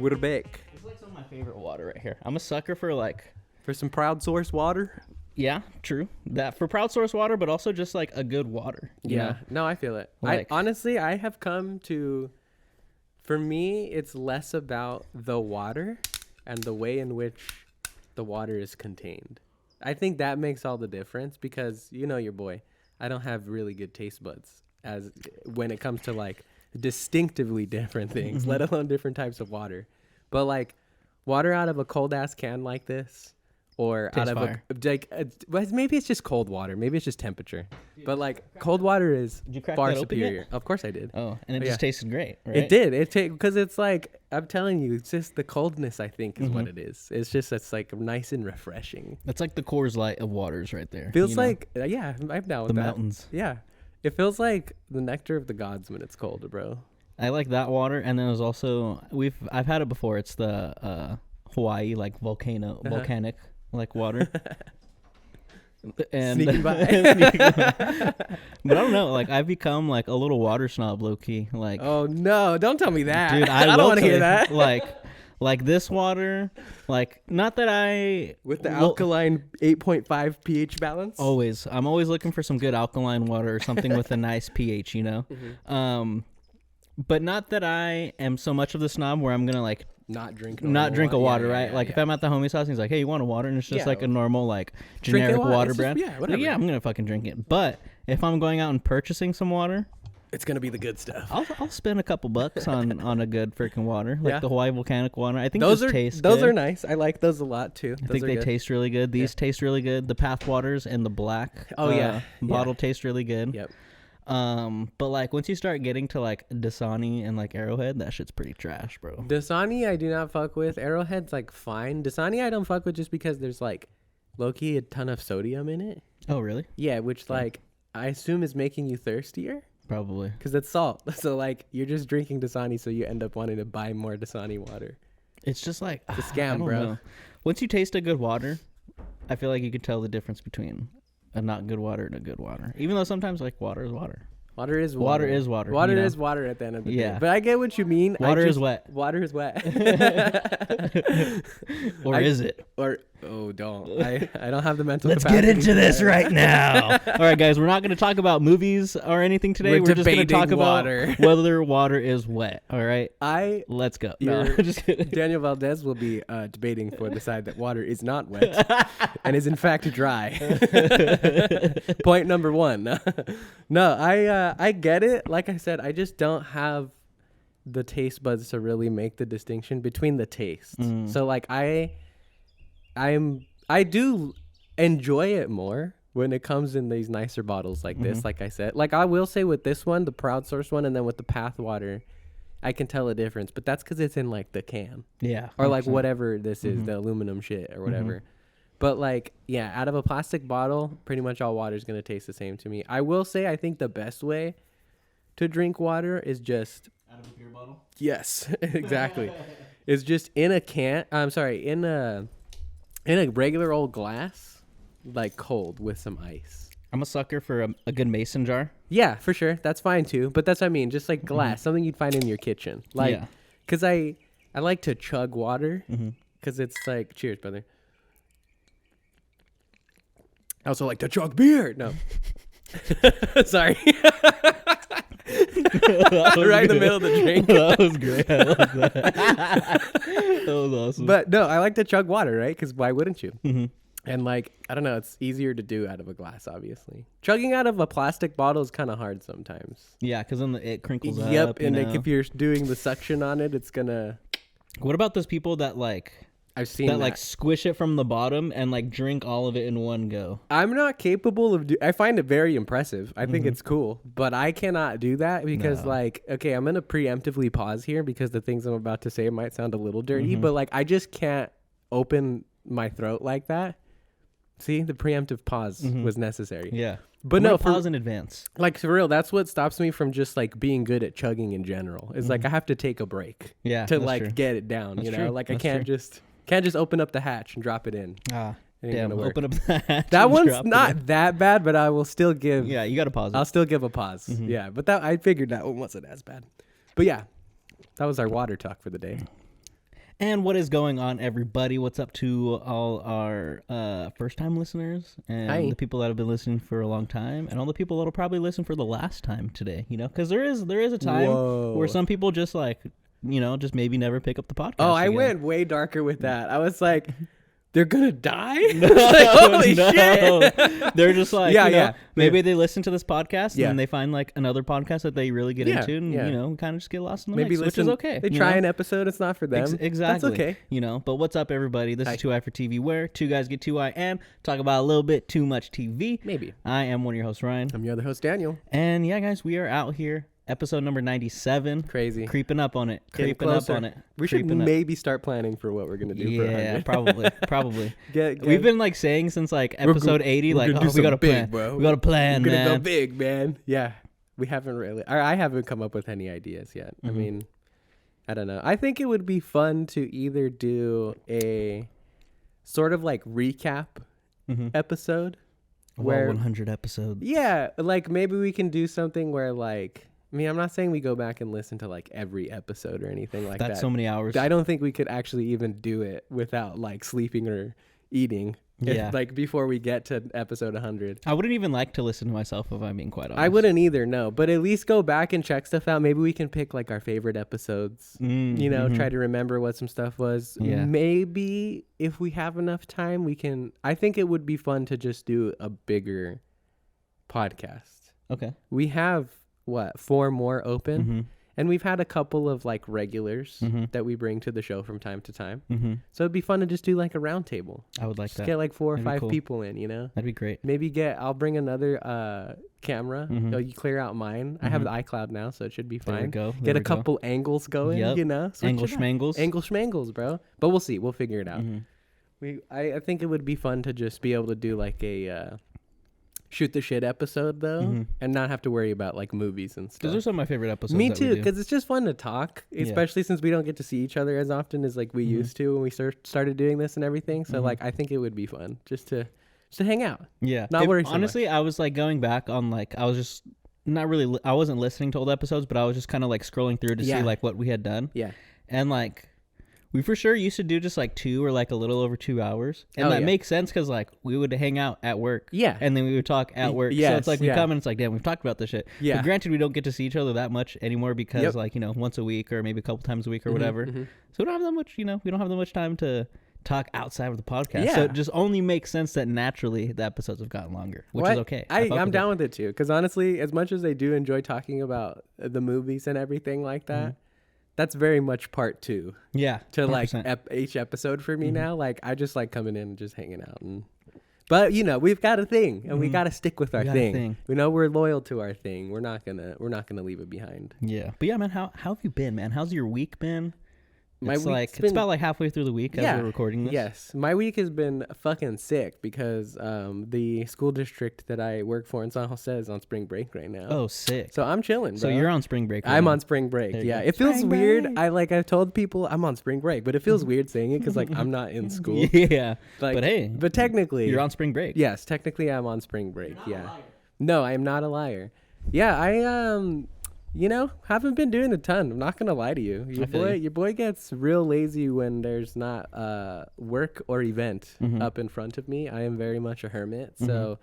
We're back. It's like some of my favorite water right here. I'm a sucker for some Proud Source water. Yeah, true. That for Proud Source water, but also just like a good water. You know? No, I feel it. Like- I have come to, for me, it's less about the water and the way in which the water is contained. I think that makes all the difference because, you know, your boy, I don't have really good taste buds as when it comes to like distinctively different things, let alone different types of water. But like water out of a cold ass can like this, or Tastes out of fire. maybe it's just cold water, maybe it's just temperature, but like cold water is Did you crack far that open yet? superior. Of course I did. Oh, and it Yeah. just tasted great, right? It did. Because it's like, I'm telling you, it's just the coldness, I think, is what it is. It's like nice and refreshing. It's like the Coors Light of waters right there. Feels you know? like, yeah, I'm down with the that. mountains. Yeah. It feels like the nectar of the gods when it's cold, bro. I like that water, and then there's also I've had it before. It's the Hawaii like volcanic like water. And Sneaking by. But I don't know, like I've become like a little water snob, low key. Like, Oh, no. Don't tell me that. dude, I will don't want to tell hear you, that. like this water, like not that I With the alkaline 8.5 pH balance? I'm always looking for some good alkaline water or something with a nice pH, you know. But not that I am so much of the snob where I'm gonna like Not drink a water, right? Like if I'm at the homie's house and he's like, "Hey, you want a water?" and it's just Yeah. like a normal like Drink it generic water It's just- brand. yeah, Like, whatever. yeah, I'm gonna fucking drink it. But if I'm going out and purchasing some water, It's going to be the good stuff. I'll spend a couple bucks on a good freaking water, like Yeah. the Hawaii volcanic water. I think Those taste those good. are nice. I like those a lot, too. I think they taste really good. These taste really good. The Path waters and the black bottle taste really good. Yep. But like once you start getting to like Dasani and like Arrowhead, that shit's pretty trash, bro. Dasani I do not fuck with. Arrowhead's like fine. Dasani I don't fuck with just because there's like low-key a ton of sodium in it. Oh, really? Yeah, which like I assume is making you thirstier Probably. because it's salt. So like you're just drinking Dasani, so you end up wanting to buy more Dasani water. It's just like It's a I scam, don't bro. know. Once you taste a good water, I feel like you can tell the difference between a not good water and a good water. Even though sometimes like water is water. Water is water. Water is water, Water you know? is water at the end of the day. Yeah. But I get what you mean. Water is wet. Water is wet. Or is it? Or don't. I don't have the mental Let's get capacity into for this that. right now. All right, guys, we're not going to talk about movies or anything today. We're We're just going to debating talk water. about whether water is wet. All right, let's go. No, Your- just kidding. Daniel Valdez will be debating for the side that water is not wet and is in fact dry. Point number one. No, I get it. Like I said, I just don't have the taste buds to really make the distinction between the tastes. So like I do enjoy it more when it comes in these nicer bottles like this. Like I said, like I will say with this one, the Proud Source one, and then with the Path water, I can tell a difference, but that's because it's in like the can Yeah, or like 100%. whatever this is, the aluminum shit or whatever. But like, yeah, out of a plastic bottle, pretty much all water is going to taste the same to me. I will say, I think the best way to drink water is just Out of a beer bottle. yes, exactly. It's just in a can. I'm sorry, in a regular old glass, like cold with some ice. I'm a sucker for a good mason jar. Yeah, for sure. That's fine too. But that's what I mean. Just like glass, something you'd find in your kitchen. Like, Yeah. because I like to chug water because it's like, cheers, brother. I also like to chug beer. No. Sorry. Right in the middle of the drink. That was great. I love that. That was awesome. But no, I like to chug water, right? Because why wouldn't you? And like, I don't know, it's easier to do out of a glass, obviously. Chugging out of a plastic bottle is kind of hard sometimes. Yeah, because then it crinkles up. Yep, you and like know? if you're doing the suction on it, it's gonna. What about those people that like I've seen that that. like squish it from the bottom and like drink all of it in one go? I'm not capable of. I find it very impressive. I think it's cool, but I cannot do that because, like, okay, I'm gonna preemptively pause here because the things I'm about to say might sound a little dirty, but like, I just can't open my throat like that. See, the preemptive pause was necessary. Yeah. But I'm no, gonna pause in advance. like for real, that's what stops me from just like being good at chugging in general. Is like I have to take a break. Yeah, To that's like true. get it down. That's you know, true. like I That's can't true. just open up the hatch and drop it in. Ah, It ain't damn. gonna work. Open up that. That one's not that bad, but I will still give. Yeah, you gotta pause it. I'll still give a pause. Yeah, but that I figured that one wasn't as bad. But yeah, that was our water talk for the day. And what is going on, everybody? What's up to all our first-time listeners and Hi. the people that have been listening for a long time, and all the people that will probably listen for the last time today? You know, because there is a time where some people just just maybe never pick up the podcast. Oh, I again. went way darker with that. I was like, they're gonna die? Like, holy shit! They're just like, yeah. Maybe they listen to this podcast Yeah. and then they find like another podcast that they really get into, and kind of just get lost in the Maybe mix, which is okay. They try an episode, it's not for them. Exactly. That's okay. But what's up, everybody? This is 2i4TV, where two guys get 2i and talk about a little bit too much TV. Maybe. I am one of your hosts, Ryan. I'm your other host, Daniel. And yeah, guys, we are out here. Episode number 97. Crazy. Creeping up on it. We should maybe start planning for what we're going to do for 100. Probably. We've We've been like saying since like episode 80, like, we got to plan. Bro. We got to plan, We're man. going to go big, man. Yeah. We haven't really, I haven't come up with any ideas yet. I mean, I don't know. I think it would be fun to either do a sort of like recap episode. Where 100 episodes. Yeah, like maybe we can do something where like, I mean, I'm not saying we go back and listen to like every episode or anything like that. That's so many hours. I don't think we could actually even do it without like sleeping or eating. Yeah. Like before we get to episode 100. I wouldn't even like to listen to myself if I'm being quite honest. I wouldn't either, no. But at least go back and check stuff out. Maybe we can pick like our favorite episodes. Try to remember what some stuff was. Yeah. Maybe if we have enough time, we can. I think it would be fun to just do a bigger podcast. Okay. We have 4 more open, and we've had a couple of like regulars that we bring to the show from time to time. So it'd be fun to just do like a round table. I would like Just that. get like 4 or That'd be 5 cool. people in, That'd be great. Maybe I'll bring another camera. You clear out mine. I have the iCloud now, so it should be fine. There we go. Get a couple angles going, Yep. Switch Angle it up. schmangles. Angle schmangles, bro. But we'll see. We'll figure it out. I think it would be fun to just be able to do like a shoot the shit episode though, and not have to worry about like movies and stuff. Those are some of my favorite episodes. Me that we too, do. because it's just fun to talk, especially since we don't get to see each other as often as like we used to when we started doing this and everything. So like I think it would be fun just to hang out. Yeah. Not worry so honestly, I was like going back on like, I was just not really, I wasn't listening to old episodes, but I was just kind of like scrolling through to see like what we had done. Yeah. And like, we for sure used to do just like 2 or like a little over 2 hours. And that makes sense because like we would hang out at work. Yeah. And then we would talk at work. So it's like we come and it's like, damn, we've talked about this shit. Yeah. But granted, we don't get to see each other that much anymore because like, once a week or maybe a couple times a week or whatever. So we don't have that much, we don't have that much time to talk outside of the podcast. Yeah. So it just only makes sense that naturally the episodes have gotten longer, which is okay. I'm down with it too. Because honestly, as much as I do enjoy talking about the movies and everything like that, that's very much part 2. Yeah. To 100%. like each episode for me now. Like I just like coming in and just hanging out. But we've got a thing, and we got to stick with our thing. We know we're loyal to our thing. We're not gonna leave it behind. Yeah. But yeah, man, how have you been, man? How's your week been? It's It's about like halfway through the week as we're recording this. Yes. My week has been fucking sick because the school district that I work for in San Jose is on spring break right now. Oh, sick. So I'm chilling, bro. So you're on spring break right I'm now. on spring break. There you Yeah. go. It feels Spring weird. break. I've told people I'm on spring break, but it feels weird saying it because like I'm not in school. Yeah. Like, but hey. But technically. You're on spring break. Yes, technically I'm on spring break. Yeah. No, I am not a liar. Yeah, I haven't been doing a ton. I'm not gonna lie to you. Your boy gets real lazy when there's not work or event up in front of me. I am very much a hermit. So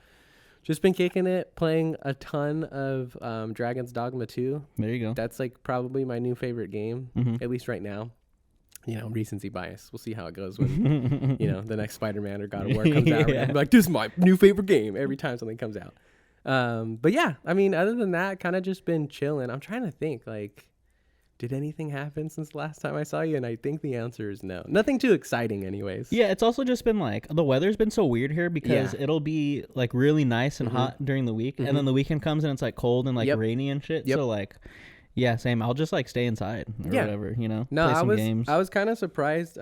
just been kicking it, playing a ton of Dragon's Dogma 2. There you go. That's like probably my new favorite game, at least right now. Recency bias. We'll see how it goes when the next Spider-Man or God of War comes out. I'm like, this is my new favorite game every time something comes out. But yeah, I mean, other than that, kind of just been chilling. I'm trying to think, like, did anything happen since the last time I saw you? And I think the answer is no. Nothing too exciting anyways. Yeah, it's also just been like, the weather's been so weird here because it'll be like really nice and hot during the week. And then the weekend comes and it's like cold and like rainy and shit. So like, yeah, same. I'll just like stay inside or whatever, No, play some games. I was kind of surprised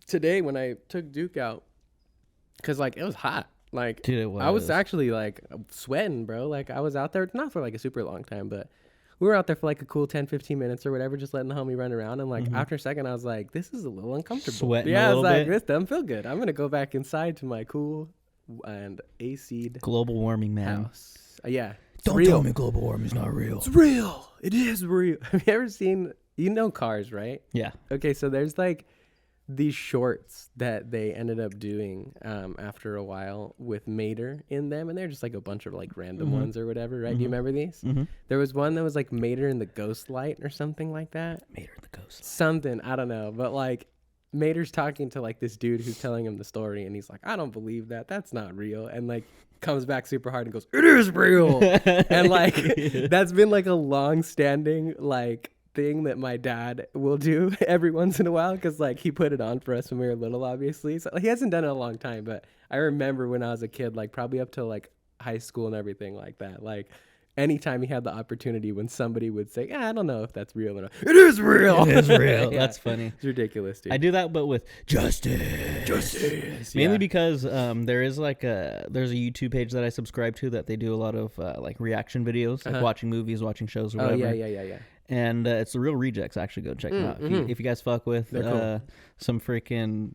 today when I took Duke out because like it was hot. Like, dude, it was. I was actually like sweating, bro. Like I was out there, not for like a super long time, but we were out there for like a cool 10, 15 minutes or whatever, just letting the homie run around. And like after a second, I was like, this is a little uncomfortable. Sweating yeah, a I was little like, bit. this doesn't feel good. I'm going to go back inside to my cool and AC'd global warming, man. house. Yeah. Don't real. tell me global warming is not real. It's real. It is real. Have you ever seen You know Cars, right? Yeah. Okay, so there's like these shorts that they ended up doing after a while with Mater in them, and they're just like a bunch of like random ones or whatever, right? Do you remember these? There was one that was like Mater in the Ghost Light or something like that. Mater in the Ghost Light. Something, I don't know, but like Mater's talking to like this dude who's telling him the story, and he's like, I don't believe that. That's not real. And like comes back super hard and goes, it is real. And like that's been like a long standing like thing that my dad will do every once in a while, because like he put it on for us when we were little, obviously. So he hasn't done it in a long time, but I remember when I was a kid, like probably up till like high school and everything like that, like anytime he had the opportunity when somebody would say, I don't know if that's real or not, it is real. It is real. Yeah. That's funny. It's ridiculous, dude. I do that, but with justice. Mainly because there is like there's a YouTube page that I subscribe to that they do a lot of like reaction videos, like watching movies, watching shows, or whatever. Yeah. And it's the Real Rejects. Actually, go check them out. If you guys fuck with cool. some freaking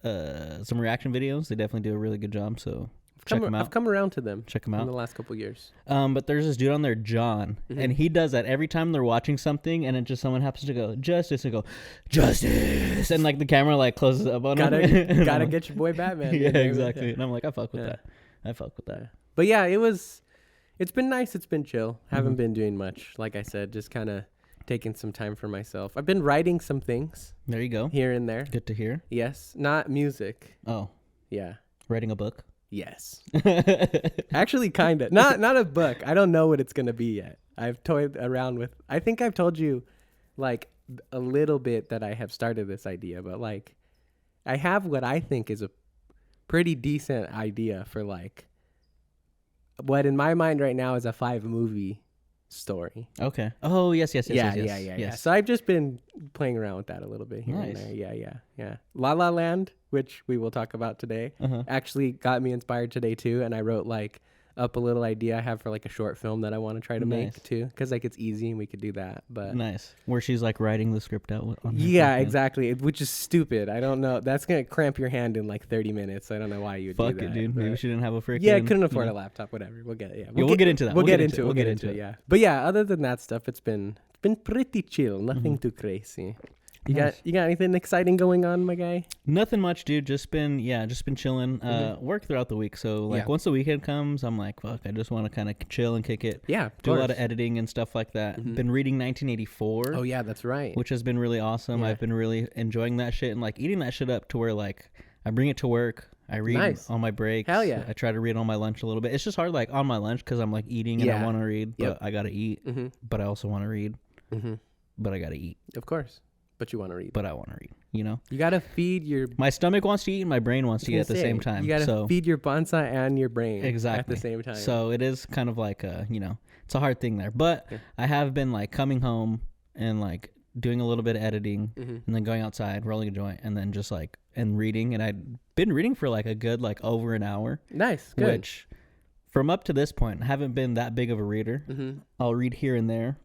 some reaction videos, they definitely do a really good job. So check them out. I've come around to them. Check them out in the last couple years. But there's this dude on there, John, and he does that every time they're watching something, and it just someone happens to go justice, and go justice, and like the camera like closes up on him. Gotta get your boy Batman. Yeah, exactly. Yeah. And I'm like, I fuck with that. But yeah, it's been nice. It's been chill. Haven't been doing much. Like I said, just kind of taking some time for myself. I've been writing some things. There you go. Here and there. Good to hear. Yes. Not music. Oh. Yeah. Writing a book? Yes. Actually, kind of. Not a book. I don't know what it's going to be yet. I've toyed around with, I think I've told you like a little bit that I have started this idea, but like I have what I think is a pretty decent idea for like what in my mind right now is a 5-movie story. Okay. Oh, yes. Yeah. So I've just been playing around with that a little bit here and there. Yeah. La La Land, which we will talk about today, actually got me inspired today too. And I wrote like up a little idea I have for like a short film that I want to try to make too, because like it's easy and we could do that. But nice, where she's like writing the script out on exactly, which is stupid. I don't know, that's gonna cramp your hand in like 30 minutes. I don't know why you would do that. Fuck it, dude. Maybe she didn't have a freaking I couldn't afford a laptop, whatever. We'll get it. We'll get into that. We'll get into it. Yeah, but yeah, other than that stuff, it's been pretty chill. Nothing too crazy. You got anything exciting going on, my guy? Nothing much, dude. Just been chilling. Work throughout the week. So like once the weekend comes, I'm like, fuck, I just want to kind of chill and kick it. Yeah, do a lot of editing and stuff like that. Been reading 1984. Oh yeah, that's right. Which has been really awesome. I've been really enjoying that shit and like eating that shit up to where like I bring it to work. I read on my breaks. Hell yeah. I try to read on my lunch a little bit. It's just hard like on my lunch because I'm like eating and I want to read, but I gotta eat. But I also want to read. But I gotta eat. Of course. But you want to read. But I want to read, you know? You got to feed your... My stomach wants to eat and my brain wants to eat at the same time. You got to feed your bonsai and your brain at the same time. So it is kind of like, it's a hard thing there. But I have been like coming home and like doing a little bit of editing and then going outside, rolling a joint, and then just like, and reading. And I'd been reading for like a good like over an hour. Nice. Good. Which from up to this point, I haven't been that big of a reader. I'll read here and there.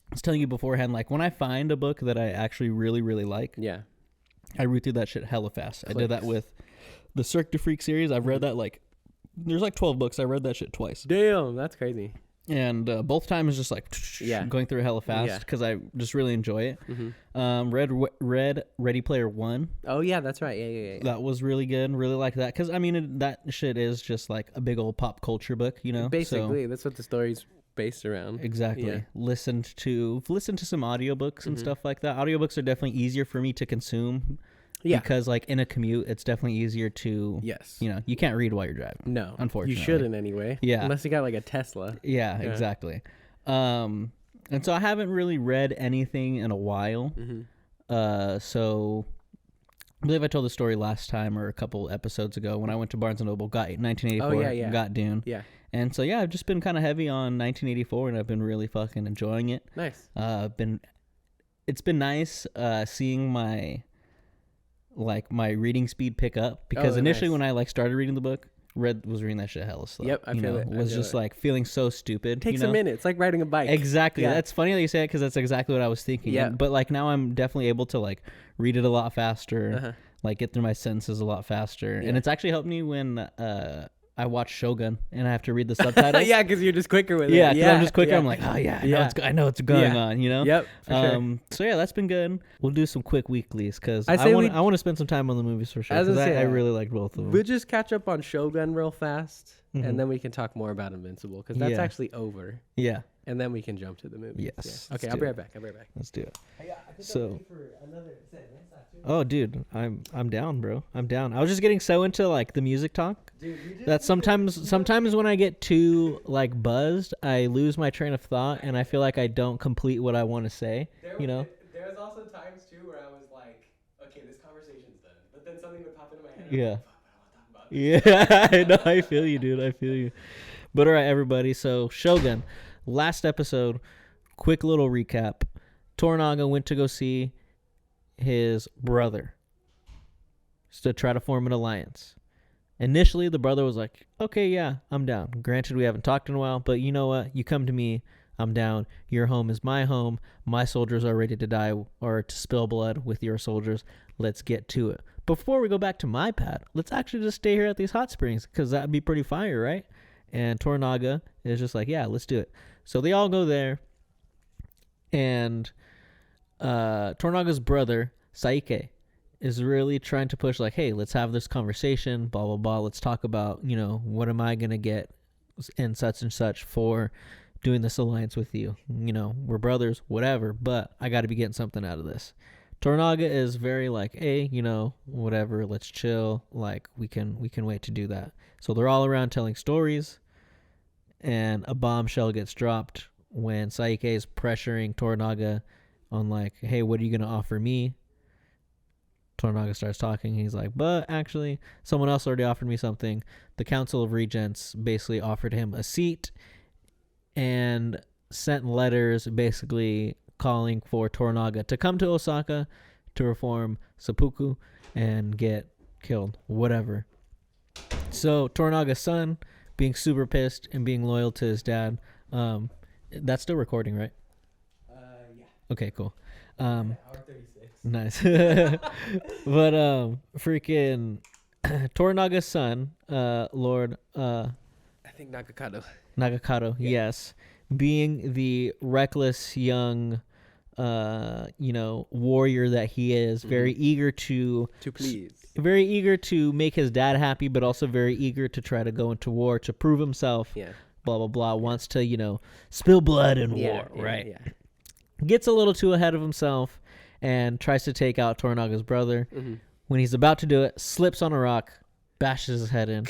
I was telling you beforehand, like when I find a book that I actually really, really like, I read through that shit hella fast. I did that with the Cirque du Freak series. I've read that like, there's like 12 books. I read that shit twice. Damn, that's crazy. And both times just like going through hella fast because I just really enjoy it. Read Ready Player One. Oh yeah, that's right. Yeah. That was really good. Really like that because I mean that shit is just like a big old pop culture book, you know. Basically, that's what the story's based around. Exactly. Listened to some audiobooks and stuff like that. Audiobooks are definitely easier for me to consume. Because like in a commute, it's definitely easier to. Yes. You know, you can't read while you're driving. No. Unfortunately. You shouldn't anyway. Yeah. Unless you got like a Tesla. Yeah. Exactly. And so I haven't really read anything in a while. So I believe I told the story last time or a couple episodes ago when I went to Barnes & Noble, got 1984, got Dune. Yeah. And so, I've just been kind of heavy on 1984, and I've been really fucking enjoying it. Nice. It's been nice seeing my reading speed pick up because initially when I like started reading the book, was reading that shit hella slow. Yep, I feel it. Was just like feeling so stupid. Takes a minute. It's like riding a bike. Exactly. Yeah. That's funny that you say it because that's exactly what I was thinking. Yeah. But like now I'm definitely able to like read it a lot faster, like get through my sentences a lot faster, and it's actually helped me when I watch Shogun and I have to read the subtitles. Yeah, because you're just quicker with yeah, it. Yeah, I'm just quicker. I'm like, oh yeah, I know what's going on. You know. Yep. For sure. So yeah, that's been good. We'll do some quick weeklies because I want to spend some time on the movies for sure. Because I really liked both of them. We'll just catch up on Shogun real fast, and then we can talk more about Invincible because that's actually over. Yeah. And then we can jump to the movie. Yes. Yeah. Okay, I'll be right back. Let's do it. I think So- I'm ready for another segment. Oh, dude, I'm down, bro. I'm down. I was just getting so into like the music talk Dude, that sometimes when I get too like buzzed, I lose my train of thought and I feel like I don't complete what I want to say. You know. There was also times too where I was like, okay, this conversation's done, but then something would pop into my head. Yeah. Fuck, I don't want to talk about this. Yeah, I know. I feel you, dude. I feel you. But all right, everybody. So Shogun, last episode, quick little recap. Toranaga went to go see his brother to try to form an alliance. Initially, the brother was like, okay, yeah, I'm down. Granted, we haven't talked in a while, but you know what? You come to me, I'm down. Your home is my home. My soldiers are ready to die or to spill blood with your soldiers. Let's get to it. Before we go back to my pad, let's actually just stay here at these hot springs because that'd be pretty fire, right? And Toranaga is just like, yeah, let's do it. So they all go there, and Toranaga's brother, Saike, is really trying to push like, hey, let's have this conversation, blah, blah, blah. Let's talk about, what am I going to get and such for doing this alliance with you. We're brothers, whatever, but I got to be getting something out of this. Toranaga is very like, hey, whatever, let's chill. Like, we can wait to do that. So they're all around telling stories, and a bombshell gets dropped when Saike is pressuring Toranaga on like, hey, what are you going to offer me? Toranaga starts talking. He's like, but actually, someone else already offered me something. The Council of Regents basically offered him a seat and sent letters basically calling for Toranaga to come to Osaka to reform seppuku and get killed, whatever. So Toranaga's son, being super pissed and being loyal to his dad, that's still recording, right? Yeah. Okay, cool. Hour 36. Nice. But freaking Toranaga's son, Lord I think Nagakado, yes, being the reckless young warrior that he is, very eager to please. Very eager to make his dad happy, but also very eager to try to go into war to prove himself. Yeah. Blah blah blah. Wants to spill blood in war, right? Yeah. Gets a little too ahead of himself and tries to take out Toranaga's brother. Mm-hmm. When he's about to do it, slips on a rock, bashes his head in.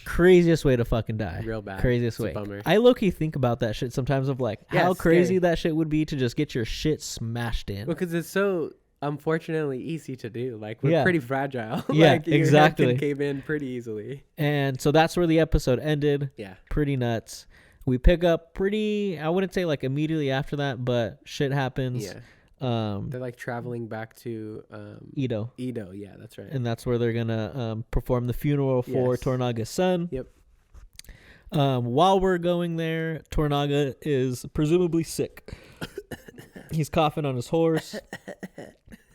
Craziest way to fucking die. Real bad. Craziest it's way. A bummer. I low-key think about that shit sometimes of like how crazy that shit would be to just get your shit smashed in. Well, because it's so unfortunately easy to do. Like, we're pretty fragile. Yeah, like, exactly. Your head can cave in pretty easily. And so that's where the episode ended. Yeah. Pretty nuts. We pick up I wouldn't say like immediately after that, but shit happens. Yeah. They're like traveling back to Edo. Yeah, that's right. And that's where they're gonna perform the funeral for Toranaga's son. Yep. While we're going there, Toranaga is presumably sick. He's coughing on his horse.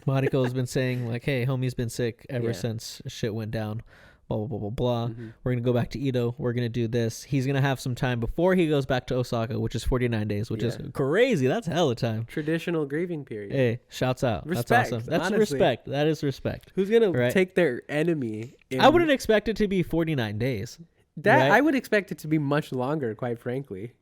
Mariko has been saying like, hey, homie's been sick ever since shit went down. Blah, blah, blah, blah, blah. Mm-hmm. We're going to go back to Edo. We're going to do this. He's going to have some time before he goes back to Osaka, which is 49 days, which is crazy. That's hella time. Traditional grieving period. Hey, shouts out. Respect, that's awesome. That's honestly. Respect. That is respect. Who's going to take their enemy? I wouldn't expect it to be 49 days. I would expect it to be much longer, quite frankly.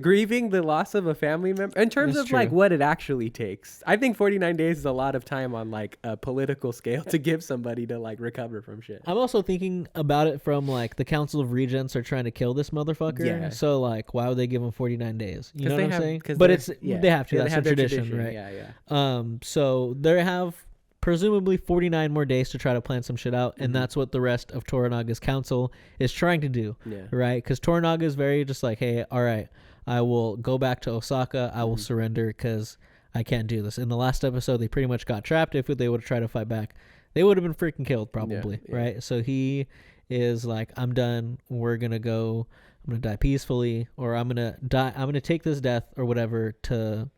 Grieving the loss of a family member in terms of like what it actually takes. I think 49 days is a lot of time on like a political scale to give somebody to like recover from shit. I'm also thinking about it from like the Council of Regents are trying to kill this motherfucker. Yeah. So like, why would they give him 49 days? You know what I'm saying? But they have to. That's a tradition, right? Yeah. So they have presumably 49 more days to try to plan some shit out, and that's what the rest of Toranaga's council is trying to do, right? Because Toranaga is very just like, hey, all right, I will go back to Osaka, I will surrender because I can't do this. In the last episode, they pretty much got trapped. If they would have tried to fight back, they would have been freaking killed probably, right? So he is like, I'm done, we're gonna go, I'm gonna die peacefully, or I'm gonna take this death or whatever to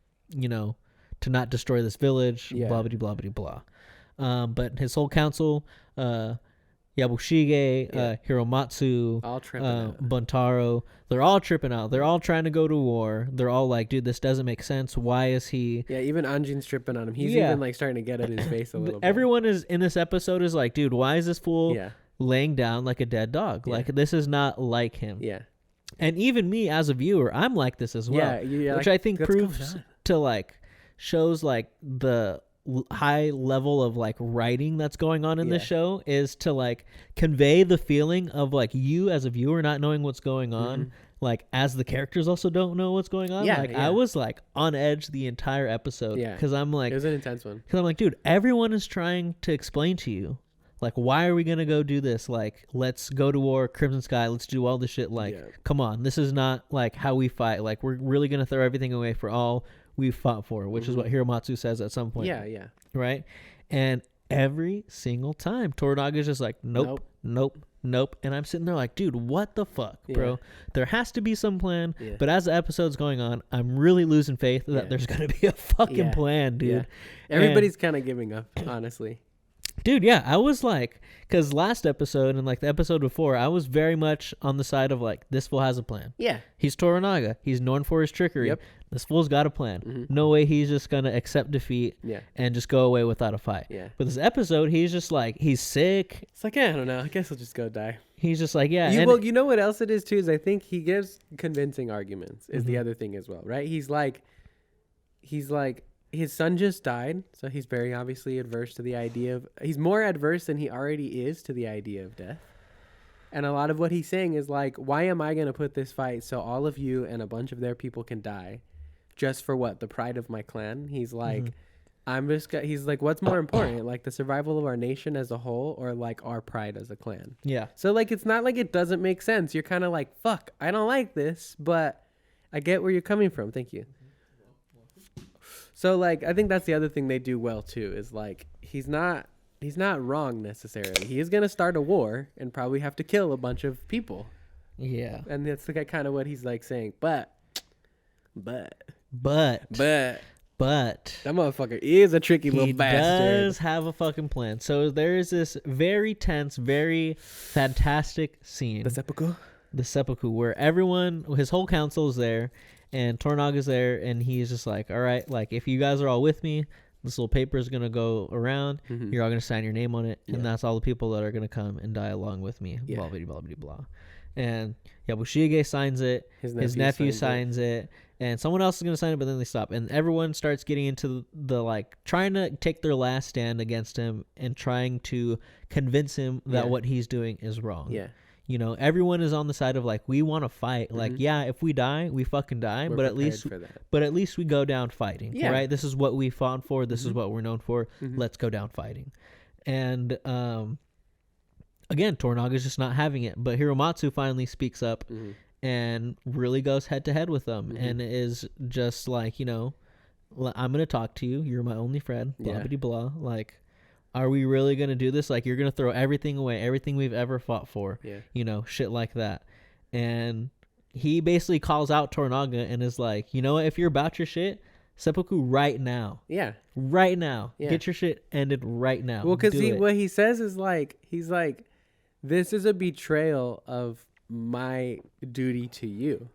not destroy this village, blah blah blah blah blah. But his whole council, Yabushige, Hiromatsu, all tripping out. Buntaro. They're all tripping out. They're all trying to go to war. They're all like, dude, this doesn't make sense. Why is he? Yeah, even Anjin's tripping on him. He's even like starting to get in his face a little bit. Everyone is in this episode is like, dude, why is this fool laying down like a dead dog? Like, this is not like him. Yeah. And even me as a viewer, I'm like this as well. Yeah, which like, I think proves to like shows like the high level of like writing that's going on in this show is to like convey the feeling of like you as a viewer not knowing what's going on, like as the characters also don't know what's going on. I was like on edge the entire episode because I'm like, it was an intense one, because I'm like, dude, everyone is trying to explain to you like, why are we gonna go do this? Like, let's go to war, Crimson Sky, let's do all this shit. Like, come on, this is not like how we fight. Like, we're really gonna throw everything away for all we fought for, which is what Hiromatsu says at some point. Yeah. Right? And every single time, Toranaga's just like, nope. And I'm sitting there like, dude, what the fuck, bro? There has to be some plan. Yeah. But as the episode's going on, I'm really losing faith that there's going to be a fucking plan, dude. Yeah. Everybody's kind of giving up, honestly. Dude, yeah, I was like, because last episode and like the episode before, I was very much on the side of like, this fool has a plan. Yeah. He's Toranaga. He's known for his trickery. Yep. This fool's got a plan. No way he's just going to accept defeat and just go away without a fight. Yeah. But this episode, he's just like, he's sick. It's like, I don't know. I guess I'll just go die. He's just like, well, you know what else it is too, is I think he gives convincing arguments is the other thing as well, right? He's like, his son just died, so he's very obviously adverse to the idea of... He's more adverse than he already is to the idea of death. And a lot of what he's saying is like, why am I going to put this fight so all of you and a bunch of their people can die just for what? The pride of my clan? He's like, he's like, what's more important? Like the survival of our nation as a whole or like our pride as a clan? Yeah. So like, it's not like it doesn't make sense. You're kind of like, fuck, I don't like this, but I get where you're coming from. Thank you. So like, I think that's the other thing they do well too, is like, he's not wrong necessarily. He is going to start a war and probably have to kill a bunch of people. Yeah. And that's like kind of what he's like saying, but that motherfucker is a tricky little bastard. He does have a fucking plan. So there's this very tense, very fantastic scene. The seppuku, where everyone, his whole council is there. And Toranaga's there, and he's just like, all right, like, if you guys are all with me, this little paper is going to go around. You're all going to sign your name on it, and that's all the people that are going to come and die along with me, blah, blah, blah, blah, blah. And Yabushige signs it, his nephew signs it, and someone else is going to sign it, but then they stop. And everyone starts getting into the like, trying to take their last stand against him and trying to convince him that what he's doing is wrong. Yeah. You know, everyone is on the side of like, we want to fight. Like, yeah, if we die, we fucking die. But at least we go down fighting. Yeah. Right? This is what we fought for. This is what we're known for. Let's go down fighting. And again, Toranaga's just not having it. But Hiromatsu finally speaks up and really goes head to head with them and is just like, you know, I'm going to talk to you. You're my only friend. Blah, blah, blah. Like, are we really going to do this? Like, you're going to throw everything away, everything we've ever fought for, you know, shit like that. And he basically calls out Toranaga and is like, you know what? If you're about your shit, seppuku right now. Yeah. Right now. Yeah. Get your shit ended right now. Well, because what he says is like, he's like, this is a betrayal of my duty to you.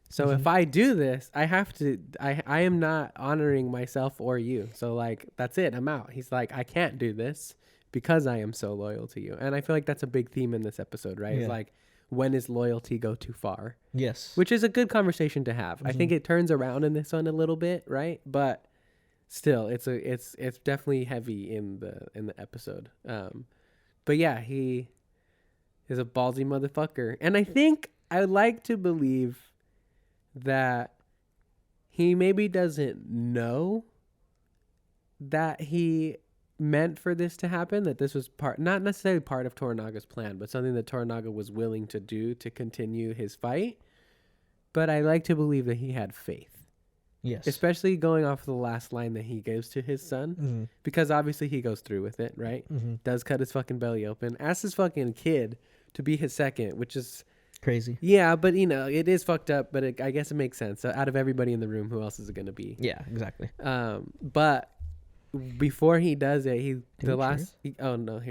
So if I do this, I have to, I am not honoring myself or you. So like, that's it. I'm out. He's like, I can't do this because I am so loyal to you. And I feel like that's a big theme in this episode, right? It's like, when is loyalty go too far? Yes. Which is a good conversation to have. I think it turns around in this one a little bit, right? But still, it's definitely heavy in the episode. But yeah, he is a ballsy motherfucker. And I think I would like to believe that he maybe doesn't know that he meant for this to happen, that this was not necessarily part of Toranaga's plan, but something that Toranaga was willing to do to continue his fight. But I like to believe that he had faith. Yes. Especially going off the last line that he gives to his son, because obviously he goes through with it, right? Does cut his fucking belly open, asks his fucking kid to be his second, which is crazy. Yeah, but you know, it is fucked up, but I guess it makes sense. So out of everybody in the room, who else is it going to be? Yeah, exactly. But before he does it,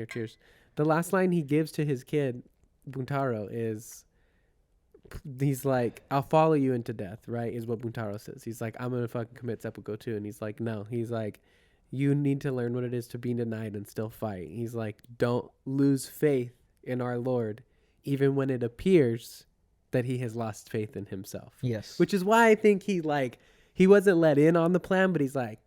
cheers. The last line he gives to his kid, Buntaro, is he's like, I'll follow you into death, right? Is what Buntaro says. He's like, I'm gonna fucking commit seppuku too. And he's like, no. He's like, you need to learn what it is to be denied and still fight. He's like, don't lose faith in our Lord, even when it appears that he has lost faith in himself. Yes. Which is why I think he wasn't let in on the plan, but he's like,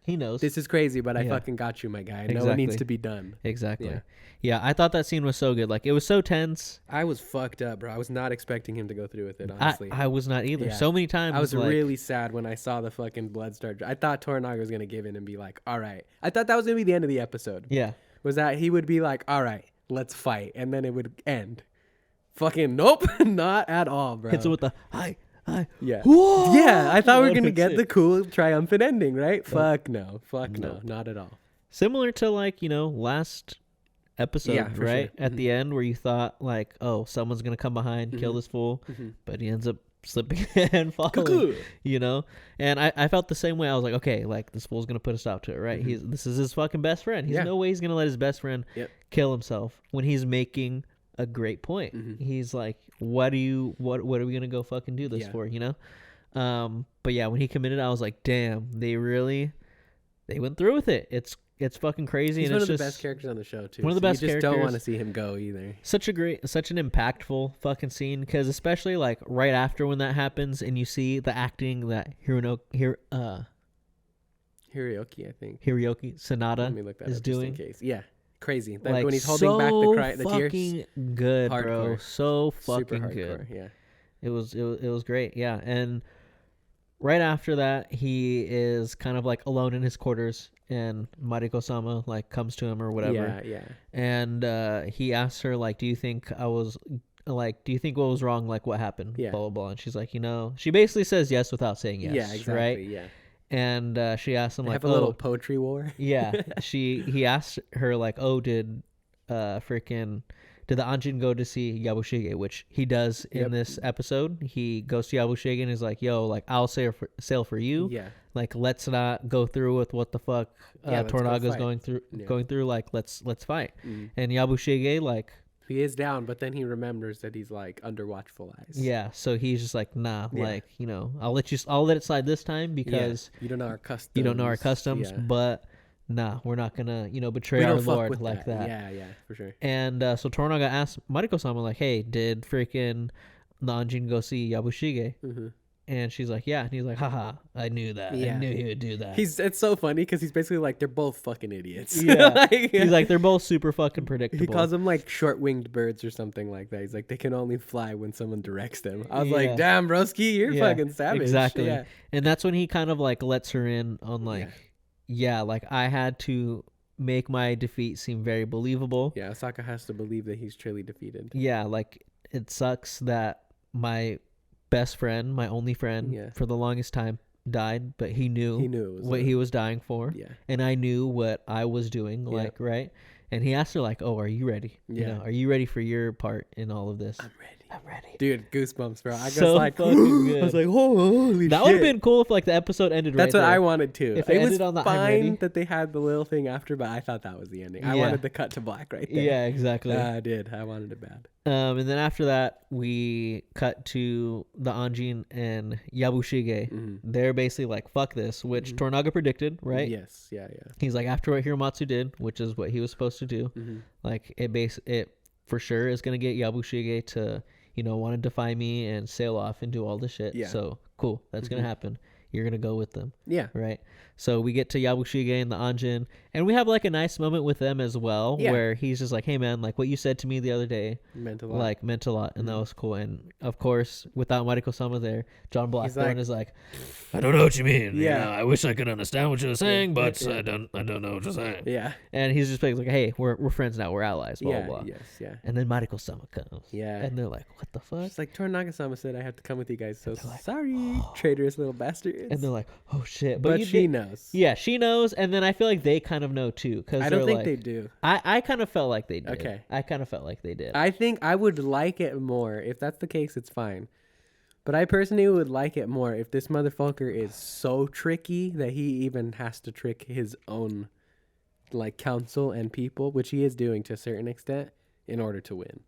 he knows this is crazy, but I fucking got you, my guy. I know it needs to be done. Exactly. Yeah, I thought that scene was so good. Like, it was so tense. I was fucked up, bro. I was not expecting him to go through with it, honestly. I was not either. So many times. I was really sad when I saw the fucking blood start. I thought Toranaga was going to give in and be like, all right. I thought that was going to be the end of the episode. Yeah. Was that he would be like, all right, let's fight. And then it would end. Fucking nope. Not at all, bro. Hits it with the, hi. Yeah. Whoa! Yeah, I thought we were going to get the cool triumphant ending, right? Fuck no. Not at all. Similar to, like, last episode, right? Sure. At the end where you thought, like, oh, someone's going to come behind, kill this fool, but he ends up slipping and falling, And I felt the same way. I was like, okay, like, this fool's going to put a stop to it, right? This is his fucking best friend. He's no way he's going to let his best friend kill himself when he's making a great point. He's like, what are we gonna go fucking do this for, but yeah, when he committed, I was like, damn, they went through with it. It's fucking crazy. He's and one it's of the best characters on the show too. One of the best you just characters. Don't want to see him go either. Such an impactful fucking scene, because especially like right after when that happens and you see the acting that Hiroki, I think Hiroki Sanada Let me look that is up doing. just in case. Yeah. Crazy. Like Like, when he's holding back the tears. Fucking good, Hardcore. bro. So fucking Super hardcore, good. yeah. It was great. Yeah. And right after that, he is kind of like alone in his quarters, and Mariko-sama like comes to him or whatever. Yeah. And he asks her, like, do you think what was wrong? Like, what happened? Yeah. Blah, blah, blah. And she's like, she basically says yes without saying yes. Yeah, exactly. Right? Yeah. And she asked him, They like, have a little poetry war. Yeah. He asked her, like, oh, did the Anjin go to see Yabushige, which he does in this episode. He goes to Yabushige and is like, yo, like, I'll sail for you. Yeah. Like, let's not go through with what the fuck Toranaga's going through. Like, let's fight. And Yabushige, like, he is down, but then he remembers that he's like under watchful eyes. Yeah, so he's just like, nah, like, I'll let it slide this time because you don't know our customs. But nah, we're not gonna, betray our Lord like that. Yeah, for sure. And so Toranaga asked Mariko-sama, like, hey, did freaking Nanjin go see Yabushige? And she's like, yeah. And he's like, haha, I knew that. Yeah. I knew he would do that. It's so funny because he's basically like, they're both fucking idiots. Yeah. He's like, they're both super fucking predictable. He calls them like short-winged birds or something like that. He's like, they can only fly when someone directs them. I was like, damn, broski, you're fucking savage. Exactly. Yeah. And that's when he kind of like lets her in on like, like, I had to make my defeat seem very believable. Yeah, Osaka has to believe that he's truly defeated. Yeah, like, it sucks that my best friend, my only friend for the longest time, died, but he knew what he was dying for. Yeah. And I knew what I was doing, like, right? And he asked her, like, oh, are you ready? Yeah. Are you ready for your part in all of this? I'm ready. Dude, goosebumps, bro. I so like, fucking good. I was like, holy shit. That would have been cool if, like, the episode ended That's right what there. I wanted to. If it ended on the fine that they had the little thing after, but I thought that was the ending. I wanted the cut to black right there. Yeah, exactly. I did. I wanted it bad. And then after that, we cut to the Anjin and Yabushige. They're basically like, fuck this, which Toranaga predicted, right? Yes. Yeah. He's like, after what Hiromatsu did, which is what he was supposed to do, like, it for sure is going to get Yabushige to, want to defy me and sail off and do all this shit. Yeah. So, cool. That's going to happen. You're going to go with them. Yeah. Right? So we get to Yabushige and the Anjin, and we have like a nice moment with them as well, where he's just like, hey man, like what you said to me the other day meant a lot, and that was cool. And of course, without Mariko-sama there, John Blackthorne is like, I don't know what you mean. Yeah. I wish I could understand what you're saying, but I don't know what you're saying. Yeah. And he's just like, hey, we're friends now, we're allies, blah, blah, blah. Yes, yeah. And then Mariko-sama comes. Yeah. And they're like, what the fuck? She's like, Toranaga-sama said I have to come with you guys, so like, sorry, traitorous little bastards. And they're like, oh shit. But she knows. Yeah, she knows, and then I feel like they kind of know too. Cause I don't think like, they do. I kind of felt like they did. Okay. I kind of felt like they did. I think I would like it more. If that's the case, it's fine. But I personally would like it more if this motherfucker is so tricky that he even has to trick his own like council and people, which he is doing to a certain extent, in order to win.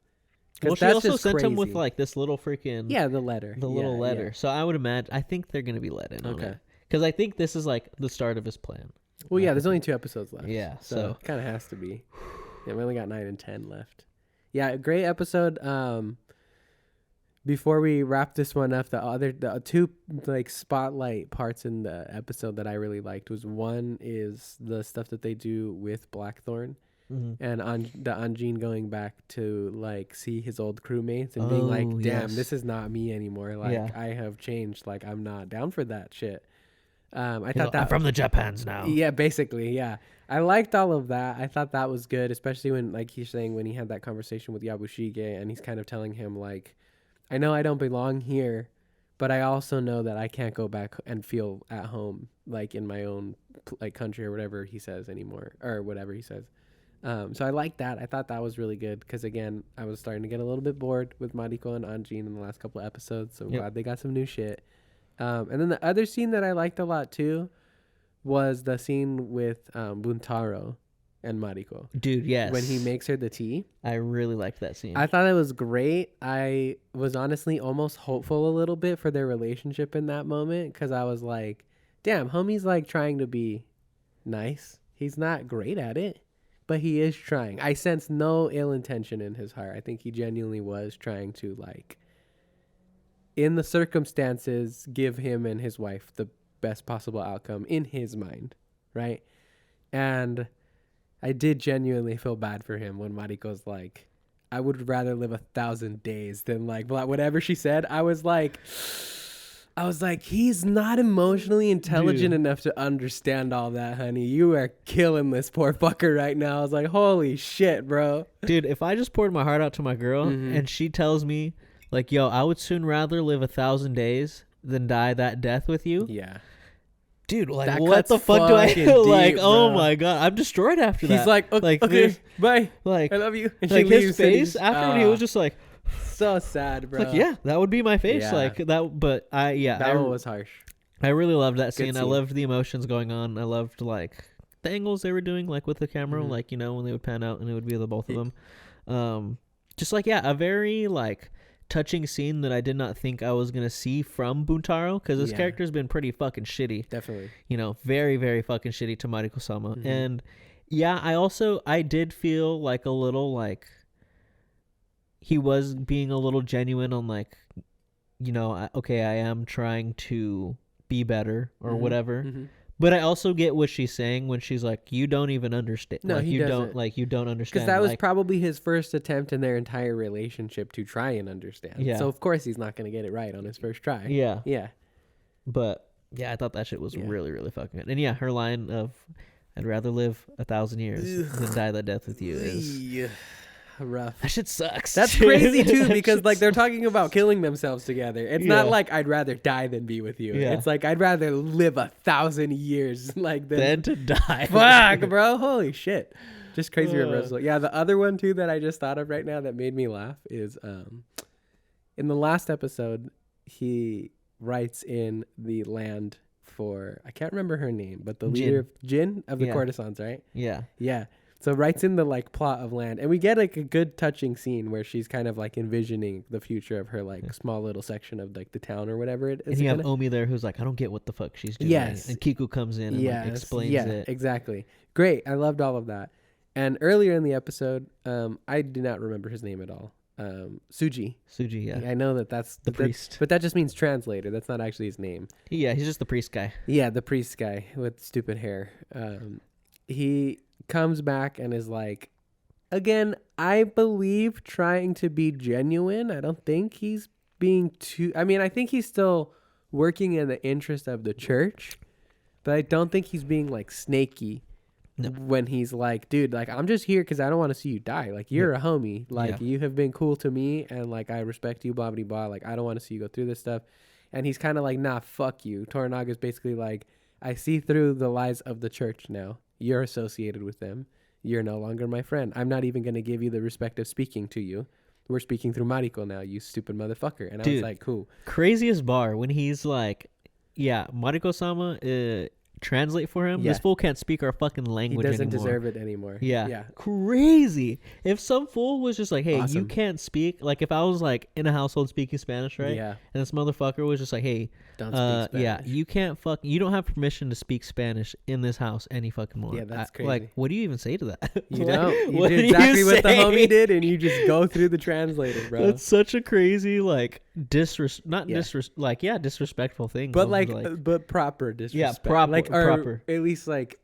Well, she also sent him with like this little freaking the letter, little letter. Yeah. So I would imagine, I think they're gonna be let in. Okay, because I think this is like the start of his plan. Well, yeah, there's only 2 episodes left. Yeah, so it kind of has to be. Yeah, we only got 9 and 10 left. Yeah, great episode. Before we wrap this one up, the 2 like spotlight parts in the episode that I really liked was, one is the stuff that they do with Blackthorn, and Anjin going back to like see his old crewmates and being like, "Damn, this is not me anymore. Like I have changed. Like I'm not down for that shit." I thought that I'm from the Japans now. Yeah, basically, yeah. I liked all of that. I thought that was good, especially when, like he's saying, when he had that conversation with Yabushige, and he's kind of telling him like, I know I don't belong here, but I also know that I can't go back and feel at home, like in my own like country or whatever he says anymore, or whatever he says. So I like that. I thought that was really good because, again, I was starting to get a little bit bored with Mariko and Anjin in the last couple of episodes. So I'm glad they got some new shit. And then the other scene that I liked a lot too was the scene with Buntaro and Mariko. Dude, yes. When he makes her the tea. I really liked that scene. I thought it was great. I was honestly almost hopeful a little bit for their relationship in that moment because I was like, damn, homie's like trying to be nice. He's not great at it, but he is trying. I sense no ill intention in his heart. I think he genuinely was trying to, like, in the circumstances, give him and his wife the best possible outcome in his mind, right? And I did genuinely feel bad for him when Mariko's like, I would rather live 1,000 days than like whatever she said. I was like, he's not emotionally intelligent enough to understand all that, honey. You are killing this poor fucker right now. I was like, holy shit, bro. Dude, if I just poured my heart out to my girl and she tells me like, yo, I would soon rather live 1,000 days than die that death with you. Yeah. Dude, like, that what the fuck do I feel like? Bro. Oh my God. I'm destroyed after that. He's like, okay, bye. Like, I love you. And like his face after he was just like, so sad, bro. Like, yeah, that would be my face. Yeah. Like that, but that one was harsh. I really loved that scene. I loved the emotions going on. I loved like the angles they were doing, like with the camera, like, you know, when they would pan out and it would be the both of them. Just like, a very like touching scene that I did not think I was gonna see from Buntaro, because this character's been pretty fucking shitty. Definitely. You know, very, very fucking shitty to Mariko-sama. And I did feel like a little like he was being a little genuine on like, you know, I am trying to be better or whatever. But I also get what she's saying when she's like, you don't even understand. No, like, he doesn't. You don't understand. Because that was probably his first attempt in their entire relationship to try and understand. Yeah. So, of course, he's not going to get it right on his first try. Yeah. Yeah. But, yeah, I thought that shit was really, really fucking good. And, yeah, her line of, I'd rather live 1,000 years than die that death with you is... rough. That shit sucks. That's crazy too, because like they're talking about killing themselves together. It's not like I'd rather die than be with you. It's like I'd rather live 1,000 years like than to die. Fuck, bro. Holy shit. Just crazy reversal. Yeah, the other one too that I just thought of right now that made me laugh is in the last episode he writes in the land for, I can't remember her name, but the leader of Jin of the courtesans, right? Yeah. Yeah. So writes in the like plot of land, and we get like a good touching scene where she's kind of like envisioning the future of her like small little section of like the town or whatever it is. And you have Omi there who's like, I don't get what the fuck she's doing. Yes. And Kiku comes in and like explains it. Exactly. Great. I loved all of that. And earlier in the episode, I do not remember his name at all. Suji. Yeah. I know that's the priest. But that just means translator. That's not actually his name. Yeah, he's just the priest guy. Yeah, the priest guy with stupid hair. He comes back and is like, again, I believe trying to be genuine. I don't think he's being too, I mean, I think he's still working in the interest of the church, but I don't think he's being like snaky when he's like, dude, like, I'm just here because I don't want to see you die. Like, you're a homie. Like, you have been cool to me and like, I respect you, blah, blah, blah. Like, I don't want to see you go through this stuff. And he's kind of like, nah, fuck you. Toranaga's basically like, I see through the lies of the church now. You're associated with them. You're no longer my friend. I'm not even going to give you the respect of speaking to you. We're speaking through Mariko now, you stupid motherfucker. And I was like, cool. Craziest bar when he's like, yeah, Mariko-sama, translate for him. Yeah. This fool can't speak our fucking He language doesn't anymore. deserve it anymore. Yeah. Yeah. Crazy. If some fool was just like, hey, you Awesome. can't speak. Like if I was like in a household speaking Spanish, right? Yeah. And this motherfucker was just like, hey, Don't speak Spanish. yeah, you don't have permission to speak Spanish in this house any fucking more. Yeah, that's crazy. Like, what do you even say to that? You Like, don't. You what do do exactly you what the say? homie did, and you just go through the translator, bro. That's such a crazy, like, disrespectful thing. But of, like, but proper disrespect. proper, like, or proper. at least like,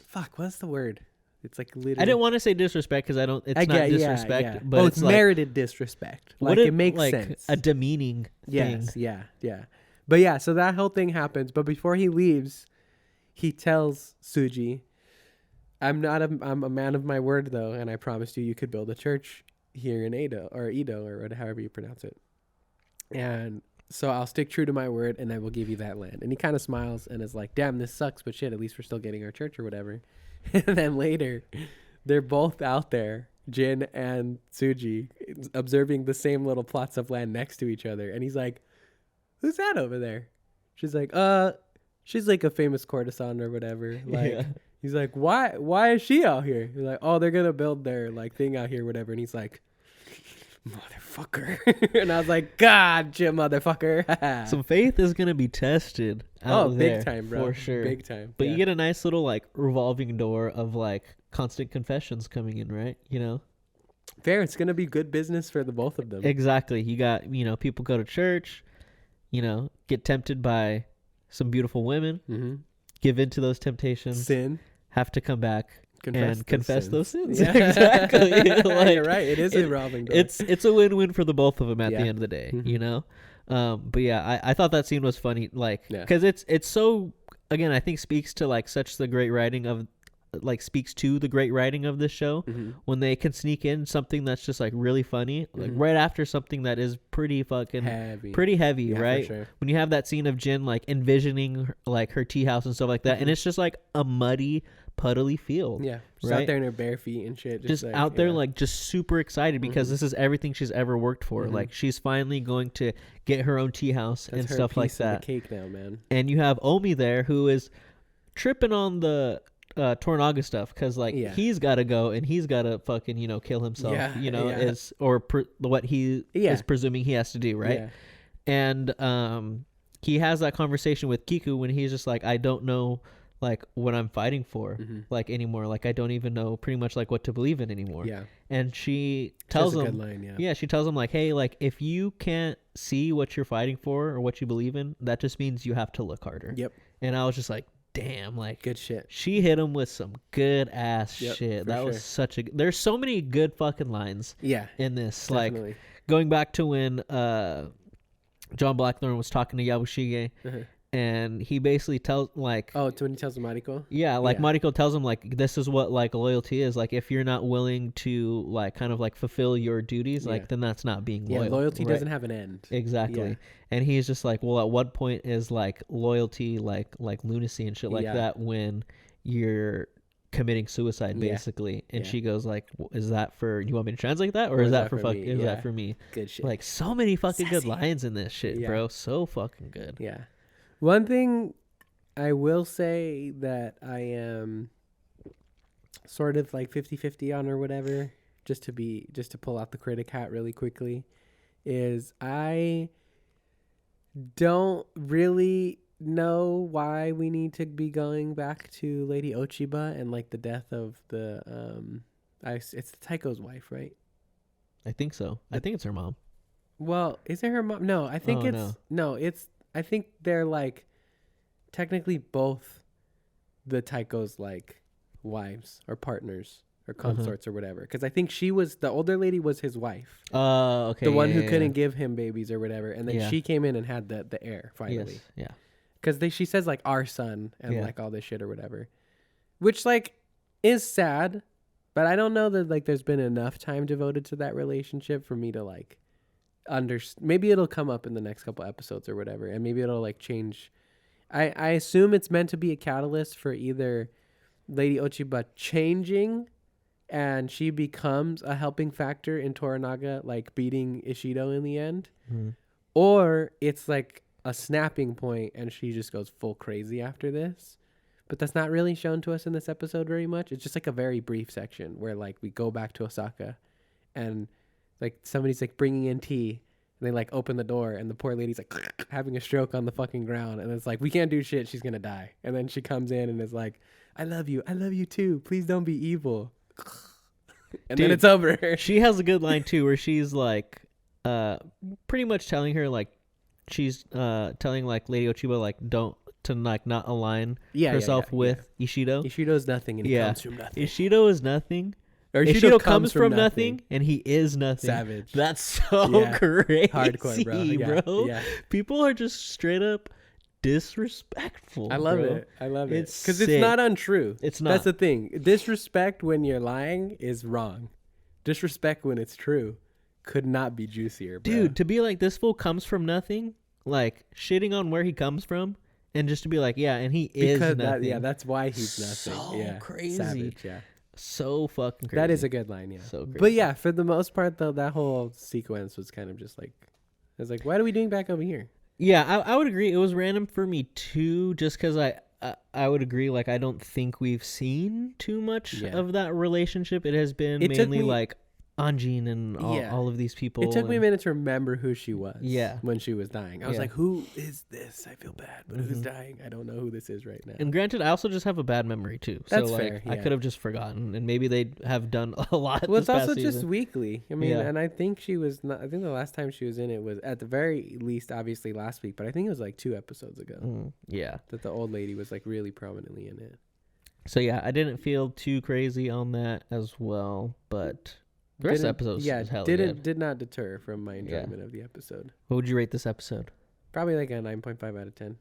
fuck, what's the word? It's like literally. I didn't want to say disrespect because I don't. It's not disrespect, yeah. but it's like, merited disrespect. Like it makes sense. A demeaning thing. Yes, yeah. But yeah, so that whole thing happens. But before he leaves, he tells Suji, I'm a man of my word though, and I promised you could build a church here in Edo or however you pronounce it. And so I'll stick true to my word, and I will give you that land. And he kind of smiles and is like, damn, this sucks, but shit, at least we're still getting our church or whatever. And then later, they're both out there, Jin and Suji, observing the same little plots of land next to each other. And he's like, who's that over there? She's like, she's like a famous courtesan or whatever. Like, yeah. He's like, why is she out here? He's like, oh, they're going to build their like thing out here, whatever. And he's like, motherfucker. And I was like, God, Jim, motherfucker. Some faith is going to be tested out there. Big time, bro. For sure. Big time. But you get a nice little like revolving door of like constant confessions coming in, right? You know? Fair. It's going to be good business for the both of them. Exactly. You got, people go to church, get tempted by some beautiful women, give in to those temptations. Sin. Have to come back. Confess those sins. Yeah. Exactly. Like, you're right. It is a revolving door. It's a win-win for the both of them at the end of the day, But yeah, I thought that scene was funny, like, because it's so, again, I think speaks to like such the great writing of, like, speaks to the great writing of this show when they can sneak in something that's just like really funny, like right after something that is pretty fucking heavy, right? Sure. When you have that scene of Jin like envisioning like her tea house and stuff like that, and it's just like a muddy, puddly field. Yeah, she's out there in her bare feet and shit. Just like, out there, like, just super excited because this is everything she's ever worked for. Like, she's finally going to get her own tea house and stuff like that. The cake now, man. And you have Omi there who is tripping on the Toranaga stuff because like he's got to go and he's got to fucking kill himself. What he is presuming he has to do, right? Yeah. And he has that conversation with Kiku when he's just like, I don't know like what I'm fighting for like anymore, like I don't even know pretty much like what to believe in anymore. And she tells him, she tells him like, hey, like if you can't see what you're fighting for or what you believe in, that just means you have to look harder. And I was just like, damn, like good shit. She hit him with some good ass shit. That was such a there's so many good fucking lines in this. Definitely. Like going back to when John Blackthorne was talking to Yabushige and he basically tells like, oh, to when he tells Mariko, Mariko tells him like, this is what like loyalty is, like if you're not willing to like kind of like fulfill your duties, like then that's not being loyal. Loyalty doesn't have an end. Exactly. And he's just like, well, at what point is like loyalty like lunacy and shit like that when you're committing suicide basically? And she goes like, is that for, you want me to translate that or is that for fuck? Is that for me? Good shit. Like so many fucking good lines in this shit, bro. So fucking good. Yeah. One thing I will say that I am sort of like 50-50 on or whatever, just to pull out the critic hat really quickly, is I don't really know why we need to be going back to Lady Ochiba and like the death of the it's Taiko's wife, right? I think so. I think it's her mom. Well, is it her mom? No, I think I think they're like technically both the Taiko's like wives or partners or consorts or whatever. Because I think the older lady was his wife. Okay. The one who couldn't give him babies or whatever. And then she came in and had the heir finally. Yes. Yeah. Because she says like our son and like all this shit or whatever. Which like is sad. But I don't know that like there's been enough time devoted to that relationship for me to like maybe it'll come up in the next couple episodes or whatever, and maybe it'll like change. I assume it's meant to be a catalyst for either Lady Ochiba changing and she becomes a helping factor in Toranaga like beating Ishido in the end, or it's like a snapping point, and she just goes full crazy after this. But that's not really shown to us in this episode very much. It's just like a very brief section where like we go back to Osaka, and like somebody's like bringing in tea, and they like open the door, and the poor lady's like having a stroke on the fucking ground, and it's like, we can't do shit, she's gonna die. And then she comes in and is like, I love you too, please don't be evil. And then it's over. She has a good line too, where she's like, pretty much telling her like, she's telling like Lady Ochiba like to like not align herself with Ishido. Ishido's nothing, and he comes from nothing. Ishido is nothing. Or Ishido comes from nothing, and he is nothing. Savage. That's so crazy, hardcore, bro. Yeah. People are just straight up disrespectful. I love bro. it. I love it. It's because it's not untrue. It's not. That's the thing. Disrespect when you're lying is wrong. Disrespect when it's true could not be juicier, bro. Dude, to be like, this fool comes from nothing, like shitting on where he comes from, and just to be like, yeah, and he is nothing. That's why he's nothing. So crazy. Savage, yeah. So fucking crazy. That is a good line, yeah. So crazy. But yeah, for the most part, though, that whole sequence was kind of just like, I was like, what are we doing back over here? Yeah, I would agree. It was random for me too, just because I would agree. Like, I don't think we've seen too much of that relationship. It has been mainly like Anjin and all of these people. It took me a minute to remember who she was. Yeah. When she was dying, I was like, "Who is this? I feel bad, but who's dying? I don't know who this is right now." And granted, I also just have a bad memory too. That's so, like, fair. Yeah. I could have just forgotten, and maybe they have done a lot. Well, it's this also past just season. weekly. I mean, and I think she was not. I think the last time she was in it was at the very least, obviously last week, but I think it was like 2 episodes ago. Yeah, that the old lady was like really prominently in it. So yeah, I didn't feel too crazy on that as well, but. The rest of the episode was hella good. Did not deter from my enjoyment of the episode. What would you rate this episode? Probably like a 9.5 out of 10.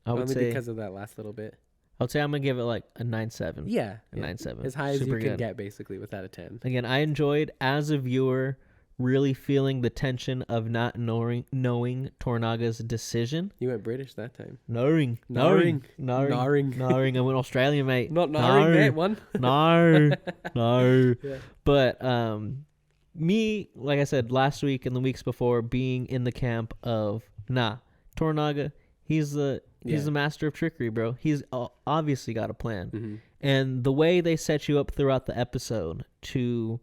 I would say because of that last little bit. I would say I'm gonna give it like a 9.7. Yeah, a 9.7. As high as you can get, basically, without a 10. Again, I enjoyed, as a viewer, really feeling the tension of not knowing Tornaga's decision. You went British that time. Knowing. I went Australian, mate. Not knowing, mate. One. No. Yeah. But me, like I said last week and the weeks before, being in the camp of Tornaga, he's the master of trickery, bro. He's obviously got a plan, and the way they set you up throughout the episode to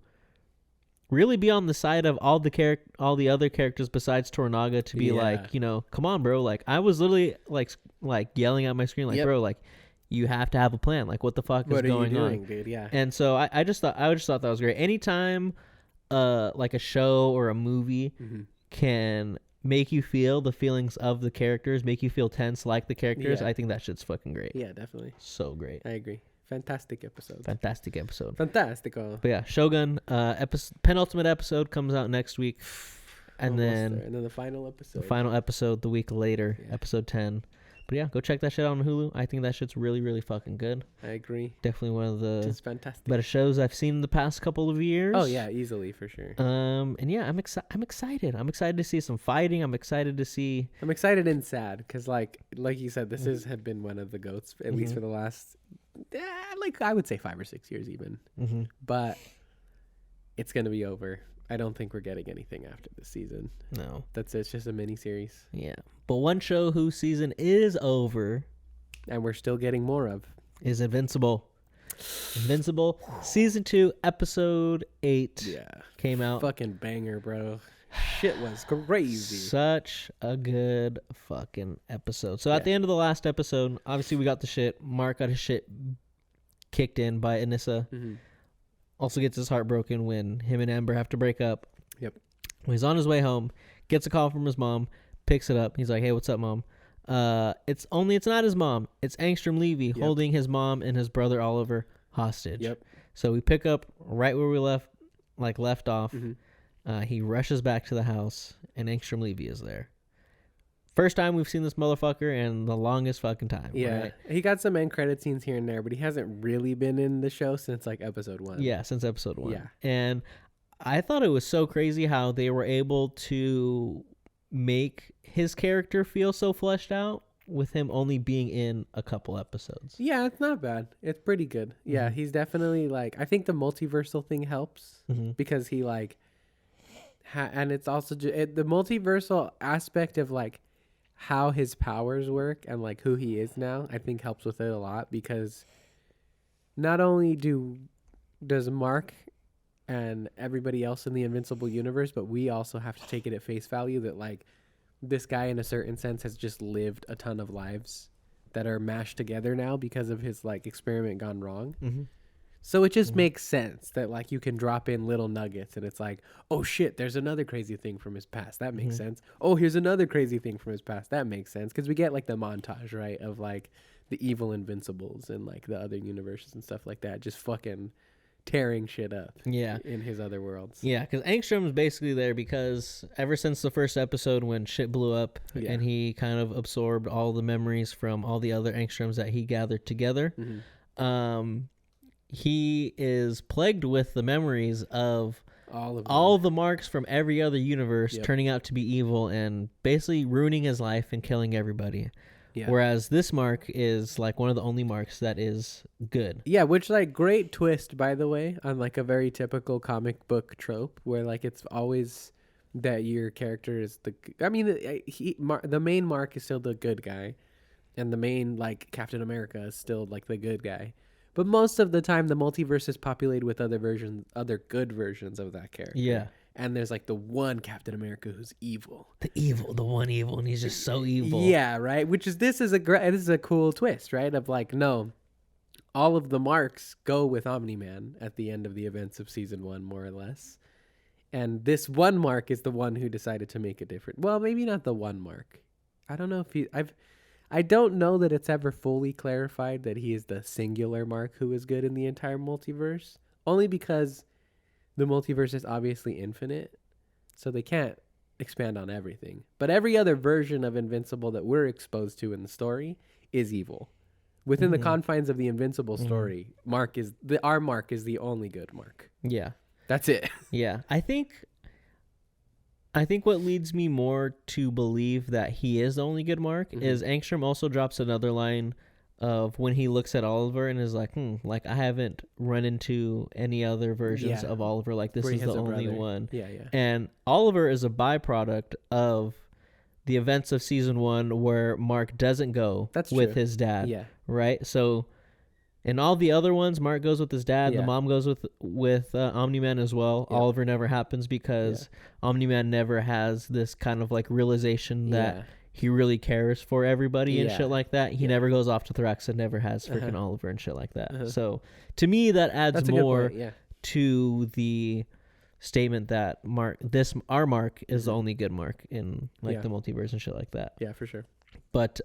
really be on the side of all the other characters besides Tornaga, to be like, come on, bro. Like, I was literally like yelling at my screen, like, bro, like, you have to have a plan. Like, what the fuck is going on, dude? Yeah. And so I just thought that was great. Anytime, like a show or a movie can make you feel the feelings of the characters, make you feel tense like the characters, I think that shit's fucking great. Yeah, definitely. So great. I agree. Fantastic episode. Fantastico. But yeah, Shogun, penultimate episode comes out next week. And then the final episode. The week later, episode 10. But yeah, go check that shit out on Hulu. I think that shit's really, really fucking good. I agree. Definitely one of the fantastic better shows I've seen in the past couple of years. Oh yeah, easily, for sure. And yeah, I'm excited. I'm excited to see some fighting. I'm excited and sad because like you said, this had been one of the GOATs, at least for the last, like, I would say 5 or 6 years even. But it's gonna be over. I don't think we're getting anything after this season. No. It's just a mini series. Yeah. But one show whose season is over, and we're still getting more of, is Invincible. Invincible season 2, episode 8. Yeah. Came out. Fucking banger, bro. Shit was crazy. Such a good fucking episode. So at the end of the last episode, obviously we got the shit. Mark got his shit kicked in by Anissa. Also gets his heart broken when him and Amber have to break up. Yep. When he's on his way home, gets a call from his mom, picks it up. He's like, "Hey, what's up, Mom?" It's not his mom. It's Angstrom Levy holding his mom and his brother Oliver hostage. Yep. So we pick up right where we left off. He rushes back to the house, and Angstrom Levy is there. First time we've seen this motherfucker in the longest fucking time. Yeah. Right? He got some end credit scenes here and there, but he hasn't really been in the show since like episode 1. Yeah, since episode 1. Yeah. And I thought it was so crazy how they were able to make his character feel so fleshed out with him only being in a couple episodes. Yeah, it's not bad. It's pretty good. Yeah, he's definitely like, I think the multiversal thing helps because he like, and it's also the multiversal aspect of like how his powers work and like who he is now, I think helps with it a lot, because not only does Mark and everybody else in the Invincible universe, but we also have to take it at face value that like this guy in a certain sense has just lived a ton of lives that are mashed together now because of his like experiment gone wrong. Mm-hmm. So it just makes sense that like you can drop in little nuggets and it's like, oh shit, there's another crazy thing from his past. That makes sense. Oh, here's another crazy thing from his past. That makes sense. Because we get like the montage, right, of like the evil Invincibles and like the other universes and stuff like that, just fucking tearing shit up. Yeah. In his other worlds. Yeah, because Angstrom's basically there because ever since the first episode when shit blew up and he kind of absorbed all the memories from all the other Angstroms that he gathered together, he is plagued with the memories of all the marks from every other universe turning out to be evil and basically ruining his life and killing everybody. Yeah. Whereas this mark is like one of the only marks that is good. Yeah, which like great twist, by the way, on like a very typical comic book trope where like it's always that your character is the main Mark is still the good guy and the main like Captain America is still like the good guy. But most of the time, the multiverse is populated with other good versions of that character. Yeah. And there's like the one Captain America who's evil. The one evil, and he's just so evil. Yeah, right? This is a cool twist, right? Of like, no, all of the marks go with Omni-Man at the end of the events of season 1, more or less. And this one mark is the one who decided to make it different. Well, maybe not the one mark. I don't know if I don't know that it's ever fully clarified that he is the singular Mark who is good in the entire multiverse. Only because the multiverse is obviously infinite, so they can't expand on everything. But every other version of Invincible that we're exposed to in the story is evil. Within the confines of the Invincible story, our Mark is the only good Mark. Yeah. That's it. Yeah. I think what leads me more to believe that he is the only good Mark is Angstrom also drops another line of when he looks at Oliver and is like, like I haven't run into any other versions of Oliver. Like this is the only one. Yeah, yeah. And Oliver is a byproduct of the events of season 1 where Mark doesn't go with his dad. Yeah. Right? So in all the other ones, Mark goes with his dad. Yeah. The mom goes with Omni-Man as well. Yeah. Oliver never happens because Omni-Man never has this kind of like realization that he really cares for everybody and shit like that. He never goes off to Thrax and never has freaking Oliver and shit like that. So to me, that adds more to the statement that our Mark is the only good Mark in like the multiverse and shit like that. Yeah, for sure. But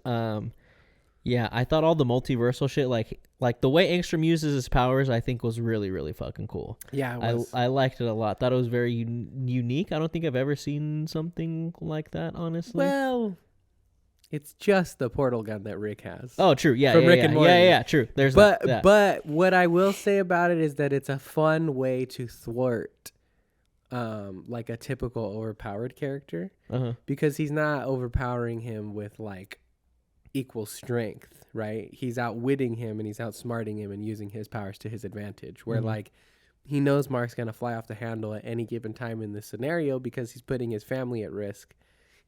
yeah, I thought all the multiversal shit, like the way Angstrom uses his powers, I think was really, really fucking cool. Yeah, it was. I liked it a lot. Thought it was very unique. I don't think I've ever seen something like that, honestly. Well, it's just the portal gun that Rick has. Oh, true. Yeah, Rick and Morty. Yeah, true. There's but what I will say about it is that it's a fun way to thwart like a typical overpowered character because he's not overpowering him with like equal strength, right? He's outwitting him and he's outsmarting him and using his powers to his advantage, where like he knows Mark's gonna fly off the handle at any given time in this scenario because he's putting his family at risk.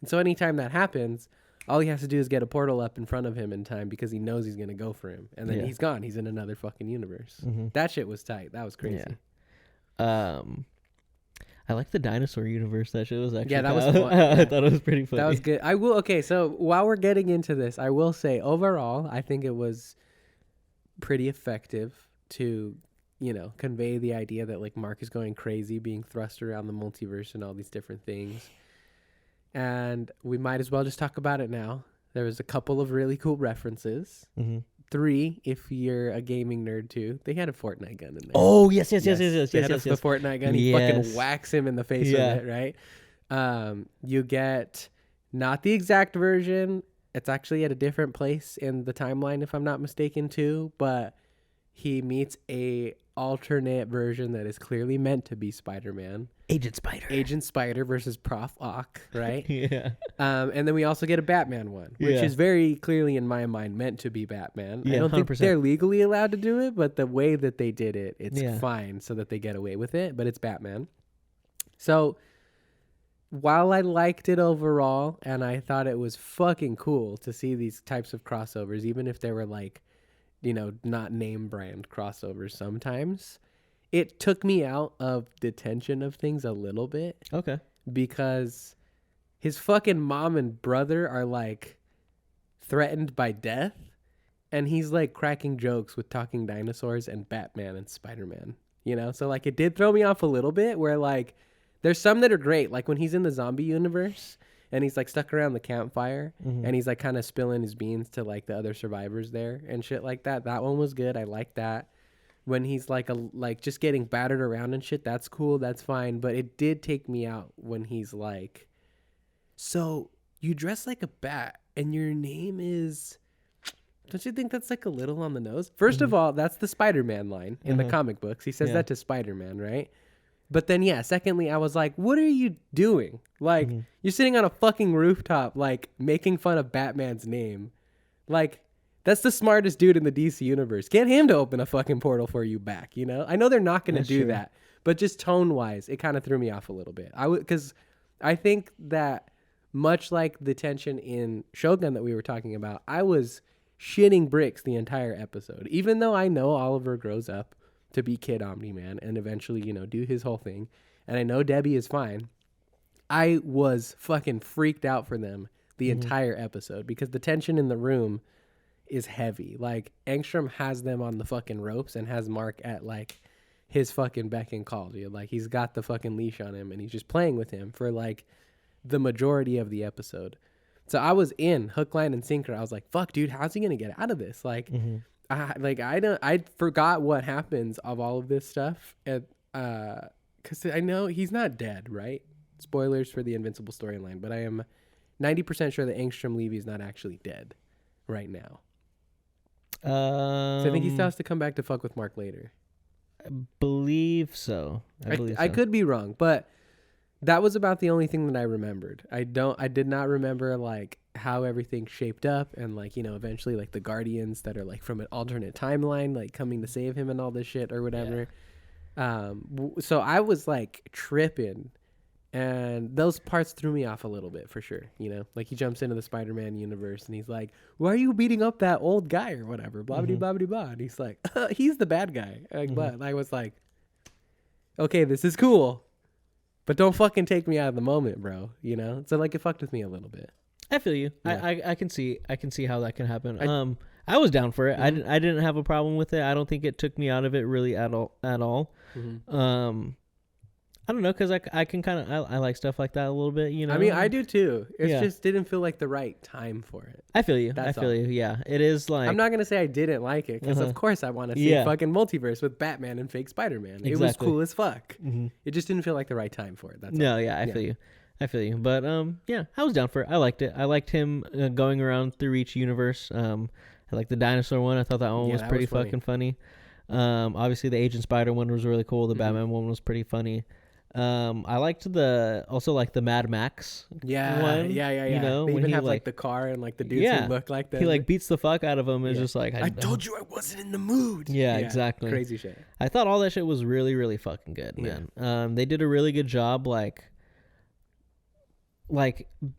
And so anytime that happens, all he has to do is get a portal up in front of him in time because he knows he's gonna go for him, and then he's gone. He's in another fucking universe. That shit was tight. That was crazy. I like the dinosaur universe. That shit was actually that was fun. I thought it was pretty funny. That was good. So while we're getting into this, I will say overall, I think it was pretty effective to, convey the idea that like Mark is going crazy, being thrust around the multiverse and all these different things. And we might as well just talk about it now. There was a couple of really cool references. 3, if you're a gaming nerd too. They had a Fortnite gun in there. Oh, yes. They had the Fortnite gun. He fucking whacks him in the face with it, right? You get not the exact version. It's actually at a different place in the timeline, if I'm not mistaken, too. But he meets a alternate version that is clearly meant to be Spider-Man. Agent Spider versus Prof Ock, right? And then we also get a Batman one, which is very clearly in my mind meant to be Batman. I don't 100%. Think they're legally allowed to do it, but the way that they did it, it's fine so that they get away with it, but it's Batman. So while I liked it overall and I thought it was fucking cool to see these types of crossovers, even if they were like, you know, not name brand crossovers sometimes, it took me out of the tension of things a little bit. Okay. Because his fucking mom and brother are like threatened by death. And he's like cracking jokes with talking dinosaurs and Batman and Spider-Man, you know? So like it did throw me off a little bit where like there's some that are great. Like when he's in the zombie universe and he's like stuck around the campfire and he's like kind of spilling his beans to like the other survivors there and shit like that. That one was good. I like that. When he's like just getting battered around and shit, that's cool. That's fine. But it did take me out when he's like, so you dress like a bat and your name is... Don't you think that's like a little on the nose? First of all, that's the Spider-Man line in the comic books. He says that to Spider-Man, right? But then, yeah, secondly, I was like, what are you doing? Like, you're sitting on a fucking rooftop, like, making fun of Batman's name. Like, that's the smartest dude in the DC universe. Get him to open a fucking portal for you back, you know? I know they're not going to do that. But just tone-wise, it kind of threw me off a little bit. Because I think that much like the tension in Shogun that we were talking about, I was... shitting bricks the entire episode, even though I know Oliver grows up to be Kid Omni-Man and eventually, you know, do his whole thing, and I know Debbie is fine. I was fucking freaked out for them the entire episode because the tension in the room is heavy. Like Angstrom has them on the fucking ropes and has Mark at like his fucking beck and call, dude. Like he's got the fucking leash on him and he's just playing with him for like the majority of the episode. So I was in hook, line, and sinker. I was like, "Fuck, dude, how's he gonna get out of this?" Like, I forgot what happens of all of this stuff, because I know he's not dead, right? Spoilers for the Invincible storyline, but I am 90% sure that Angstrom Levy is not actually dead right now. So I think he still has to come back to fuck with Mark later. I believe so. I could be wrong, but. That was about the only thing that I remembered. I did not remember like how everything shaped up and like, you know, eventually like the Guardians that are like from an alternate timeline, like coming to save him and all this shit or whatever. Yeah. So I was like tripping and those parts threw me off a little bit for sure. You know, like he jumps into the Spider-Man universe and he's like, why are you beating up that old guy or whatever? Blah, blah, blah, blah, blah. And he's like, he's the bad guy. Like, but I was like, okay, this is cool. But don't fucking take me out of the moment, bro. You know, so like it fucked with me a little bit. I feel you. Yeah. I can see how that can happen. I was down for it. Mm-hmm. I didn't have a problem with it. I don't think it took me out of it really at all. Mm-hmm. I don't know, because I can kind of I like stuff like that a little bit, you know. I mean, I do too. It just didn't feel like the right time for it. I feel you. That's I feel you. Yeah, it is like. I'm not gonna say I didn't like it because of course I want to see fucking multiverse with Batman and fake Spider-Man. Exactly. It was cool as fuck. Mm-hmm. It just didn't feel like the right time for it. That's all. Yeah, I feel you. I feel you. But yeah, I was down for it. I liked it. I liked him going around through each universe. I liked the dinosaur one. I thought that one was pretty fucking funny. Obviously the Agent Spider one was really cool. The Batman one was pretty funny. I liked the Mad Max one. Yeah. You know, they even have like the car and like the dudes who look like them. He like beats the fuck out of him. It's just like I told you I wasn't in the mood. Yeah, exactly. Crazy shit. I thought all that shit was really, really fucking good, man. They did a really good job, like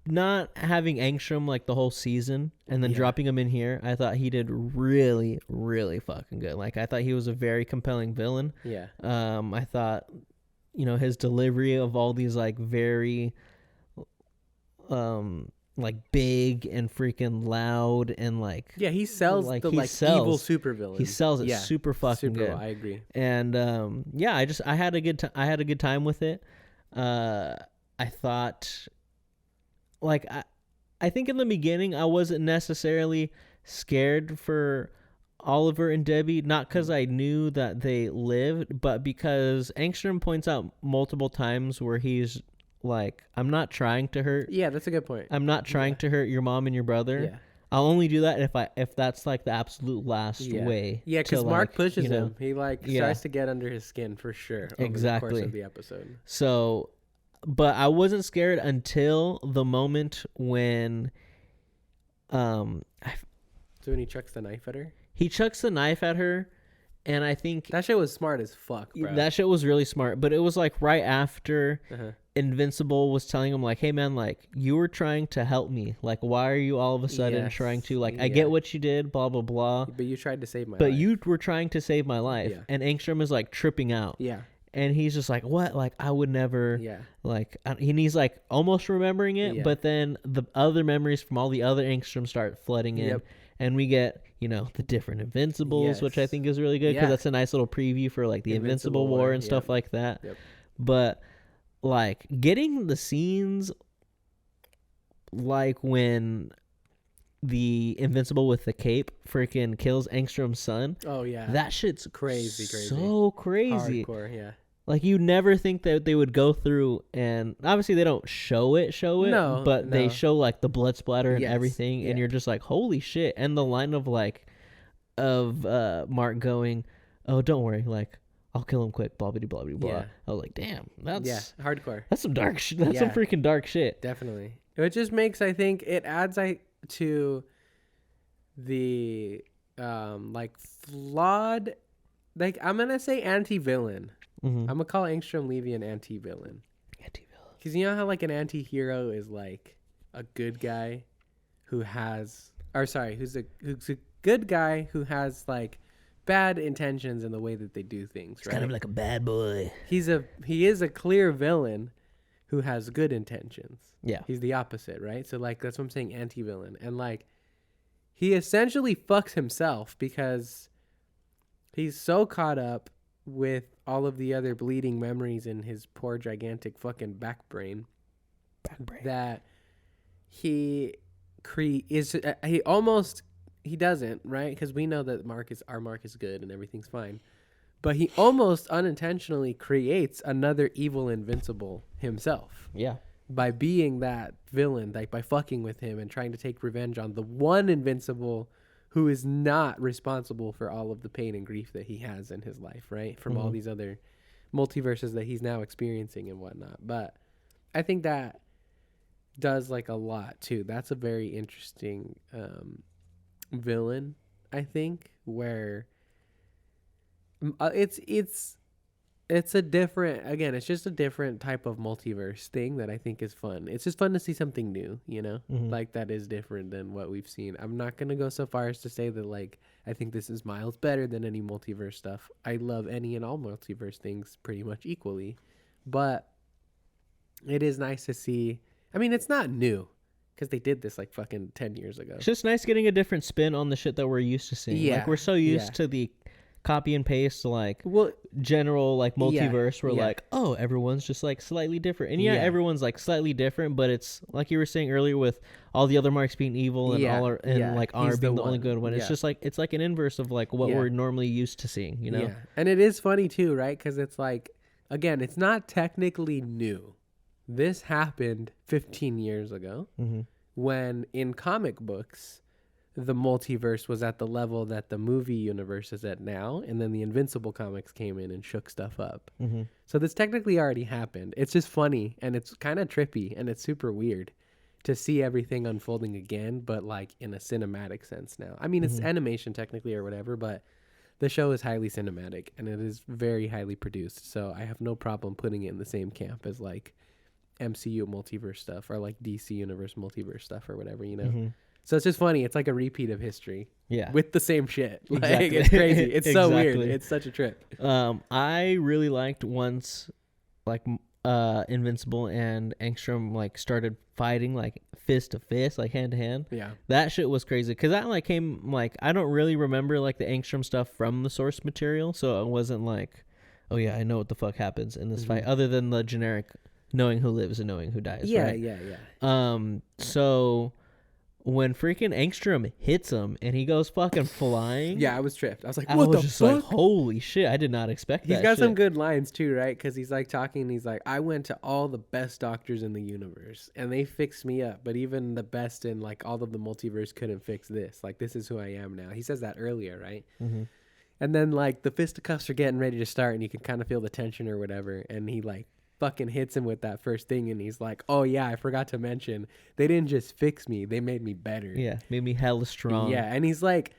not having Angstrom like the whole season and then dropping him in here. I thought he did really, really fucking good. Like I thought he was a very compelling villain. Yeah. I thought. You know, his delivery of all these like very like big and freaking loud and like he sells the evil supervillain. He sells it super fucking good. I agree. And I had a good time with it. I thought like I think in the beginning I wasn't necessarily scared for Oliver and Debbie, not because I knew that they lived, but because Angstrom points out multiple times where he's like, I'm not trying to hurt. Yeah, that's a good point. I'm not trying to hurt your mom and your brother. Yeah. I'll only do that if that's like the absolute last way. Yeah, because Mark pushes him. He tries to get under his skin for sure over the course of the episode. So, but I wasn't scared until the moment when so when he chucks the knife at her? He chucks the knife at her, and I think... That shit was smart as fuck, bro. That shit was really smart, but it was like right after Invincible was telling him like, hey man, like you were trying to help me, like why are you all of a sudden trying to like, I get what you did, blah blah blah, but you tried to save my but life. you were trying to save my life. And Angstrom is like tripping out, and he's just like, what, like I would never, like, and he's like almost remembering it, but then the other memories from all the other Angstroms start flooding in, and we get, you know, the different Invincibles, which I think is really good because that's a nice little preview for like the Invincible War and stuff like that. But like getting the scenes like when the Invincible with the cape freaking kills Angstrom's son. Oh yeah, that shit's crazy, so crazy. Hardcore, like you never think that they would go through, and obviously they don't show it, but they show like the blood splatter and everything, and you're just like, holy shit. And the line of like Mark going, oh don't worry, like I'll kill him quick, blah, blah, blah, blah, blah. I was like, damn, that's hardcore. That's some dark shit. That's some freaking dark shit. Definitely. It just makes, I think, it adds to the, like, flawed, like, I'm going to say anti-villain. I'm going to call Angstrom Levy an anti-villain. Because you know how, like, an anti-hero is, like, a good guy who's a good guy who has, like, bad intentions in the way that they do things. It's kind of like a bad boy. He is a clear villain who has good intentions. Yeah, he's the opposite, right? So like that's what I'm saying, anti-villain, and like he essentially fucks himself because he's so caught up with all of the other bleeding memories in his poor gigantic fucking back brain that he doesn't, right? Because we know that our Mark is good and everything's fine. But he almost unintentionally creates another evil Invincible himself. Yeah. By being that villain, like by fucking with him and trying to take revenge on the one Invincible who is not responsible for all of the pain and grief that he has in his life, right? From all these other multiverses that he's now experiencing and whatnot. But I think that does like a lot too. That's a very interesting villain, I think, where it's a different, again, it's just a different type of multiverse thing that I think is fun. It's just fun to see something new, you know, like that is different than what we've seen. I'm not gonna go so far as to say that like I think this is miles better than any multiverse stuff. I love any and all multiverse things pretty much equally, but it is nice to see. I mean, it's not new, because they did this like fucking 10 years ago. It's just nice getting a different spin on the shit that we're used to seeing. Yeah. Like, we're so used to the copy and paste, like, general, like, multiverse where, like, oh, everyone's just, like, slightly different. And, everyone's, like, slightly different, but it's, like you were saying earlier with all the other Marks being evil and like, Honor being the only good one. It's just, like, it's, like, an inverse of, like, what we're normally used to seeing, you know? Yeah. And it is funny, too, right? Because it's, like, again, it's not technically new. This happened 15 years ago. When in comic books, the multiverse was at the level that the movie universe is at now, and then the Invincible comics came in and shook stuff up. So this technically already happened. It's just funny, and it's kind of trippy, and it's super weird to see everything unfolding again, but like in a cinematic sense now. I mean, it's animation technically or whatever, but the show is highly cinematic, and it is very highly produced, so I have no problem putting it in the same camp as like MCU multiverse stuff or like DC universe multiverse stuff or whatever, you know. So it's just funny. It's like a repeat of history, with the same shit. Like, exactly. It's crazy. It's so weird. It's such a trip. I really liked once like Invincible and Angstrom like started fighting like fist to fist, like hand to hand. Yeah, that shit was crazy because that like came like I don't really remember like the Angstrom stuff from the source material, so it wasn't like, oh yeah, I know what the fuck happens in this fight, other than the generic knowing who lives and knowing who dies. Right? So when freaking Angstrom hits him and he goes fucking flying. I was tripped. I was like, what the fuck? Like, holy shit, I did not expect that. He's got some good lines too, right? Because he's like talking and he's like, I went to all the best doctors in the universe and they fixed me up, but even the best in like all of the multiverse couldn't fix this. Like, this is who I am now. He says that earlier, right? And then like the fisticuffs are getting ready to start and you can kind of feel the tension or whatever, and he like fucking hits him with that first thing and he's like, oh yeah, I forgot to mention, they didn't just fix me, they made me better. Yeah, made me hella strong. Yeah, and he's like,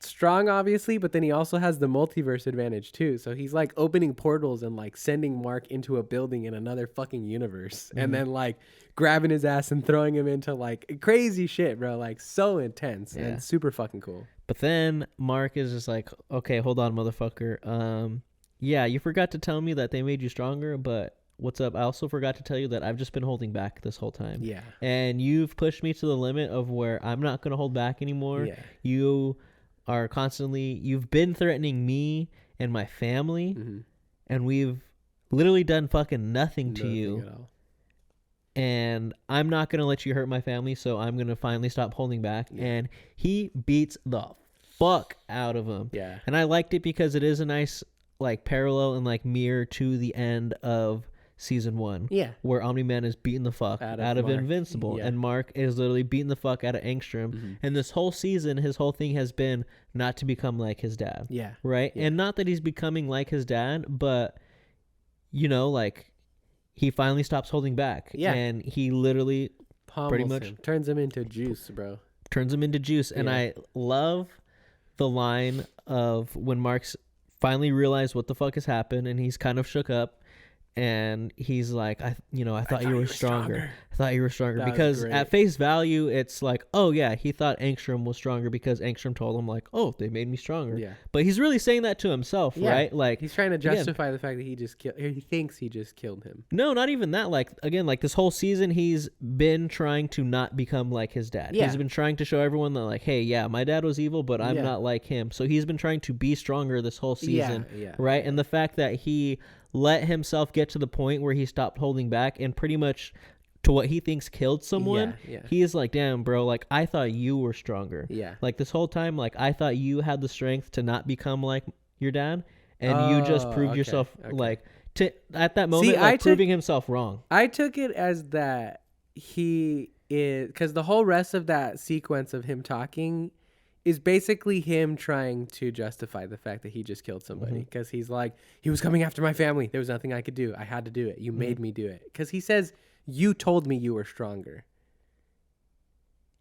strong, obviously, but then he also has the multiverse advantage too. So he's like opening portals and like sending Mark into a building in another fucking universe, and then like grabbing his ass and throwing him into like crazy shit, bro. Like so intense and super fucking cool. But then Mark is just like, okay, hold on, motherfucker. Yeah, you forgot to tell me that they made you stronger, but what's up? I also forgot to tell you that I've just been holding back this whole time. Yeah. And you've pushed me to the limit of where I'm not going to hold back anymore. Yeah. You are constantly, you've been threatening me and my family, and we've literally done fucking nothing to you. At all. And I'm not going to let you hurt my family, so I'm going to finally stop holding back. Yeah. And he beats the fuck out of him. Yeah. And I liked it because it is a nice like parallel and like mirror to the end of season 1. Yeah. Where Omni-Man is beating the fuck out of Invincible. Yeah. And Mark is literally beating the fuck out of Angstrom. And this whole season, his whole thing has been not to become like his dad. Yeah. Right? Yeah. And not that he's becoming like his dad, but, you know, like, he finally stops holding back. Yeah. And he literally pretty much turns him into juice, bro. Turns him into juice. And I love the line of when Mark's finally realized what the fuck has happened and he's kind of shook up. And he's like, I thought you were stronger. I thought you were stronger. Because at face value, it's like, oh, yeah, he thought Angstrom was stronger because Angstrom told him, like, oh, they made me stronger. Yeah. But he's really saying that to himself, right? Like, he's trying to justify the fact that he thinks he just killed him. No, not even that. Like, again, like this whole season, he's been trying to not become like his dad. Yeah. He's been trying to show everyone that, like, hey, yeah, my dad was evil, but I'm not like him. So he's been trying to be stronger this whole season, right? And the fact that he let himself get to the point where he stopped holding back and pretty much to what he thinks killed someone. He is like, damn, bro, like I thought you were stronger. Yeah. Like this whole time, like I thought you had the strength to not become like your dad, and you just proved yourself like at that moment proving himself wrong. I took it as that he is, because the whole rest of that sequence of him talking is basically him trying to justify the fact that he just killed somebody, because he's like, he was coming after my family. There was nothing I could do. I had to do it. You made me do it. Because he says, you told me you were stronger.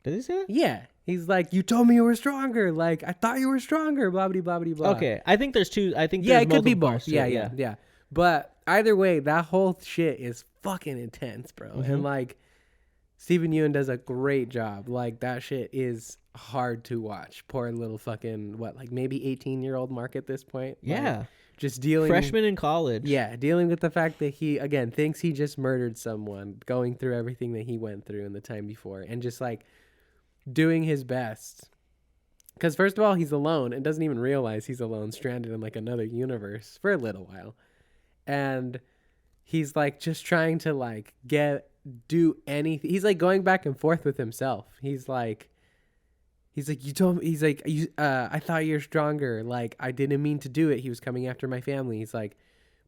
Did he say that? Yeah. He's like, you told me you were stronger. Like, I thought you were stronger. Blah, blah, blah, blah, blah. Okay. I think there's two. I think there's it could be both. Yeah. But either way, that whole shit is fucking intense, bro. And like, Steven Yeun does a great job. Like, that shit is hard to watch. Poor little fucking, like maybe 18-year-old Mark at this point. Yeah. Like, just dealing. Freshman in college. Yeah. Dealing with the fact that he, again, thinks he just murdered someone, going through everything that he went through in the time before, and just like doing his best. Because first of all, he's alone and doesn't even realize he's alone, stranded in like another universe for a little while. And he's like just trying to like do anything. He's like going back and forth with himself. He's like, you told me, he's like, I thought you're stronger. Like, I didn't mean to do it. He was coming after my family. He's like,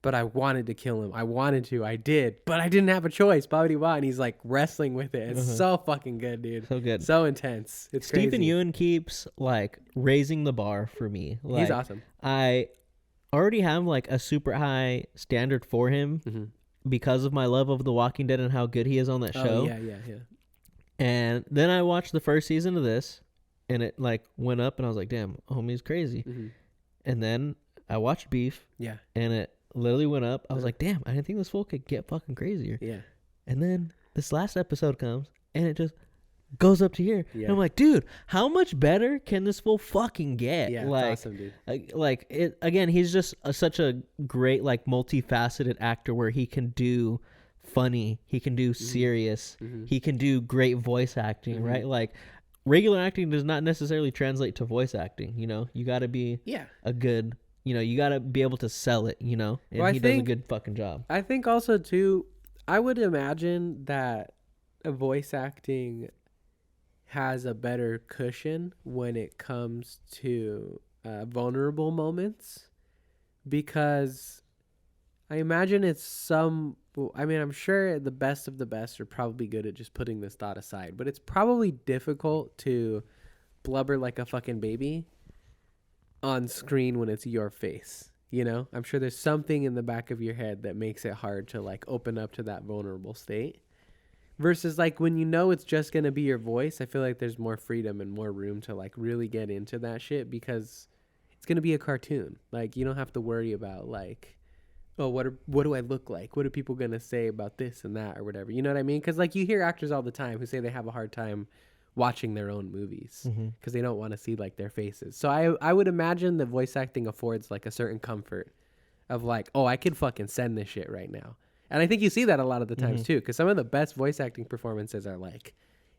but I wanted to kill him. I did, but I didn't have a choice. Blah, blah, blah. And he's like wrestling with it. It's so fucking good, dude. So good. So intense. It's Steven crazy. Yeun keeps like raising the bar for me. Like, he's awesome. I already have like a super high standard for him because of my love of The Walking Dead and how good he is on that show. Yeah. And then I watched the first season of this, and it like went up, and I was like, damn, homie's crazy. And then I watched Beef. Yeah. And it literally went up. I was like, damn, I didn't think this fool could get fucking crazier. Yeah. And then this last episode comes, and it just goes up to here. Yeah. And I'm like, dude, how much better can this fool fucking get? Yeah, like, it's awesome, dude. Like it again. He's just such a great, like, multifaceted actor where he can do funny, he can do serious, he can do great voice acting, right? Like, regular acting does not necessarily translate to voice acting. You know, you got to be a good. You know, you got to be able to sell it. You know, and he does a good fucking job. I think also too, I would imagine that a voice acting has a better cushion when it comes to vulnerable moments, because I imagine I'm sure the best of the best are probably good at just putting this thought aside, but it's probably difficult to blubber like a fucking baby on screen when it's your face. You know, I'm sure there's something in the back of your head that makes it hard to like open up to that vulnerable state. Versus like when you know it's just going to be your voice, I feel like there's more freedom and more room to like really get into that shit because it's going to be a cartoon. Like you don't have to worry about like, oh, what do I look like? What are people going to say about this and that or whatever? You know what I mean? Because like you hear actors all the time who say they have a hard time watching their own movies because they don't want to see like their faces. So I would imagine the voice acting affords like a certain comfort of like, oh, I could fucking send this shit right now. And I think you see that a lot of the times too, because some of the best voice acting performances are like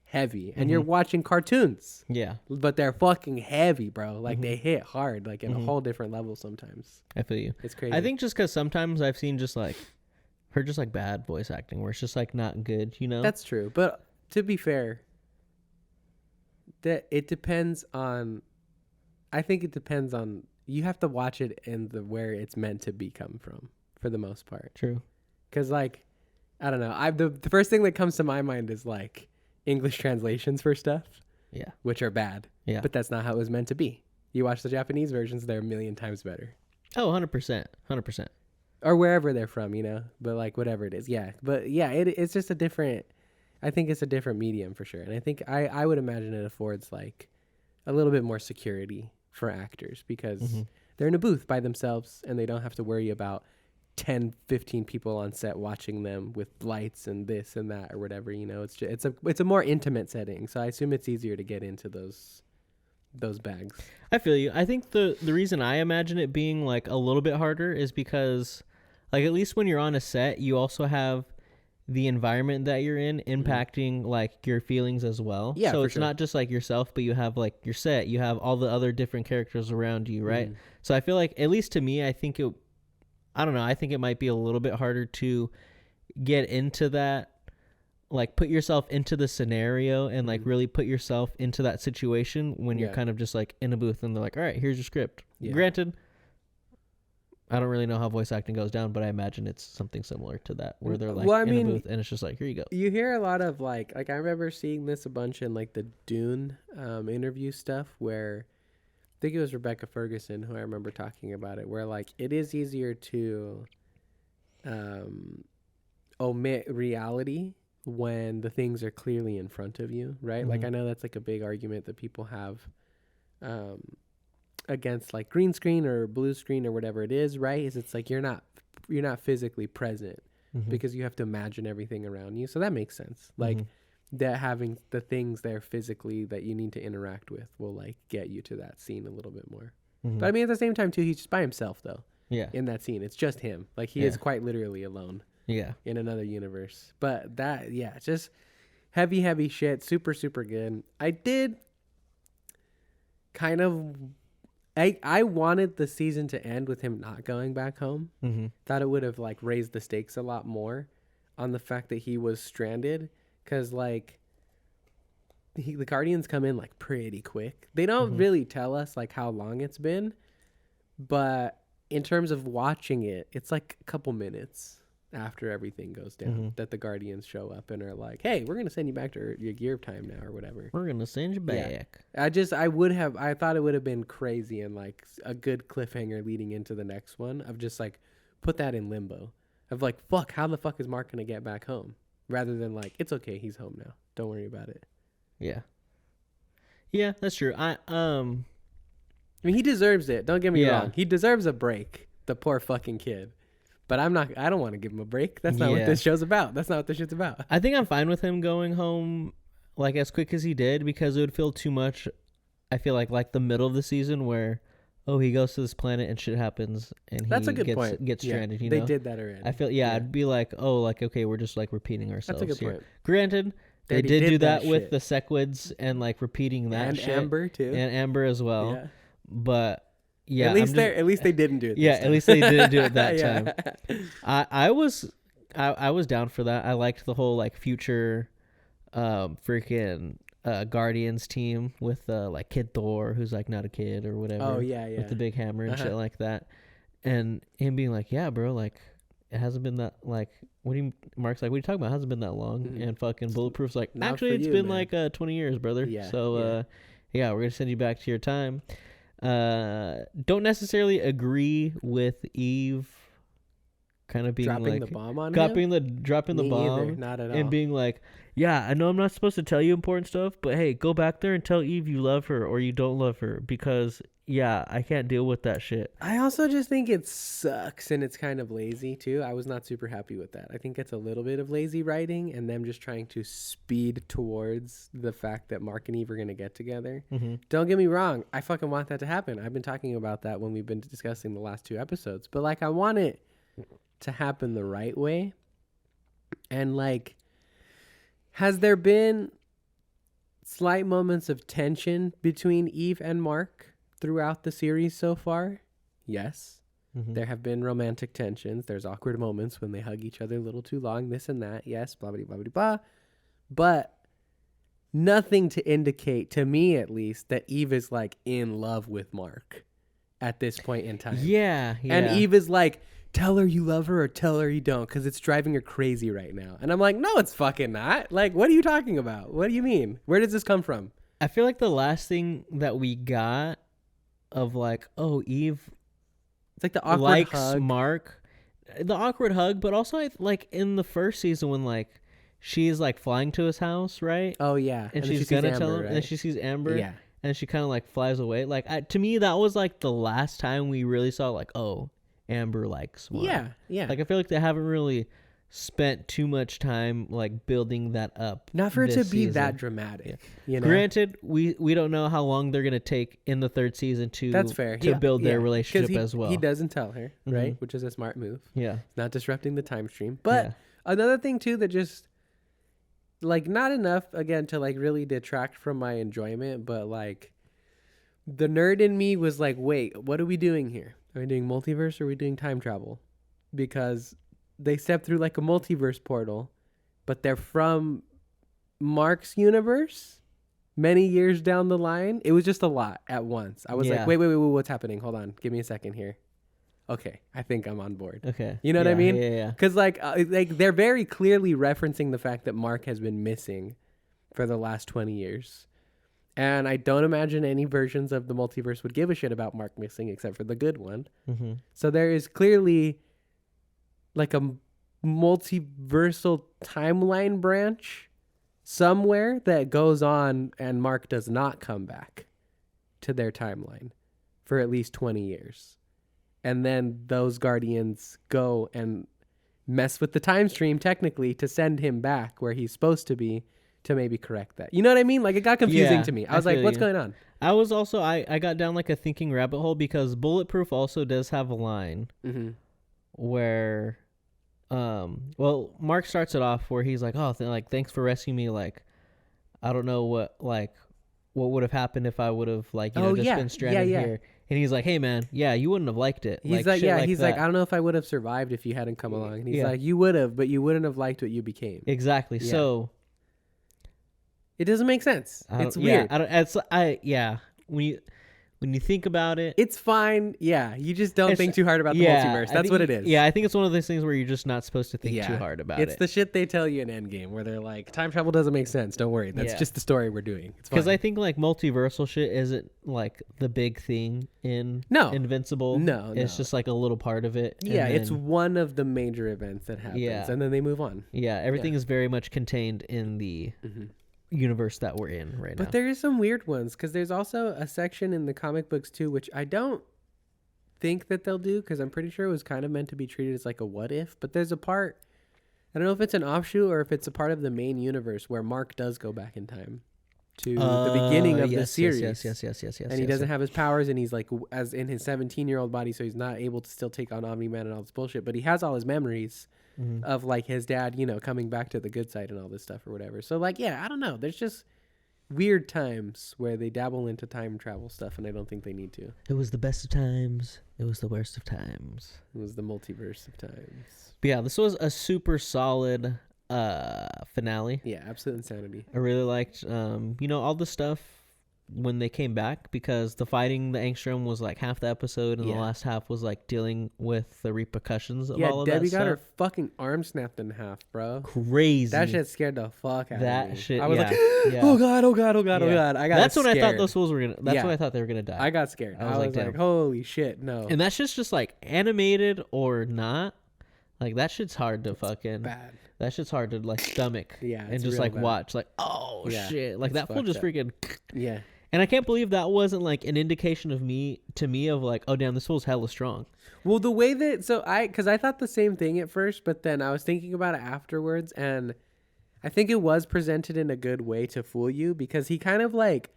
heavy, and you're watching cartoons. Yeah, but they're fucking heavy, bro. Like they hit hard, like in a whole different level sometimes. I feel you. It's crazy. I think just because sometimes I've seen just like bad voice acting where it's just like not good, you know. That's true, but to be fair, that it depends on. I think it depends on. You have to watch it in the where it's meant to be come from, for the most part. True. Because, like, I don't know. The first thing that comes to my mind is, like, English translations for stuff. Yeah. Which are bad. Yeah. But that's not how it was meant to be. You watch the Japanese versions, they're a million times better. Oh, 100%. 100%. Or wherever they're from, you know? But, like, whatever it is. Yeah. But, yeah, it's just a different... I think it's a different medium for sure. And I think I would imagine it affords, like, a little bit more security for actors because they're in a booth by themselves and they don't have to worry about 10, 15 people on set watching them with lights and this and that or whatever, you know. It's just, it's a more intimate setting, so I assume it's easier to get into those bags. I feel you. I think the reason I imagine it being like a little bit harder is because like at least when you're on a set, you also have the environment that you're in impacting like your feelings as well. Yeah, so it's sure. not just like yourself, but you have like your set, you have all the other different characters around you, right? So I feel like at least to me, I think it might be a little bit harder to get into that, like put yourself into the scenario and like really put yourself into that situation when you're kind of just like in a booth and they're like, all right, here's your script. Yeah. Granted, I don't really know how voice acting goes down, but I imagine it's something similar to that where they're like in a booth and it's just like, here you go. You hear a lot of like I remember seeing this a bunch in like the Dune interview stuff where I think it was Rebecca Ferguson who I remember talking about it, where like it is easier to omit reality when the things are clearly in front of you, right? Like I know that's like a big argument that people have against like green screen or blue screen or whatever it is, right? Is it's like you're not physically present because you have to imagine everything around you. So that makes sense. Like that having the things there physically that you need to interact with will like get you to that scene a little bit more. But I mean, at the same time too, he's just by himself though. Yeah. In that scene, it's just him. Like he is quite literally alone. Yeah. In another universe. But that, just heavy shit. Super, super good. I did kind of, I wanted the season to end with him not going back home. Thought it would have like raised the stakes a lot more on the fact that he was stranded. Because, like, the Guardians come in, like, pretty quick. They don't really tell us, like, how long it's been. But in terms of watching it, it's, like, a couple minutes after everything goes down that the Guardians show up and are like, hey, we're going to send you back to your gear time now or whatever. We're going to send you back. I thought it would have been crazy and, like, a good cliffhanger leading into the next one of just, like, put that in limbo. Of, like, fuck, how the fuck is Mark going to get back home? Rather than like, it's okay, he's home now. Don't worry about it. Yeah. Yeah, that's true. I mean, he deserves it. Don't get me wrong. He deserves a break. The poor fucking kid. But I don't want to give him a break. That's not what this show's about. That's not what this shit's about. I think I'm fine with him going home like as quick as he did because it would feel too much. I feel like the middle of the season where he goes to this planet and shit happens and that's a good point. Gets stranded, you know? They did that already. I feel, I'd be like, okay, we're just like repeating ourselves. That's a good here. point. Granted, they did do that with the Sequids and like repeating that and shit. Amber too. And Amber as well. Yeah. But at least they didn't do it. At least they didn't do it that time. I was down for that. I liked the whole like future freaking Guardians team with like Kid Thor, who's like not a kid or whatever. Oh yeah. With the big hammer and shit like that, and him being like, yeah, bro, like it hasn't been that like. Mark's like, what are you talking about? It hasn't been that long. And fucking Bulletproof's like, actually, it's been man. Like 20 years, brother. Yeah. So we're gonna send you back to your time. Don't necessarily agree with Eve kind of being dropping like the bomb on him. dropping the Me bomb, either, not at all. and being like, yeah, I know I'm not supposed to tell you important stuff, but hey, go back there and tell Eve you love her or you don't love her because yeah, I can't deal with that shit. I also just think it sucks and it's kind of lazy too. I was not super happy with that. I think it's a little bit of lazy writing and them just trying to speed towards the fact that Mark and Eve are going to get together. Mm-hmm. Don't get me wrong. I fucking want that to happen. I've been talking about that when we've been discussing the last 2 episodes. But like, I want it to happen the right way. And like, has there been slight moments of tension between Eve and Mark throughout the series so far? Yes. Mm-hmm. There have been romantic tensions. There's awkward moments when they hug each other a little too long, this and that. Yes, blah, blah, blah, blah, blah. But nothing to indicate, to me at least, that Eve is like in love with Mark at this point in time. Yeah. And Eve is like, tell her you love her or tell her you don't, because it's driving her crazy right now. And I'm like, no, it's fucking not. Like, what are you talking about? What do you mean? Where does this come from? I feel like the last thing that we got of like, oh, Eve, it's like the awkward likes hug. Mark, the awkward hug, but also like in the first season when like she's like flying to his house, right? Oh yeah, and she's gonna tell him, right? and then she sees Amber, yeah, and she kind of like flies away. Like to me, that was like the last time we really saw like, oh, Amber likes Mark. Yeah. Like I feel like they haven't really spent too much time like building that up. Not for it to be season. that dramatic. Yeah. You know? Granted, we don't know how long they're gonna take in the 3rd season to That's fair. to build their relationship as well. He doesn't tell her, right? Which is a smart move. Yeah. Not disrupting the time stream. But another thing too that just like not enough again to like really detract from my enjoyment, but like the nerd in me was like, wait, what are we doing here? Are we doing multiverse or are we doing time travel? Because they step through like a multiverse portal, but they're from Mark's universe many years down the line. It was just a lot at once. I was like, wait, what's happening? Hold on. Give me a second here. Okay, I think I'm on board. Okay. You know what I mean? Yeah. Because like they're very clearly referencing the fact that Mark has been missing for the last 20 years. And I don't imagine any versions of the multiverse would give a shit about Mark missing except for the good one. Mm-hmm. So there is clearly like a multiversal timeline branch somewhere that goes on and Mark does not come back to their timeline for at least 20 years. And then those Guardians go and mess with the time stream technically to send him back where he's supposed to be to maybe correct that. You know what I mean? Like it got confusing to me. I was like, what's going on? I was also, I got down like a thinking rabbit hole because Bulletproof also does have a line where, well, Mark starts it off where he's like, oh, like, thanks for rescuing me. Like, I don't know what would have happened if I would have like, just been stranded here. And he's like, hey man, you wouldn't have liked it. He's like he's like, I don't know if I would have survived if you hadn't come along. And he's like, you would have, but you wouldn't have liked what you became. Exactly. Yeah. So it doesn't make sense. It's weird. When you think about it, it's fine. Yeah, you just don't think too hard about the multiverse. That's what it is. Yeah, I think it's one of those things where you're just not supposed to think too hard about it. It's the shit they tell you in Endgame where they're like, time travel doesn't make sense. Don't worry. That's just the story we're doing. Because I think like multiversal shit isn't like the big thing in Invincible. No, it's just like a little part of it. Yeah, it's one of the major events that happens, and then they move on. Yeah, everything is very much contained in the universe that we're in right now. But there are some weird ones because there's also a section in the comic books too, which I don't think that they'll do because I'm pretty sure it was kind of meant to be treated as like a what if. But there's a part, I don't know if it's an offshoot or if it's a part of the main universe where Mark does go back in time to the beginning of the series. Yes. And he doesn't have his powers, and he's like as in his 17-year-old body, so he's not able to still take on Omni-Man and all this bullshit. But he has all his memories of like his dad, coming back to the good side and all this stuff or whatever. So like, I don't know. There's just weird times where they dabble into time travel stuff, and I don't think they need to. It was the best of times. It was the worst of times. It was the multiverse of times. But yeah, this was a super solid finale. Yeah, absolute insanity. I really liked, all the stuff when they came back, because the fighting the Angstrom was like half the episode, and the last half was like dealing with the repercussions of all of Debbie that stuff. got her fucking arm snapped in half, bro. Crazy. That shit scared the fuck out of me. That shit. I was like, yeah. oh god. I got That's scared. when I thought those fools were gonna. That's when I thought they were gonna die. I got scared. I was like, holy shit, no. And that's just like animated or not. Like that shit's hard to it's fucking bad. That shit's hard to like stomach. Yeah, and just like bad. Watch like shit. Like that fool just freaking yeah. And I can't believe that wasn't like an indication of me of like, oh damn, this fool's hella strong. Well, the way that because I thought the same thing at first, but then I was thinking about it afterwards, and I think it was presented in a good way to fool you because he kind of like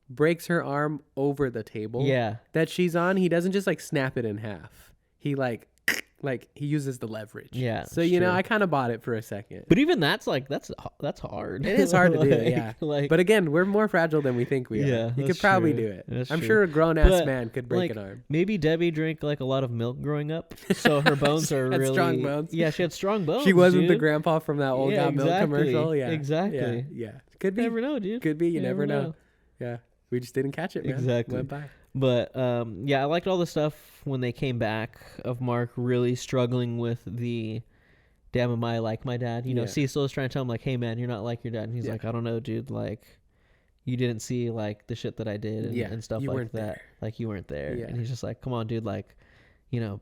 breaks her arm over the table that she's on. He doesn't just like snap it in half. He like he uses the leverage. Yeah. So you know, I kind of bought it for a second. But even that's like that's hard. It is hard to do. Yeah. But again, we're more fragile than we think we are. Yeah, you could probably do it. I'm sure a grown ass man could break an arm. Maybe Debbie drank like a lot of milk growing up, so her bones are really strong bones. Yeah, she had strong bones. She wasn't the dude. grandpa from that old Got Milk commercial. Yeah. Exactly. Yeah. Could be. You never know, dude. Could be. You never know. Yeah. We just didn't catch it, man. Exactly. Went by. But yeah, I liked all the stuff when they came back of Mark really struggling with the damn, am I like my dad? You know, Cecil is trying to tell him like, hey man, you're not like your dad. And he's like, I don't know, dude. Like, you didn't see like the shit that I did and stuff like that. There. Like you weren't there. Yeah. And he's just like, come on, dude. Like, you know,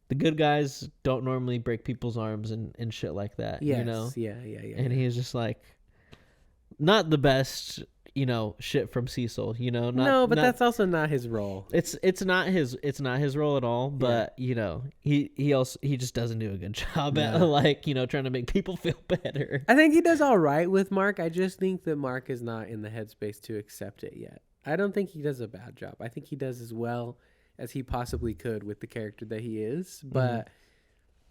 the good guys don't normally break people's arms and shit like that. Yes. You know? Yeah. And he's just like, not the best, you know, shit from Cecil, you know. But that's also not his role. It's not his role at all. But you know, he just doesn't do a good job at like, you know, trying to make people feel better. I think he does all right with Mark. I just think that Mark is not in the headspace to accept it yet. I don't think he does a bad job. I think he does as well as he possibly could with the character that he is. But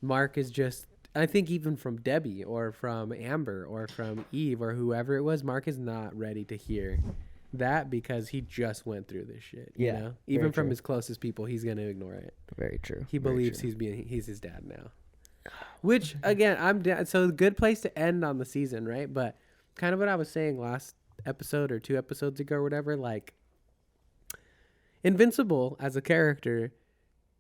Mark is just, I think even from Debbie or from Amber or from Eve or whoever it was, Mark is not ready to hear that because he just went through this shit. You know? Even from his closest people, he's going to ignore it. Very true. He believes he's his dad now. Which, again, so good place to end on the season, right? But kind of what I was saying last episode or 2 episodes ago or whatever, like Invincible as a character,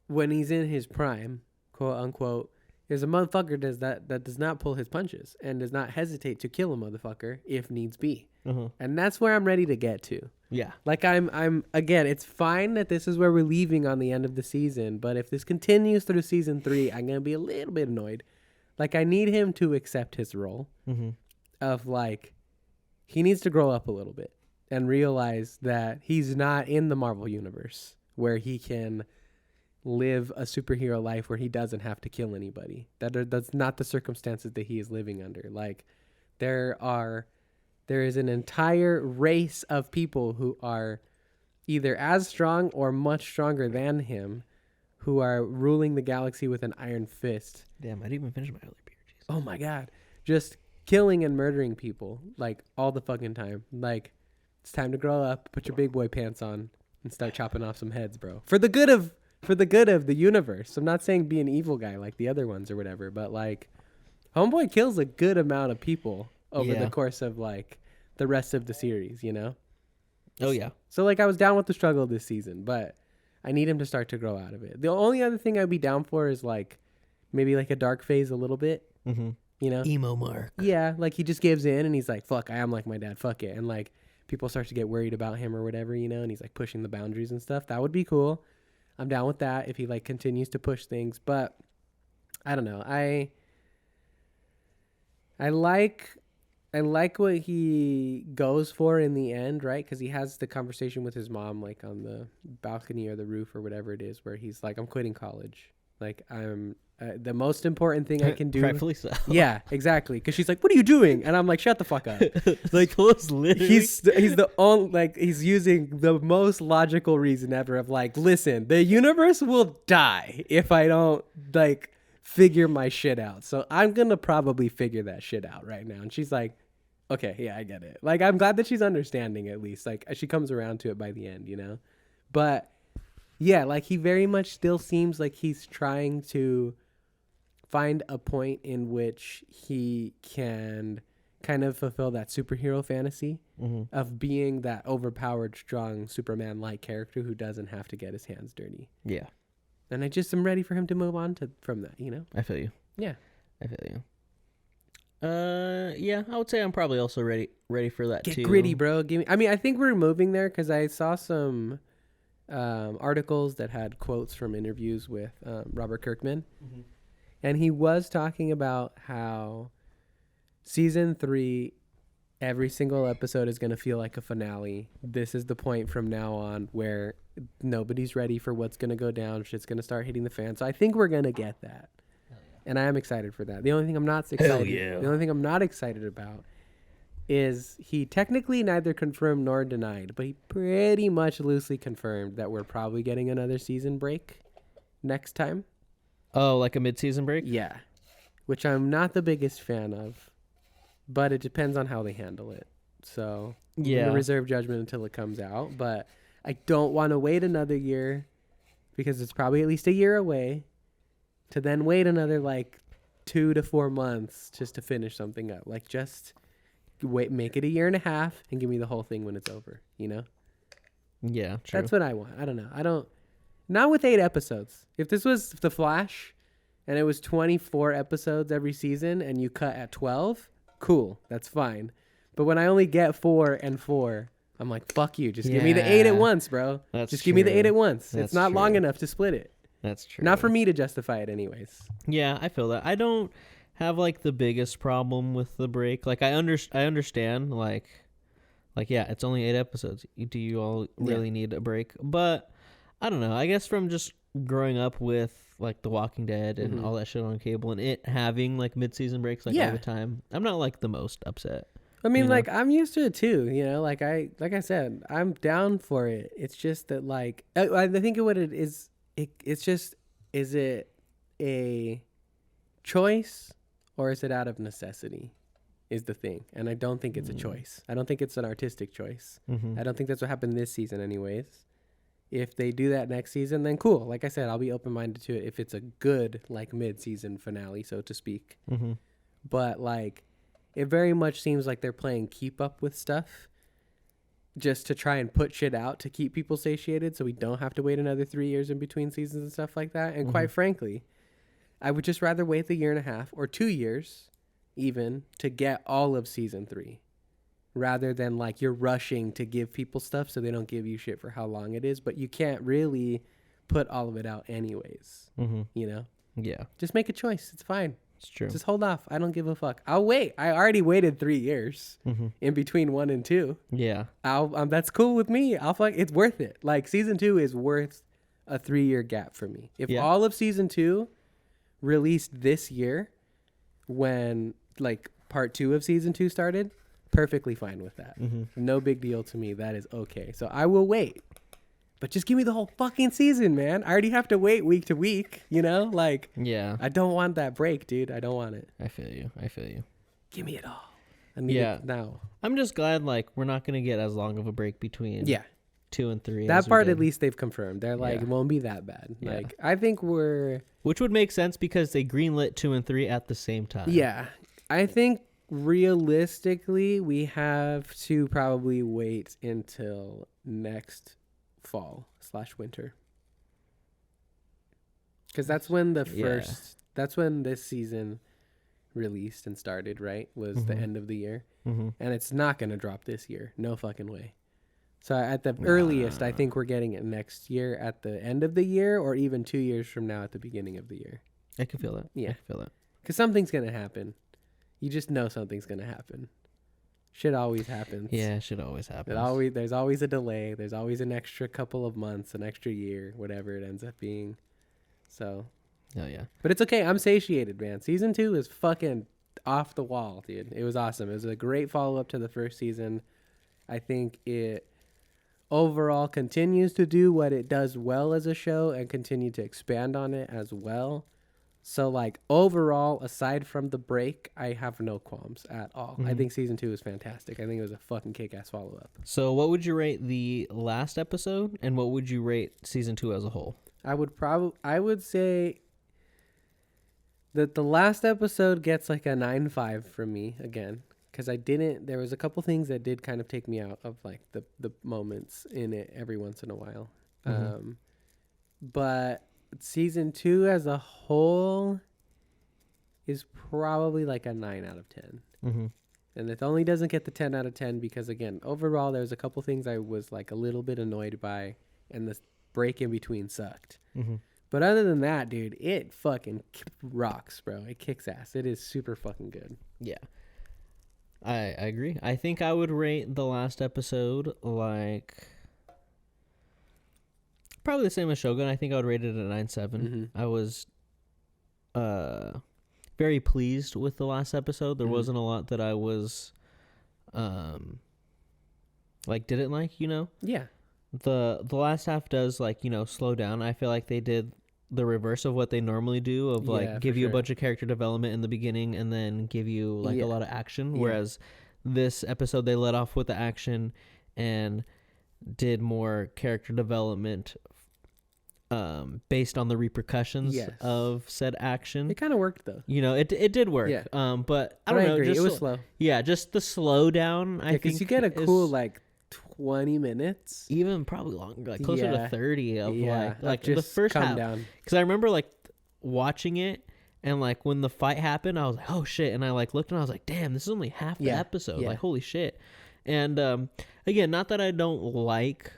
when he's in his prime, quote unquote, is a motherfucker that does not pull his punches and does not hesitate to kill a motherfucker if needs be. And that's where I'm ready to get to. Yeah. Like I'm again, it's fine that this is where we're leaving on the end of the season, but if this continues through season 3, I'm going to be a little bit annoyed. Like I need him to accept his role of like, he needs to grow up a little bit and realize that he's not in the Marvel universe where he can live a superhero life where he doesn't have to kill anybody. That's not the circumstances that he is living under. Like there is an entire race of people who are either as strong or much stronger than him who are ruling the galaxy with an iron fist. Damn, I didn't even finish my early beer. Jesus. Oh my God. Just killing and murdering people like all the fucking time. Like it's time to grow up, put your big boy pants on and start chopping off some heads, bro. For the good of the universe. I'm not saying be an evil guy like the other ones or whatever, but like Homeboy kills a good amount of people over the course of like the rest of the series, you know? Oh yeah. So like I was down with the struggle this season, but I need him to start to grow out of it. The only other thing I'd be down for is like maybe like a dark phase a little bit, you know? Emo Mark. Yeah. Like he just gives in and he's like, fuck, I am like my dad. Fuck it. And like people start to get worried about him or whatever, you know? And he's like pushing the boundaries and stuff. That would be cool. I'm down with that if he like continues to push things, but I don't know. I like what he goes for in the end, right? Because he has the conversation with his mom, like on the balcony or the roof or whatever it is, where he's like, "I'm quitting college. Like I'm the most important thing I can do." Rightfully so. Yeah, exactly. Because she's like, "What are you doing?" And I'm like, "Shut the fuck up." Like he's the only, like he's using the most logical reason ever of like, "Listen, the universe will die if I don't like figure my shit out. So I'm gonna probably figure that shit out right now." And she's like, "Okay, yeah, I get it." Like I'm glad that she's understanding at least. Like she comes around to it by the end, you know. But yeah, like he very much still seems like he's trying to find a point in which he can kind of fulfill that superhero fantasy of being that overpowered, strong Superman-like character who doesn't have to get his hands dirty. Yeah. And I just am ready for him to move on from that, you know? I feel you. Yeah. I feel you. Yeah, I would say I'm probably also ready for that too. Get gritty, bro. I think we're moving there because I saw some articles that had quotes from interviews with Robert Kirkman. And he was talking about how season 3, every single episode is going to feel like a finale. This is the point from now on where nobody's ready for what's going to go down. Shit's going to start hitting the fan. So I think we're going to get that. And I am excited for that. The only thing I'm not excited, the only thing I'm not excited about is he technically neither confirmed nor denied, but he pretty much loosely confirmed that we're probably getting another season break next time. Oh, like a mid-season break? Yeah. Which I'm not the biggest fan of, but it depends on how they handle it. So I'm going to reserve judgment until it comes out, but I don't want to wait another year because it's probably at least a year away to then wait another like 2 to 4 months just to finish something up. Like just wait, make it a year and a half and give me the whole thing when it's over, you know? Yeah, true. That's what I want. I don't know. Not with 8 episodes. If this was The Flash and it was 24 episodes every season and you cut at 12, cool. That's fine. But when I only get 4 and 4, I'm like, fuck you. Just give me the 8 at once, bro. Give me the 8 at once. It's not long enough to split it. That's true. Not for me to justify it anyways. Yeah, I feel that. I don't have like the biggest problem with the break. Like I understand like yeah, it's only 8 episodes. Do you all really need a break? But I don't know. I guess from just growing up with like The Walking Dead and all that shit on cable and it having like mid-season breaks like all the time, I'm not like the most upset. I mean, like I'm used to it too, you know, like I said, I'm down for it. It's just that like, I think what it is, it's just, is it a choice or is it out of necessity is the thing. And I don't think it's a choice. I don't think it's an artistic choice. I don't think that's what happened this season anyways. If they do that next season, then cool. Like I said, I'll be open-minded to it if it's a good like mid-season finale, so to speak. But like, it very much seems like they're playing keep up with stuff just to try and put shit out to keep people satiated so we don't have to wait another 3 years in between seasons and stuff like that. And quite frankly, I would just rather wait the 1.5 years or 2 years even to get all of season 3 rather than like you're rushing to give people stuff so they don't give you shit for how long it is. But you can't really put all of it out anyways, you know? Yeah. Just make a choice. It's fine. It's true. Just hold off. I don't give a fuck. I'll wait. I already waited 3 years in between 1 and 2. Yeah. That's cool with me. It's worth it. Like season 2 is worth a 3-year gap for me. If all of season 2 released this year when like part 2 of season 2 started, perfectly fine with that. No big deal to me. That is okay. So I will wait. But just give me the whole fucking season, man. I already have to wait week to week, you know? Like, yeah. I don't want that break, dude. I don't want it. I feel you. Give me it all. I need it now. I'm just glad, like, we're not going to get as long of a break between 2 and 3. That part, at least, they've confirmed. They're like, it won't be that bad. Yeah. Like, I think Which would make sense because they greenlit 2 and 3 at the same time. Yeah. I think, realistically, we have to probably wait until next fall/winter, because that's when that's when this season released and started, right? Was the end of the year, and it's not gonna drop this year, no fucking way. So at the earliest, I think we're getting it next year at the end of the year, or even 2 years from now at the beginning of the year. I can feel that. Yeah, I can feel that, because something's gonna happen. You just know something's gonna happen. Shit always happens. Yeah, shit always happens. There's always a delay. There's always an extra couple of months, an extra year, whatever it ends up being. So. Oh, yeah. But it's okay. I'm satiated, man. Season 2 is fucking off the wall, dude. It was awesome. It was a great follow-up to the first season. I think it overall continues to do what it does well as a show and continue to expand on it as well. So, like, overall, aside from the break, I have no qualms at all. I think season 2 is fantastic. I think it was a fucking kick-ass follow-up. So, what would you rate the last episode, and what would you rate season 2 as a whole? I would say that the last episode gets like a 9.5 from me, again, because there was a couple things that did kind of take me out of, like, the moments in it every once in a while. But season 2 as a whole is probably like a 9 out of 10. And it only doesn't get the 10 out of 10 because, again, overall there's a couple things I was like a little bit annoyed by, and the break in between sucked. But other than that, dude, it fucking rocks, bro. It kicks ass. It is super fucking good. Yeah. I agree. I think I would rate the last episode like probably the same as Shogun. I think I would rate it at 9.7. Mm-hmm. I was very pleased with the last episode. There wasn't a lot that I was like didn't like, you know? Yeah. The last half does like, you know, slow down. I feel like they did the reverse of what they normally do of like give you a bunch of character development in the beginning and then give you like a lot of action. Whereas this episode they let off with the action and did more character development based on the repercussions of said action. It kind of worked though. You know, it did work. Yeah. But I don't know. Agree. Just it was slow. Yeah, just the slowdown. I think because you get a cool like 20 minutes, even probably longer, like closer to 30 of like just the first half. Down. Because I remember like watching it and like when the fight happened, I was like, oh shit, and I like looked and I was like, damn, this is only half the episode. Like holy shit. And again, not that I don't like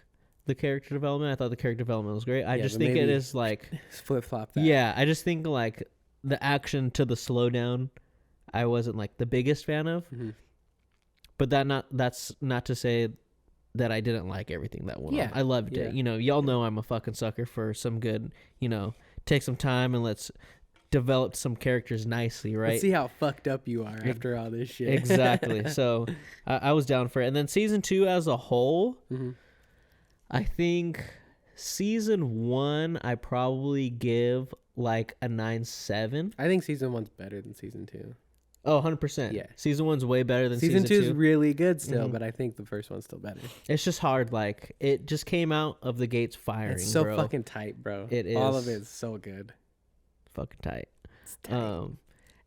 the character development. I thought the character development was great. I just think it is like flip flop that. Yeah, I just think like the action to the slowdown, I wasn't like the biggest fan of. Mm-hmm. But that's not to say that I didn't like everything that went on. I loved it. You know, y'all know I'm a fucking sucker for some good, you know, take some time and let's develop some characters nicely, right? Let's see how fucked up you are after all this shit. Exactly. So I was down for it. And then season 2 as a whole, I think season 1 I probably give like a 9.7. I think season 1's better than season 2. Oh, 100%. Yeah. Season 1's way better than season 2. Season 2 is really good still, but I think the first one's still better. It's just hard. Like, it just came out of the gates firing, It's so bro. fucking tight, bro. It is. All of it is so good. Fucking tight. It's tight.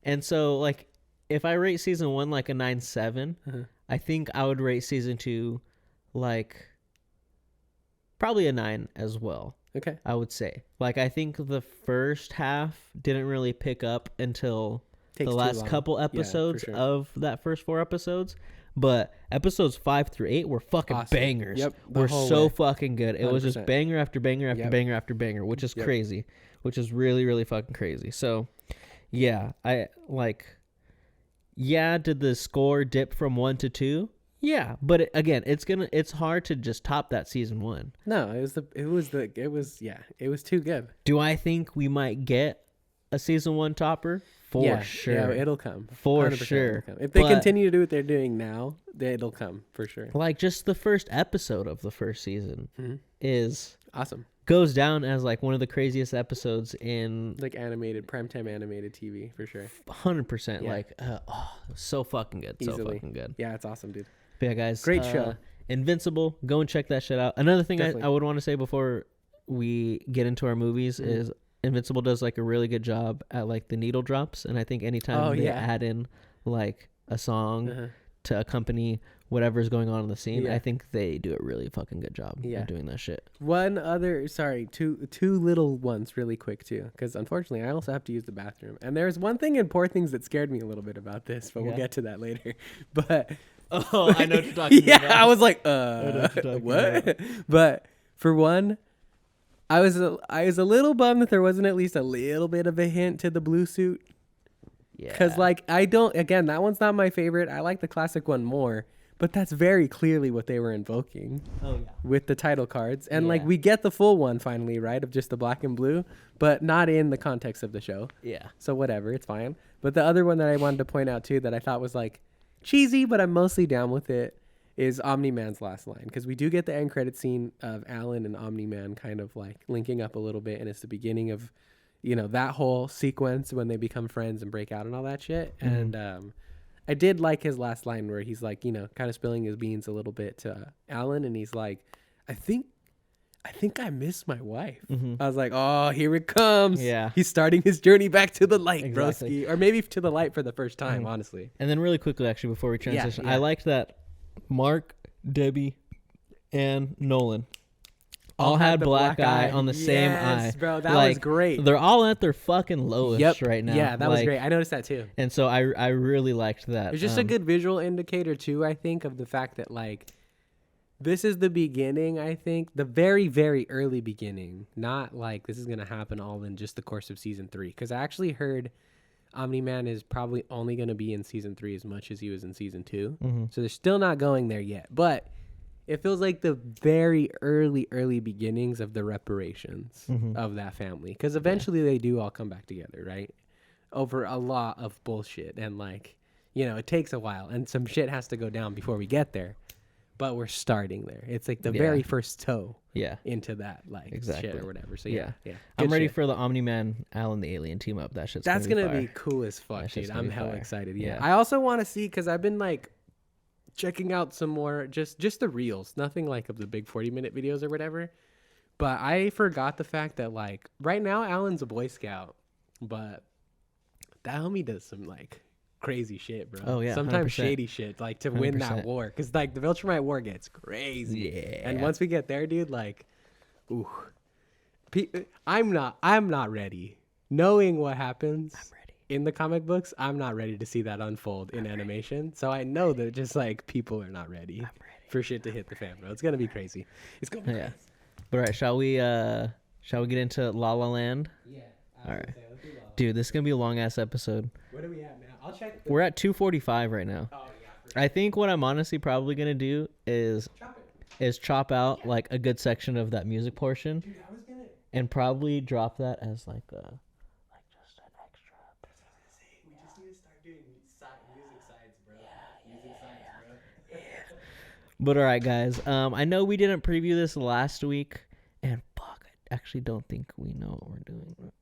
And so, like, if I rate season 1 like a 9.7, I think I would rate season 2 like probably a 9 as well. Okay. I would say. Like, I think the first half didn't really pick up until the last couple episodes of that first 4 episodes, but episodes 5 through 8 were fucking bangers. Yep, were so fucking good. 100%. It was just banger after banger after banger after banger, which is crazy, which is really, really fucking crazy. So yeah, I like, did the score dip from 1 to 2? Yeah, but again, it's hard to just top that season 1. No, it was too good. Do I think we might get a season 1 topper? For sure. Yeah, it'll come. For sure. Come. If they continue to do what they're doing now, it'll come for sure. Like, just the first episode of the first season is awesome. Goes down as like one of the craziest episodes in like primetime animated TV for sure. 100%. Yeah. Like, so fucking good. Easily. So fucking good. Yeah, it's awesome, dude. But yeah, guys. Great show. Invincible. Go and check that shit out. Another thing I would want to say before we get into our movies is Invincible does like a really good job at like the needle drops, and I think anytime they add in like a song to accompany whatever's going on in the scene, I think they do a really fucking good job of doing that shit. Two little ones really quick too, because unfortunately I also have to use the bathroom, and there's one thing in Poor Things that scared me a little bit about this, but we'll get to that later. But I know what you're talking about. I was like, what? But for one, I was a little bummed that there wasn't at least a little bit of a hint to the blue suit. Yeah. Because, like, that one's not my favorite. I like the classic one more. But that's very clearly what they were invoking. Oh, yeah. With the title cards. And, like, we get the full one finally, right? Of just the black and blue. But not in the context of the show. Yeah. So, whatever. It's fine. But the other one that I wanted to point out, too, that I thought was, like, cheesy, but I'm mostly down with it, is Omni-Man's last line, because we do get the end credit scene of Alan and Omni-Man kind of like linking up a little bit, and it's the beginning of, you know, that whole sequence when they become friends and break out and all that shit. And I did like his last line where he's like, you know, kind of spilling his beans a little bit to Alan, and he's like, I think I miss my wife. I was like, oh, here it comes. Yeah, he's starting his journey back to the light, broski, or maybe to the light for the first time, honestly. And then really quickly, actually, before we transition, I liked that Mark, Debbie, and Nolan all had black eye on the same eye. Bro, that was great. They're all at their fucking lowest right now. Yeah, that was great. I noticed that too. And so I really liked that. It's just a good visual indicator too, I think, of the fact that like this is the beginning, I think. The very, very early beginning. Not like this is going to happen all in just the course of season 3. Because I actually heard Omni-Man is probably only going to be in season 3 as much as he was in season 2. Mm-hmm. So they're still not going there yet. But it feels like the very early beginnings of the reparations of that family. Because eventually they do all come back together, right? Over a lot of bullshit. And like, you know, it takes a while. And some shit has to go down before we get there. But we're starting there. It's like the very first toe into that like shit or whatever. So yeah. I'm ready for the Omni-Man, Alan the Alien team up. That's gonna be cool as fuck, dude. I'm hella excited. Yeah. I also want to see, because I've been like checking out some more just the reels, nothing like of the big 40-minute videos or whatever. But I forgot the fact that like right now Alan's a Boy Scout, but that homie does some like crazy shit, bro. Oh yeah, sometimes 100%. Shady shit, like to 100%. Win that war, because like the Viltrumite war gets crazy. Yeah. And once we get there, dude, like, ooh, I'm not ready. Knowing what happens in the comic books, I'm not ready to see that unfold in animation. So I know that just like people are not ready for shit to hit the fan, bro. It's gonna be crazy. It's gonna be crazy. All right, shall we get into La La Land? Yeah. All right. Dude, this is gonna be a long ass episode. What are we at now? I'll check. We're at 2:45 right now. Oh yeah. I think what I'm honestly probably gonna do is chop out like a good section of that music portion, Dude, I was gonna and probably drop that as like just an extra. That's what I was gonna say. We just need to start doing music sides, bro. Music sides, bro. But all right, guys. I know we didn't preview this last week, and fuck, I actually don't think we know what we're doing.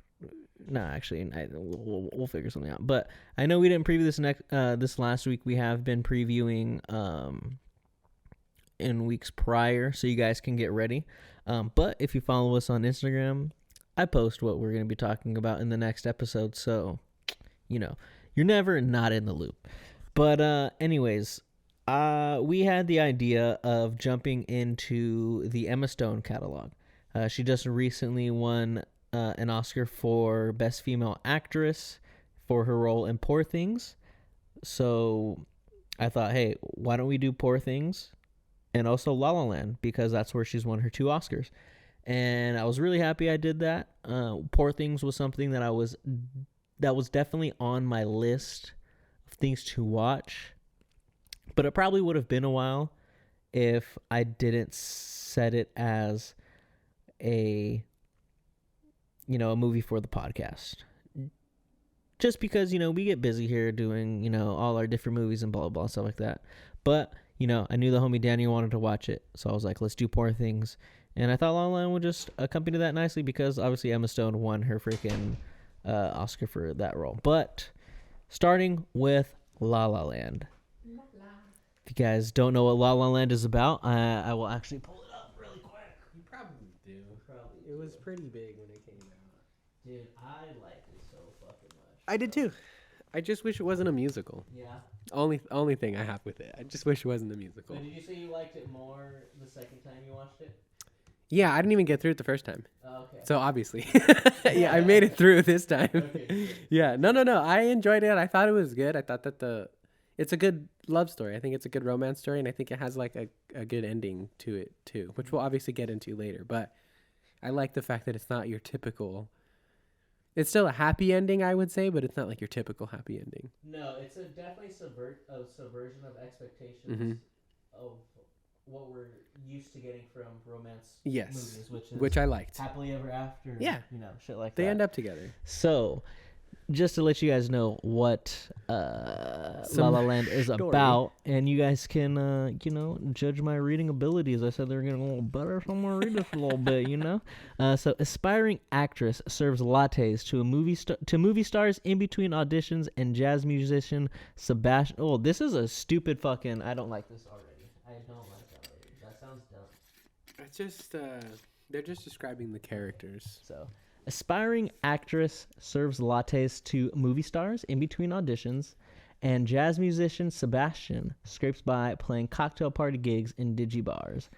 No, actually, we'll figure something out. But I know we didn't preview this last week. We have been previewing in weeks prior, so you guys can get ready. But if you follow us on Instagram, I post what we're going to be talking about in the next episode. So, you know, you're never not in the loop. But anyways, we had the idea of jumping into the Emma Stone catalog. She just recently won an Oscar for Best Female Actress for her role in Poor Things. So I thought, hey, why don't we do Poor Things and also La La Land, because that's where she's won her 2 Oscars. And I was really happy I did that. Poor Things was something that was definitely on my list of things to watch, but it probably would have been a while if I didn't set it as a movie for the podcast. Just because, we get busy here doing, all our different movies and blah, blah, blah, stuff like that. But, I knew the homie Danny wanted to watch it. So I was like, let's do Poor Things. And I thought La La Land would just accompany that nicely, because obviously Emma Stone won her freaking Oscar for that role. But starting with La La Land. If you guys don't know what La La Land is about, I will actually pull it up really quick. You probably do. It was pretty big when it came out. Dude, I like it so fucking much. I did too. I just wish it wasn't a musical. Yeah. Only thing I have with it. I just wish it wasn't a musical. So did you say you liked it more the second time you watched it? Yeah, I didn't even get through it the first time. Oh, okay. So obviously, yeah, I made it through this time. Okay. Yeah, no. I enjoyed it. I thought it was good. I thought that it's a good love story. I think it's a good romance story, and I think it has like a good ending to it too, which we'll obviously get into later. But I like the fact that it's not your typical. It's still a happy ending, I would say, but it's not like your typical happy ending. No, it's definitely subversion of expectations of what we're used to getting from romance movies, which I liked. Happily Ever After. Yeah, shit like that. They end up together. So, just to let you guys know what La La Land is about, and you guys can, judge my reading abilities. I said they're getting a little better, so I'm going to read this a little bit, So, aspiring actress serves lattes to movie stars in between auditions, and jazz musician Sebastian. Oh, this is a stupid fucking. I don't like this already. I don't like that already. That sounds dumb. It's just, they're just describing the characters. So. Aspiring actress serves lattes to movie stars in between auditions, and jazz musician Sebastian scrapes by playing cocktail party gigs in digi bars.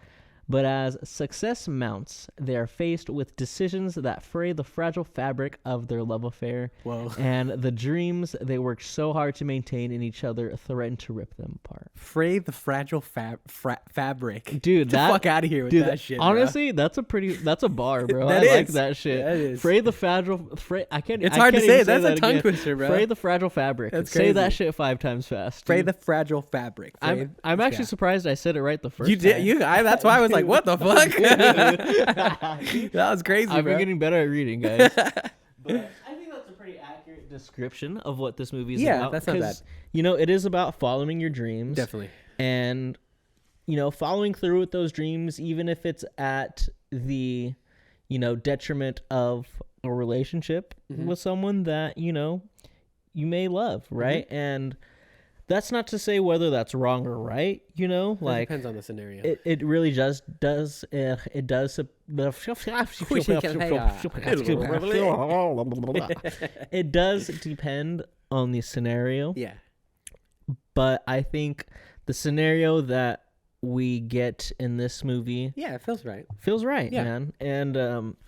But as success mounts, they are faced with decisions that fray the fragile fabric of their love affair. Whoa. And the dreams they worked so hard to maintain in each other threaten to rip them apart. Fray the fragile fabric. Dude, Get the fuck out of here with that shit, honestly, bro. That's a bar, bro. That I is. like that shit. That is. Fray the fragile... It's hard to say. That's a tongue twister, bro. Fray the fragile fabric. That's Say crazy. that shit 5 times fast. Fray dude. the fragile fabric. I'm actually surprised I said it right the first You time. did. That's why I was like, what the fuck? That was crazy, I've bro. been getting better at reading, guys. But I think that's a pretty accurate description of what this movie is about. Yeah, that's not bad. You know, it is about following your dreams. Definitely. And, you know, following through with those dreams, even if it's at the, you know, detriment of a relationship with someone that, you know, you may love, right? And that's not to say whether that's wrong or right, you know, like it depends on the scenario. It really does it does it does depend on the scenario. Yeah. But I think the scenario that we get in this movie It feels right. Yeah. Man. And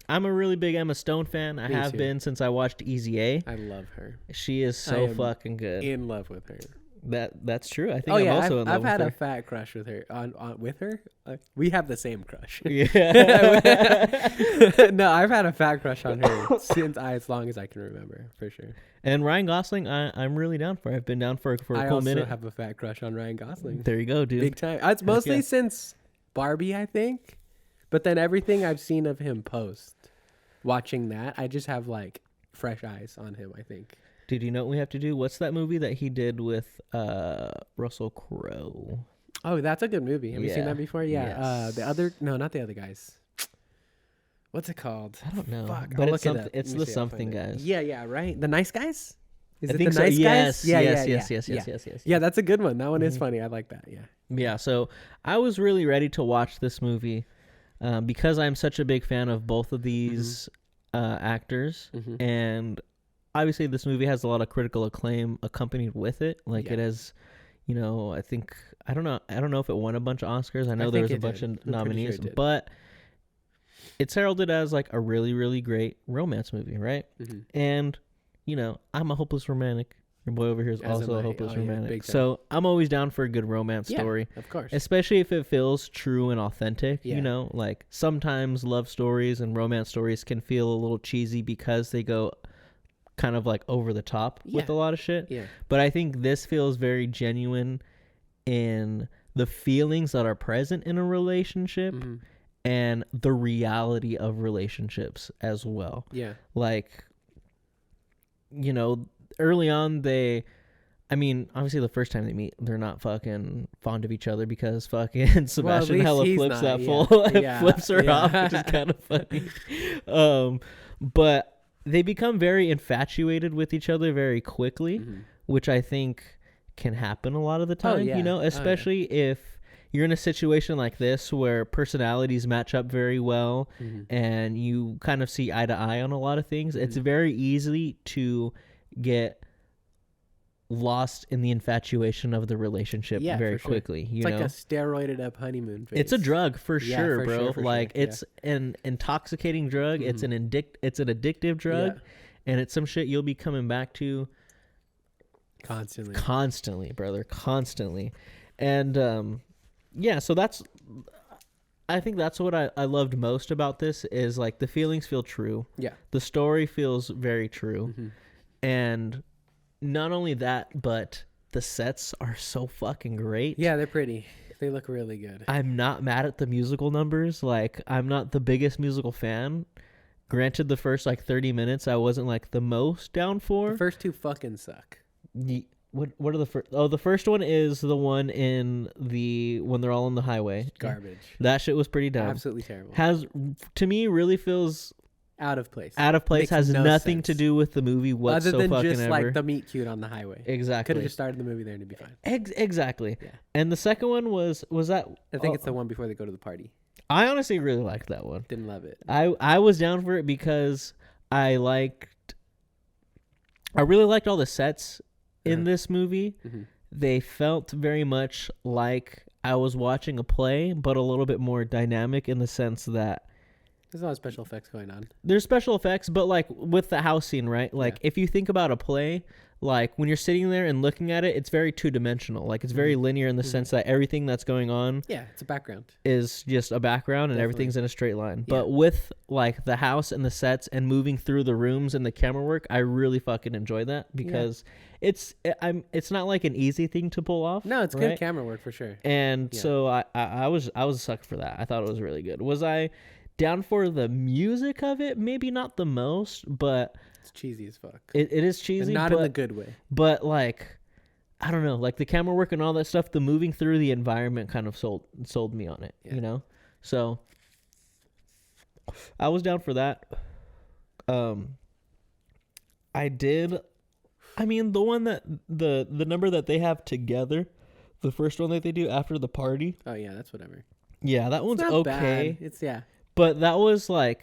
I'm a really big Emma Stone fan. I have been since I watched Easy A. I love her. She is so fucking good. In love with her. That's true. I think I'm also in love I've with had her. a fat crush with her. On with her, we have the same crush. Yeah. No, I've had a fat crush on her since as long as I can remember, for sure. And Ryan Gosling, I'm really down for. I've been down for a cool minute. I also have a fat crush on Ryan Gosling. There you go, dude. Big time. It's mostly since Barbie, I think. But then everything I've seen of him post, watching that, I just have like fresh eyes on him, I think. Dude, you know what we have to do? What's that movie that he did with Russell Crowe? Oh, that's a good movie. Have you seen that before? Yeah. Yes. Not the other guys. What's it called? I don't know. Fuck, But I'll it's look it up. it's Let me the see, I'll something find it. guys. Yeah, right. The Nice Guys? Is I it think the so. Nice Yes, Guys? yes. Yeah, that's a good one. That one is funny. I like that. Yeah. Yeah, so I was really ready to watch this movie because I'm such a big fan of both of these actors. And obviously this movie has a lot of critical acclaim accompanied with it. Like it has, you know, I don't know if it won a bunch of Oscars. I know there was a bunch of nominees, but it's heralded as like a really, really great romance movie, right? And, you know, I'm a hopeless romantic. Your boy over here is also a hopeless romantic. So I'm always down for a good romance story. Of course. Especially if it feels true and authentic. You know, like sometimes love stories and romance stories can feel a little cheesy because they go kind of like over the top with a lot of shit. Yeah. But I think this feels very genuine in the feelings that are present in a relationship and the reality of relationships as well. Yeah. Like, you know, early on obviously the first time they meet, they're not fucking fond of each other because fucking Sebastian hella flips flips her off, which is kind of funny. But they become very infatuated with each other very quickly, which I think can happen a lot of the time, you know, especially if you're in a situation like this where personalities match up very well and you kind of see eye to eye on a lot of things. It's very easy to get lost in the infatuation of the relationship very quickly. You know? Like a steroided up honeymoon phase. It's a drug for sure, bro. Like it's an intoxicating drug. It's an addictive drug, and it's some shit you'll be coming back to constantly, brother, constantly. And so I think that's what I loved most about this is like the feelings feel true. Yeah, the story feels very true, and not only that, but the sets are so fucking great. Yeah, they're pretty. They look really good. I'm not mad at the musical numbers. Like, I'm not the biggest musical fan. Granted, the first, 30 minutes, I wasn't, the most down for. The first two fucking suck. What are the first? Oh, the first one is the one when they're all on the highway. Garbage. That shit was pretty dumb. Absolutely terrible. To me, really feels... out of place. Has nothing to do with the movie whatsoever. Other than just the meet cute on the highway. Exactly. Could have just started the movie there and it'd be fine. Exactly. Yeah. And the second one was that... I think it's the one before they go to the party. I honestly really liked that one. Didn't love it. I was down for it because I really liked all the sets in this movie. They felt very much like I was watching a play, but a little bit more dynamic in the sense that there's a lot of special effects going on. There's special effects, but like with the house scene, right? Like if you think about a play, like when you're sitting there and looking at it, it's very two-dimensional. Like it's very linear in the sense that everything that's going on, it's a background, is just a background, and everything's in a straight line. But with like the house and the sets and moving through the rooms and the camera work, I really fucking enjoy that because it's not like an easy thing to pull off. No, it's good camera work for sure. And so I was a sucker for that. I thought it was really good. Was I down for the music of it? Maybe not the most, but it's cheesy as fuck. It is cheesy, and not in the good way. But like, I don't know, like the camera work and all that stuff, the moving through the environment kind of sold me on it, you know? So I was down for that. I mean, the one that the number that they have together, the first one that they do after the party. Oh yeah, that's whatever. Yeah, that one's okay. Bad. It's But that was like,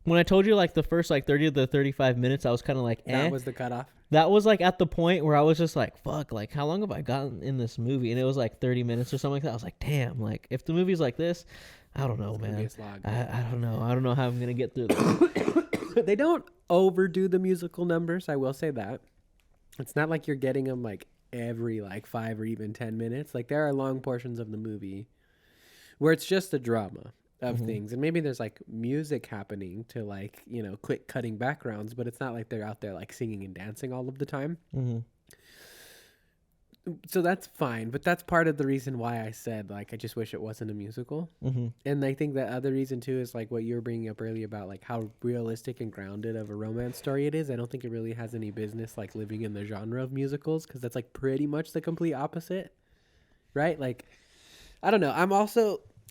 when I told you like the first like 30 to 35 minutes, I was kind of like, That was the cutoff. That was like at the point where I was just like, fuck, like how long have I gotten in this movie? And it was like 30 minutes or something like that. I was like, damn, like if the movie's like this, I don't know, man. I don't know. I don't know how I'm going to get through this. They don't overdo the musical numbers. I will say that. It's not like you're getting them like every like 5 or even 10 minutes. Like there are long portions of the movie where it's just a drama of things, and maybe there's like music happening to like, you know, quick cutting backgrounds, but it's not like they're out there like singing and dancing all of the time. So that's fine, but that's part of the reason why I said like I just wish it wasn't a musical. And I think the other reason too is like what you were bringing up earlier about like how realistic and grounded of a romance story it is. I don't think it really has any business like living in the genre of musicals, because that's like pretty much the complete opposite, right? Like I don't know.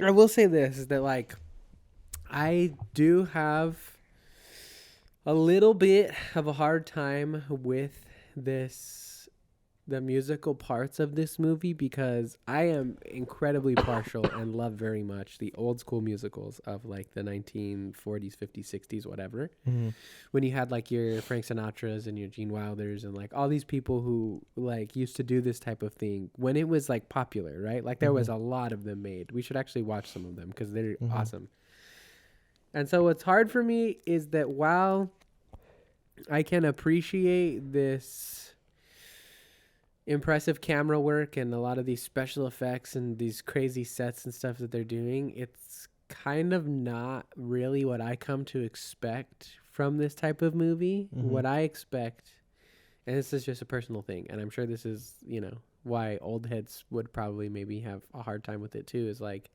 I will say this, is that like I do have a little bit of a hard time with the musical parts of this movie, because I am incredibly partial and love very much the old school musicals of like the 1940s, 50s, 60s, whatever. When you had like your Frank Sinatras and your Gene Wilders and like all these people who like used to do this type of thing when it was like popular, right? Like there was a lot of them made. We should actually watch some of them because they're awesome. And so what's hard for me is that while I can appreciate this impressive camera work and a lot of these special effects and these crazy sets and stuff that they're doing, it's kind of not really what I come to expect from this type of movie. What I expect, and this is just a personal thing, and I'm sure this is, you know, why old heads would probably maybe have a hard time with it too, is like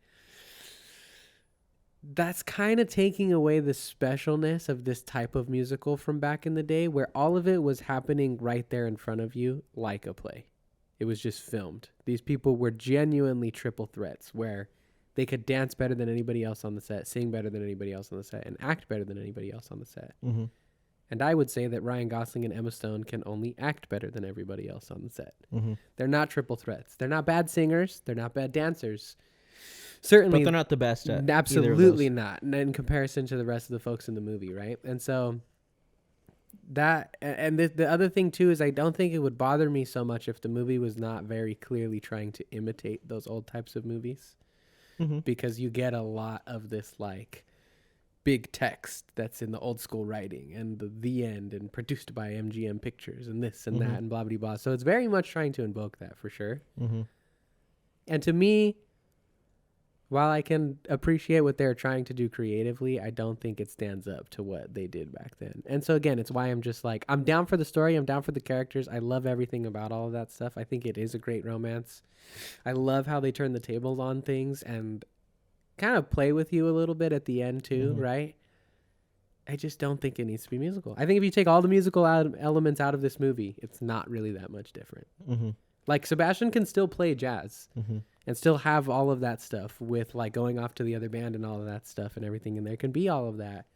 that's kind of taking away the specialness of this type of musical from back in the day, where all of it was happening right there in front of you like a play. It was just filmed. These people were genuinely triple threats, where they could dance better than anybody else on the set, sing better than anybody else on the set, and act better than anybody else on the set. And I would say that Ryan Gosling and Emma Stone can only act better than everybody else on the set. They're not triple threats. They're not bad singers. They're not bad dancers. Certainly, but they're not the best at absolutely not in comparison to the rest of the folks in the movie, right? And so that, and the other thing too is I don't think it would bother me so much if the movie was not very clearly trying to imitate those old types of movies, because you get a lot of this like big text that's in the old school writing and the end and produced by MGM Pictures and this and that and blah blah blah. So it's very much trying to invoke that for sure. And to me, while I can appreciate what they're trying to do creatively, I don't think it stands up to what they did back then. And so again, it's why I'm just like, I'm down for the story. I'm down for the characters. I love everything about all of that stuff. I think it is a great romance. I love how they turn the tables on things and kind of play with you a little bit at the end too, right? I just don't think it needs to be musical. I think if you take all the musical elements out of this movie, it's not really that much different. Like Sebastian can still play jazz and still have all of that stuff with like going off to the other band and all of that stuff and everything. And there can be all of that.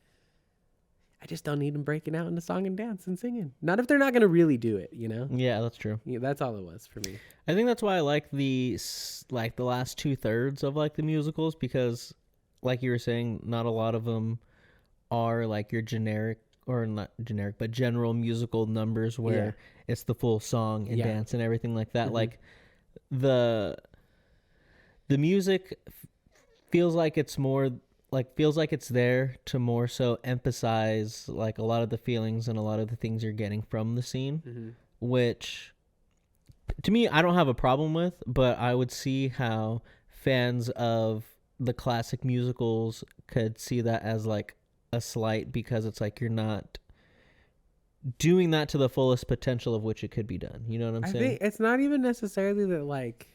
I just don't need him breaking out into song and dance and singing. Not if they're not going to really do it, you know? Yeah, that's true. Yeah, that's all it was for me. I think that's why I like the last 2/3 of like the musicals, because like you were saying, not a lot of them are like your generic, or not generic, but general musical numbers where it's the full song and dance and everything like that. Like the the music feels like it's there to more so emphasize like a lot of the feelings and a lot of the things you're getting from the scene, which to me I don't have a problem with, but I would see how fans of the classic musicals could see that as like a slight, because it's like you're not doing that to the fullest potential of which it could be done. You know what I'm saying? I think it's not even necessarily that like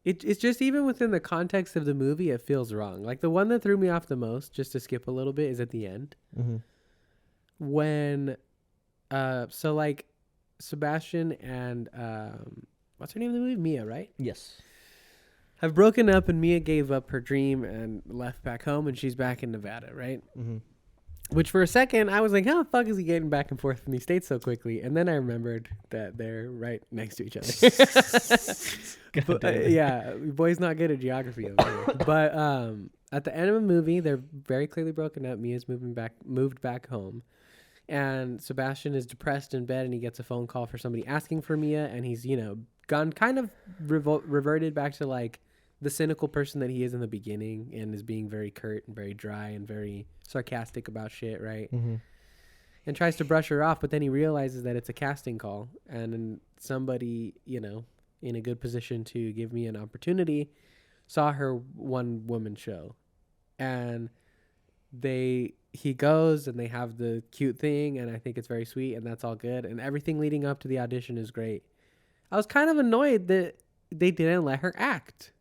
it's just even within the context of the movie, it feels wrong. Like the one that threw me off the most, just to skip a little bit, is at the end. When so like Sebastian and what's her name in the movie? Mia, right? Yes. Have broken up, and Mia gave up her dream and left back home, and she's back in Nevada, right? Which for a second I was like, how the fuck is he getting back and forth from these states so quickly? And then I remembered that they're right next to each other. Yeah, boy's not good at geography over here. But at the end of the movie, they're very clearly broken up. Mia's moved back home, and Sebastian is depressed in bed, and he gets a phone call for somebody asking for Mia, and he's gone kind of reverted back to like the cynical person that he is in the beginning, and is being very curt and very dry and very sarcastic about shit, right? And tries to brush her off, but then he realizes that it's a casting call, and somebody, in a good position to give me an opportunity, saw her one woman show, and he goes and they have the cute thing, and I think it's very sweet, and that's all good, and everything leading up to the audition is great. I was kind of annoyed that they didn't let her act,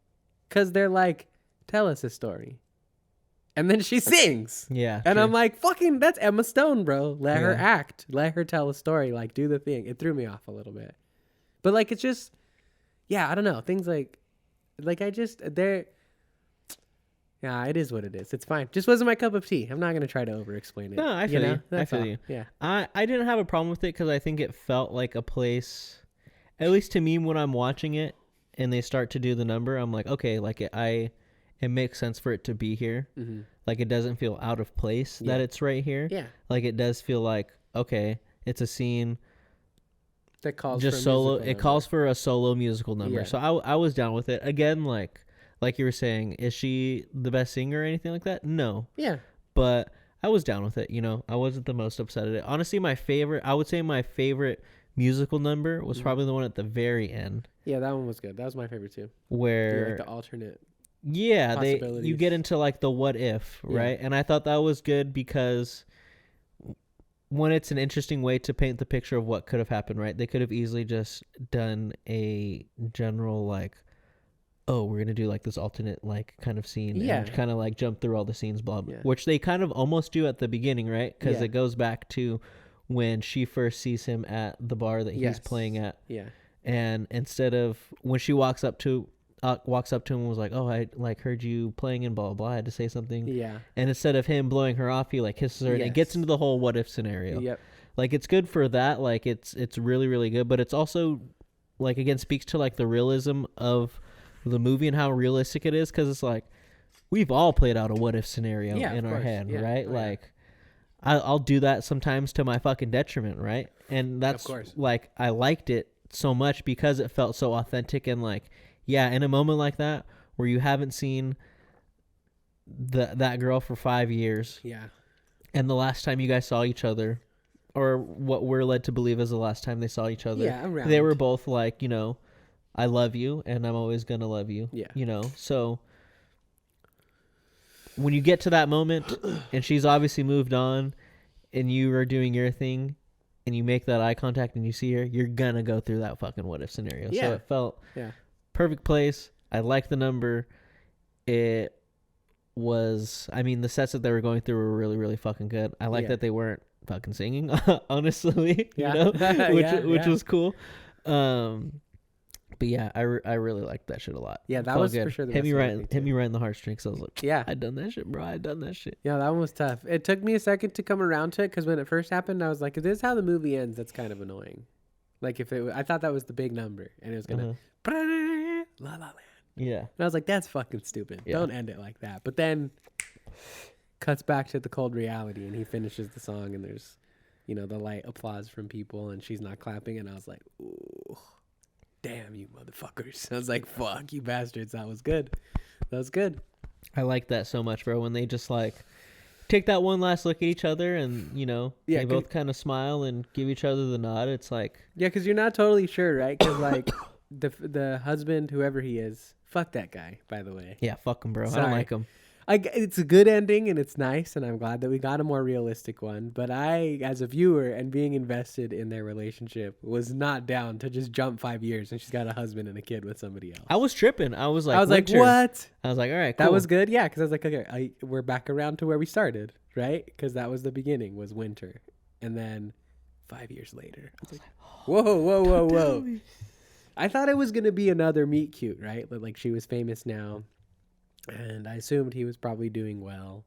because they're like, tell us a story. And then she sings. Yeah. And I'm like, fucking, that's Emma Stone, bro. Let her act. Let her tell a story. Like, do the thing. It threw me off a little bit. But, like, it's just, yeah, I don't know. Things like it is what it is. It's fine. Just wasn't my cup of tea. I'm not going to try to over-explain it. No, I feel you. I feel you. Yeah. I didn't have a problem with it because I think it felt like a place, at least to me when I'm watching it, and they start to do the number, I'm like, okay, like it makes sense for it to be here. Like it doesn't feel out of place that it's right here. Yeah. Like it does feel like, okay, it's a scene that calls just for solo. It calls for a solo musical number. Yeah. So I was down with it. Again, like you were saying, is she the best singer or anything like that? No. Yeah. But I was down with it. I wasn't the most upset at it. Honestly, I would say my favorite musical number was probably the one at the very end. Yeah, that one was good. That was my favorite too. Where like the alternate. Yeah, you get into like the what if, right? And I thought that was good because when it's an interesting way to paint the picture of what could have happened, right? They could have easily just done a general like, oh, we're gonna do like this alternate like kind of scene, and kind of like jump through all the scenes, blah blah, which they kind of almost do at the beginning, right? Because it goes back to when she first sees him at the bar that he's playing at. Yeah. And instead of when she walks up to him and was like, oh, I like heard you playing and blah, blah, blah, I had to say something. Yeah. And instead of him blowing her off, he like kisses her and it gets into the whole what if scenario. Yep. Like it's good for that. Like it's really, really good. But it's also like, again, speaks to like the realism of the movie and how realistic it is. Cause it's like, we've all played out a what if scenario in our head, right? Like I'll do that sometimes to my fucking detriment. Right. And that's like, I liked it so much because it felt so authentic and like, yeah, in a moment like that where you haven't seen that girl for 5 years. Yeah. And the last time you guys saw each other, or what we're led to believe is the last time they saw each other, they were both like, I love you and I'm always going to love you. Yeah. So when you get to that moment and she's obviously moved on and you are doing your thing and you make that eye contact and you see her, you're going to go through that fucking what if scenario. Yeah. So it felt perfect place. I liked the number. It was, the sets that they were going through were really, really fucking good. I like that they weren't fucking singing, honestly, which was cool. But yeah, I really liked that shit a lot. Yeah, that was good. For sure the best. Hit me right in the heartstrings. I was like, yeah, I done that shit, bro. I done that shit. Yeah, that one was tough. It took me a second to come around to it because when it first happened, I was like, if this is how the movie ends, that's kind of annoying. Like I thought that was the big number and it was gonna La La Land. Yeah, and I was like, that's fucking stupid. Yeah. Don't end it like that. But then cuts back to the cold reality and he finishes the song and there's, the light applause from people and she's not clapping and I was like, ooh. damn you motherfuckers. I was like, fuck you bastards. That was good. I like that so much, bro. When they just like take that one last look at each other and, they both kind of smile and give each other the nod. It's like... Yeah, because you're not totally sure, right? Because, like, the husband, whoever he is, fuck that guy, by the way. Yeah, fuck him, bro. Sorry. I don't like him. It's a good ending, and it's nice, and I'm glad that we got a more realistic one. But I, as a viewer and being invested in their relationship, was not down to just jump 5 years and she's got a husband and a kid with somebody else. I was tripping. I was like, what? I was like, all right, cool. That was good. Yeah, because I was like, okay, we're back around to where we started, right? Because that was the beginning, was winter. And then 5 years later, I was like, whoa. I thought it was going to be another meet cute, right? Like she was famous now. And I assumed he was probably doing well.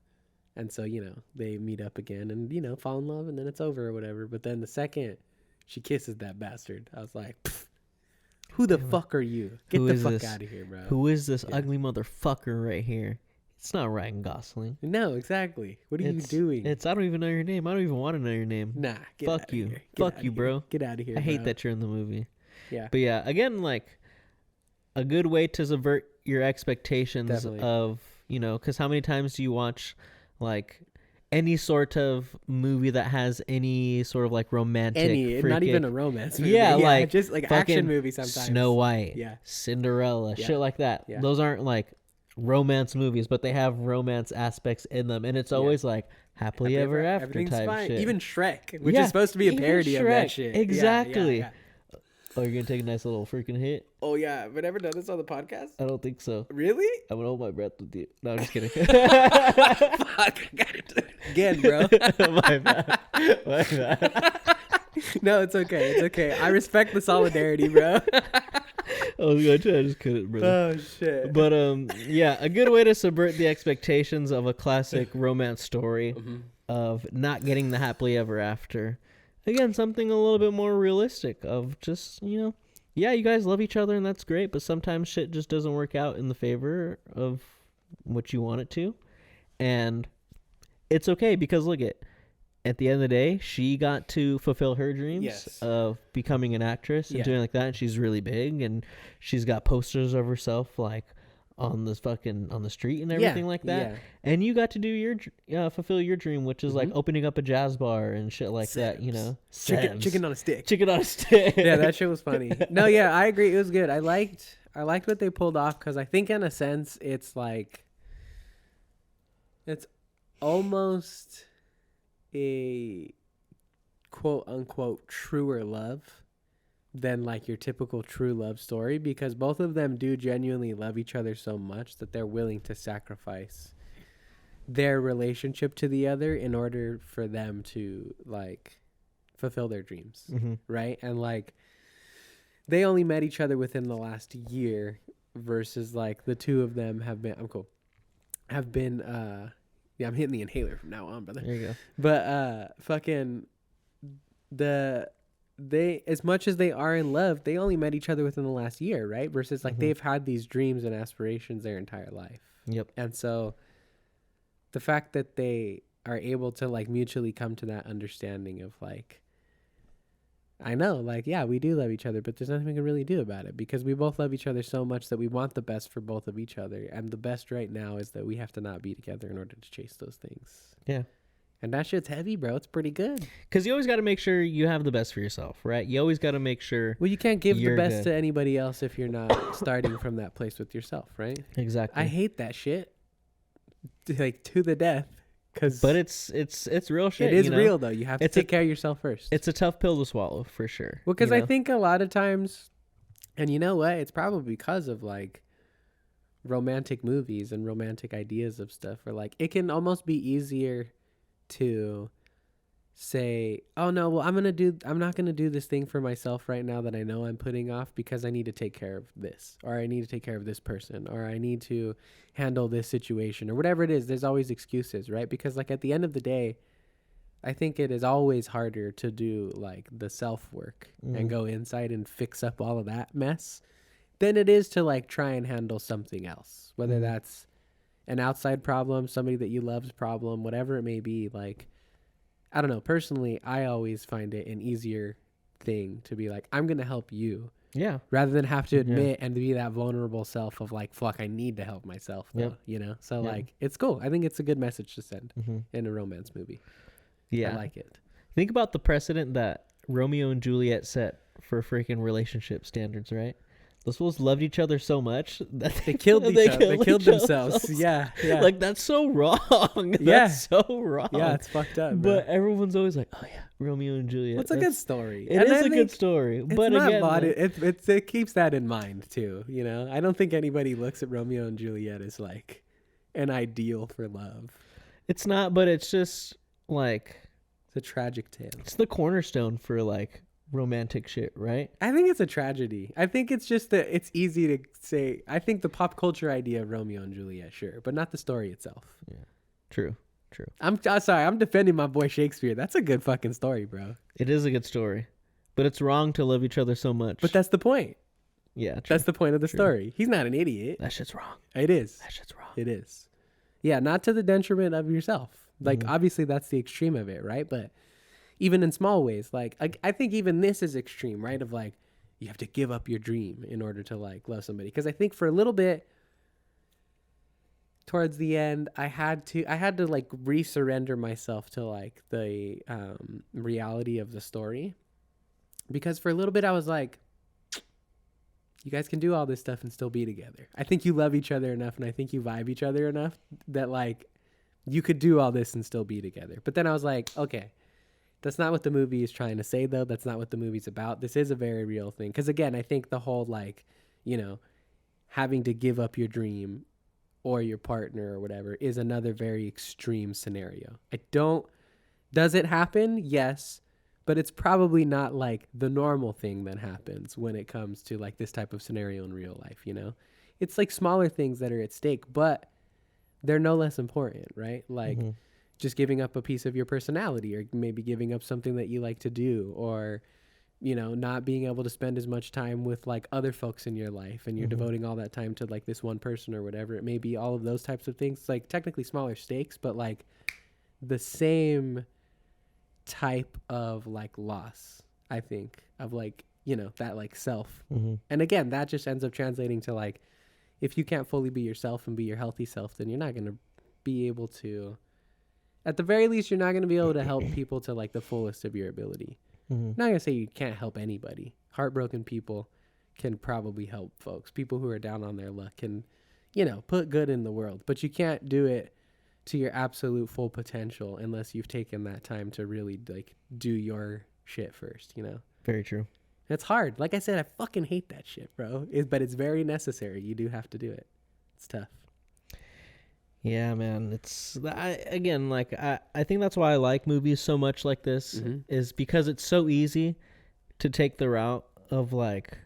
And so, they meet up again and, fall in love and then it's over or whatever. But then the second she kisses that bastard, I was like, who the fuck are you? Get the fuck out of here, bro. Who is this ugly motherfucker right here? It's not Ryan Gosling. No, exactly. What are you doing? I don't even know your name. I don't even want to know your name. Nah, fuck you. Fuck you, bro. Get out of here, I hate that you're in the movie. Yeah. But yeah, again, like a good way to subvert your expectations Definitely. Of, because how many times do you watch like any sort of movie that has any sort of like romantic not even a romance movie. Yeah, like just like action movie sometimes. Snow White, yeah, Cinderella, shit like that. Yeah. Those aren't like romance movies, but they have romance aspects in them, and it's always like happily ever after type fine. shit. Even Shrek, which is supposed to be a parody of that shit. Exactly. Yeah. Oh, you're gonna take a nice little freaking hit? Oh yeah, have I ever done this on the podcast? I don't think so. Really? I'm gonna hold my breath with you. No, I'm just kidding. Fuck, I gotta do it again, bro. My bad. No, it's okay. It's okay. I respect the solidarity, bro. I was gonna try, I just couldn't, brother. Oh shit. But yeah, a good way to subvert the expectations of a classic romance story of not getting the happily ever after. Again, something a little bit more realistic of just, yeah, you guys love each other and that's great, but sometimes shit just doesn't work out in the favor of what you want it to. And it's okay because look at the end of the day, she got to fulfill her dreams of becoming an actress and doing like that. And she's really big and she's got posters of herself like on the street and everything like that. Yeah. And you got to do your fulfill your dream, which is like opening up a jazz bar and shit like that, Chicken on a stick. Yeah, that shit was funny. No, yeah, I agree. It was good. I liked what they pulled off because I think in a sense it's like it's almost a quote unquote truer love than like your typical true love story, because both of them do genuinely love each other so much that they're willing to sacrifice their relationship to the other in order for them to like fulfill their dreams. Right. And like they only met each other within the last year versus like the two of them have been I'm hitting the inhaler from now on, brother. There you go. But they, as much as they are in love, they only met each other within the last year, right? Versus like they've had these dreams and aspirations their entire life. Yep. And so the fact that they are able to like mutually come to that understanding of like, I know, like, yeah, we do love each other, but there's nothing we can really do about it because we both love each other so much that we want the best for both of each other. And the best right now is that we have to not be together in order to chase those things. Yeah. And that shit's heavy, bro. It's pretty good. Because you always got to make sure you have the best for yourself, right? You always got to make sure. Well, you can't give the best to anybody else if you're not starting from that place with yourself, right? Exactly. I hate that shit. Like, to the death. But it's real shit. It is real, though. You have to take care of yourself first. It's a tough pill to swallow, for sure. Well, because I think a lot of times, and you know what? It's probably because of, like, romantic movies and romantic ideas of stuff. Or, like, it can almost be easier to say, oh no, well, I'm not gonna do this thing for myself right now that I know I'm putting off because I need to take care of this, or I need to take care of this person, or I need to handle this situation, or whatever it is. There's always excuses, right? Because like at the end of the day, I think it is always harder to do like the self work and go inside and fix up all of that mess than it is to like try and handle something else, whether that's an outside problem, somebody that you love's problem, whatever it may be. Like, I don't know. Personally, I always find it an easier thing to be like, I'm going to help you Yeah. Rather than have to admit and be that vulnerable self of like, fuck, I need to help myself, though, you know? So, like, it's cool. I think it's a good message to send in a romance movie. Yeah. I like it. Think about the precedent that Romeo and Juliet set for freaking relationship standards, right? Those fools loved each other so much that they killed each other. They killed themselves. Yeah, yeah. Like, that's so wrong. That's so wrong. Yeah, it's fucked up. But everyone's always like, oh, yeah, Romeo and Juliet. It's a good story. It is a good story. But again, it keeps that in mind, too, you know? I don't think anybody looks at Romeo and Juliet as, like, an ideal for love. It's not, but it's just, like... It's a tragic tale. It's the cornerstone for, like... romantic shit, right? I think it's a tragedy. I think it's just that it's easy to say. I think the pop culture idea of Romeo and Juliet, sure, but not the story itself. Yeah, true. I'm sorry. I'm defending my boy Shakespeare. That's a good fucking story, bro. It is a good story, but it's wrong to love each other so much. But that's the point. Yeah, true. That's the point of the story. He's not an idiot. That shit's wrong. It is. That shit's wrong. It is. Yeah, not to the detriment of yourself. Like, obviously, that's the extreme of it, right? But even in small ways, like, I think even this is extreme, right? Of like, you have to give up your dream in order to like love somebody. Because I think for a little bit towards the end, I had to like resurrender myself to like the reality of the story. Because for a little bit I was like, you guys can do all this stuff and still be together. I think you love each other enough, and I think you vibe each other enough that like you could do all this and still be together. But then I was like, okay, that's not what the movie is trying to say, though. That's not what the movie's about. This is a very real thing. Because, again, I think the whole, like, you know, having to give up your dream or your partner or whatever is another very extreme scenario. Does it happen? Yes. But it's probably not, like, the normal thing that happens when it comes to, like, this type of scenario in real life, you know? It's, like, smaller things that are at stake, but they're no less important, right? Like... just giving up a piece of your personality, or maybe giving up something that you like to do, or, you know, not being able to spend as much time with like other folks in your life, and you're devoting all that time to like this one person or whatever it may be. All of those types of things, like technically smaller stakes, but like the same type of like loss, I think, of like, you know, that like self. And again, that just ends up translating to like, if you can't fully be yourself and be your healthy self, then you're not going to be able to, at the very least, you're not going to be able to help people to like the fullest of your ability. I'm not going to say you can't help anybody. Heartbroken people can probably help folks. People who are down on their luck can, you know, put good in the world. But you can't do it to your absolute full potential unless you've taken that time to really like do your shit first, you know? Very true. It's hard. Like I said, I fucking hate that shit, bro. But it's very necessary. You do have to do it. It's tough. Yeah, man. I think that's why I like movies so much like this, is because it's so easy to take the route of like,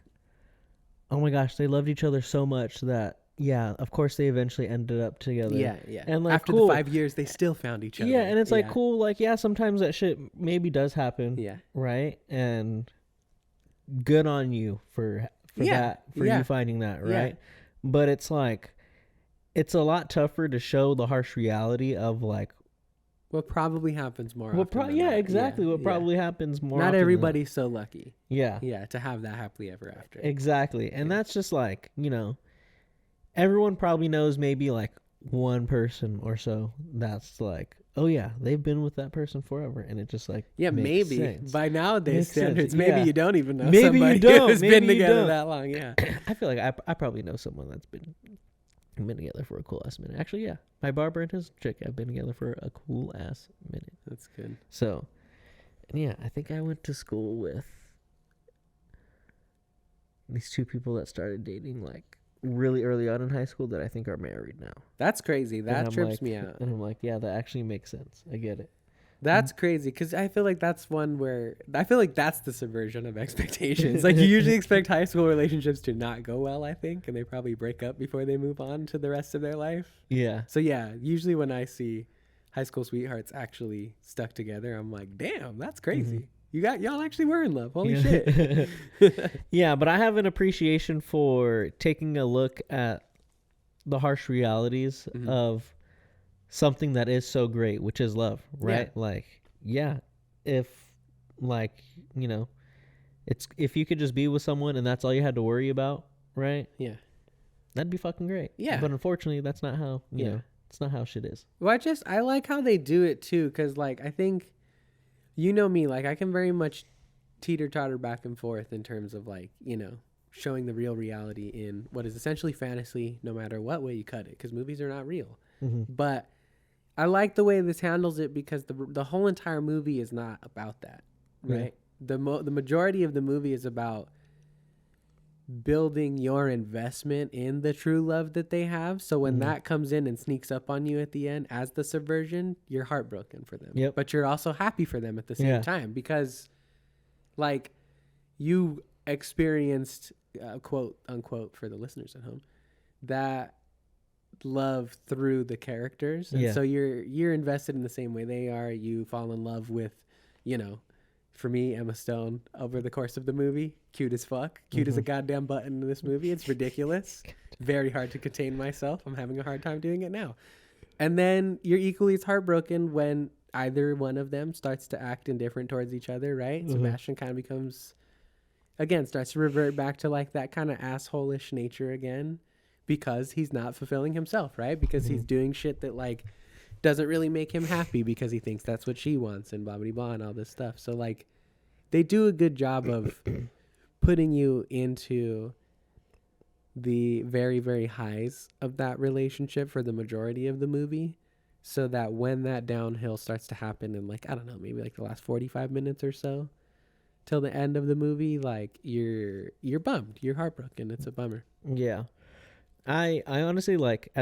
oh my gosh, they loved each other so much that, yeah, of course they eventually ended up together. Yeah, yeah. And like, after the 5 years, they still found each other. Yeah, and it's like, cool. Like, yeah, sometimes that shit maybe does happen. Yeah. Right? And good on you for that, for you finding that, right? Yeah. But it's like, it's a lot tougher to show the harsh reality of like what probably happens more often. Exactly. What probably happens more often. Not everybody's so lucky. Yeah. Yeah, to have that happily ever after. Exactly. And that's just like, you know, everyone probably knows maybe like one person or so that's like, oh yeah, they've been with that person forever, and it just like makes sense. By nowadays standards, maybe you don't even know maybe somebody you don't. who's maybe been together that long. Yeah. I feel like I probably know someone that's been together for a cool ass minute. Actually, yeah, my barber and his chick have been together for a cool ass minute. That's good. So, and yeah, I think I went to school with these two people that started dating like really early on in high school that I think are married now. That's crazy. That trips me out. And I'm like, yeah, that actually makes sense. I get it. That's crazy, because I feel like that's one where I feel like that's the subversion of expectations. Like, you usually expect high school relationships to not go well, I think, and they probably break up before they move on to the rest of their life. Yeah. So yeah, usually when I see high school sweethearts actually stuck together, I'm like, damn, that's crazy. Y'all actually were in love. Holy shit. Yeah, but I have an appreciation for taking a look at the harsh realities of something that is so great, which is love, right? Yeah. Like, yeah, if like, you know, it's if you could just be with someone and that's all you had to worry about, right? Yeah. That'd be fucking great. Yeah. But unfortunately, that's not how, you know, it's not how shit is. Well, I like how they do it too, because, like, I think, you know me, like, I can very much teeter-totter back and forth in terms of, like, you know, showing the real reality in what is essentially fantasy, no matter what way you cut it, because movies are not real. Mm-hmm. But I like the way this handles it, because the whole entire movie is not about that, right? Yeah. The majority of the movie is about building your investment in the true love that they have. So when that comes in and sneaks up on you at the end as the subversion, you're heartbroken for them. Yep. But you're also happy for them at the same time, because, like, you experienced, quote unquote, for the listeners at home, that love through the characters, and so you're invested in the same way they are. You fall in love with, you know, for me, Emma Stone over the course of the movie, cute as fuck, cute as a goddamn button in this movie. It's ridiculous. Very hard to contain myself. I'm having a hard time doing it now. And then you're equally as heartbroken when either one of them starts to act indifferent towards each other, right? Sebastian kind of becomes, again, starts to revert back to, like, that kind of asshole-ish nature again, because he's not fulfilling himself, right? Because he's doing shit that, like, doesn't really make him happy, because he thinks that's what she wants, and blah, blah, blah, and all this stuff. So, like, they do a good job of putting you into the very, very highs of that relationship for the majority of the movie, so that when that downhill starts to happen in, like, I don't know, maybe like the last 45 minutes or so till the end of the movie, like, you're bummed, you're heartbroken. It's a bummer. Yeah. I honestly, like,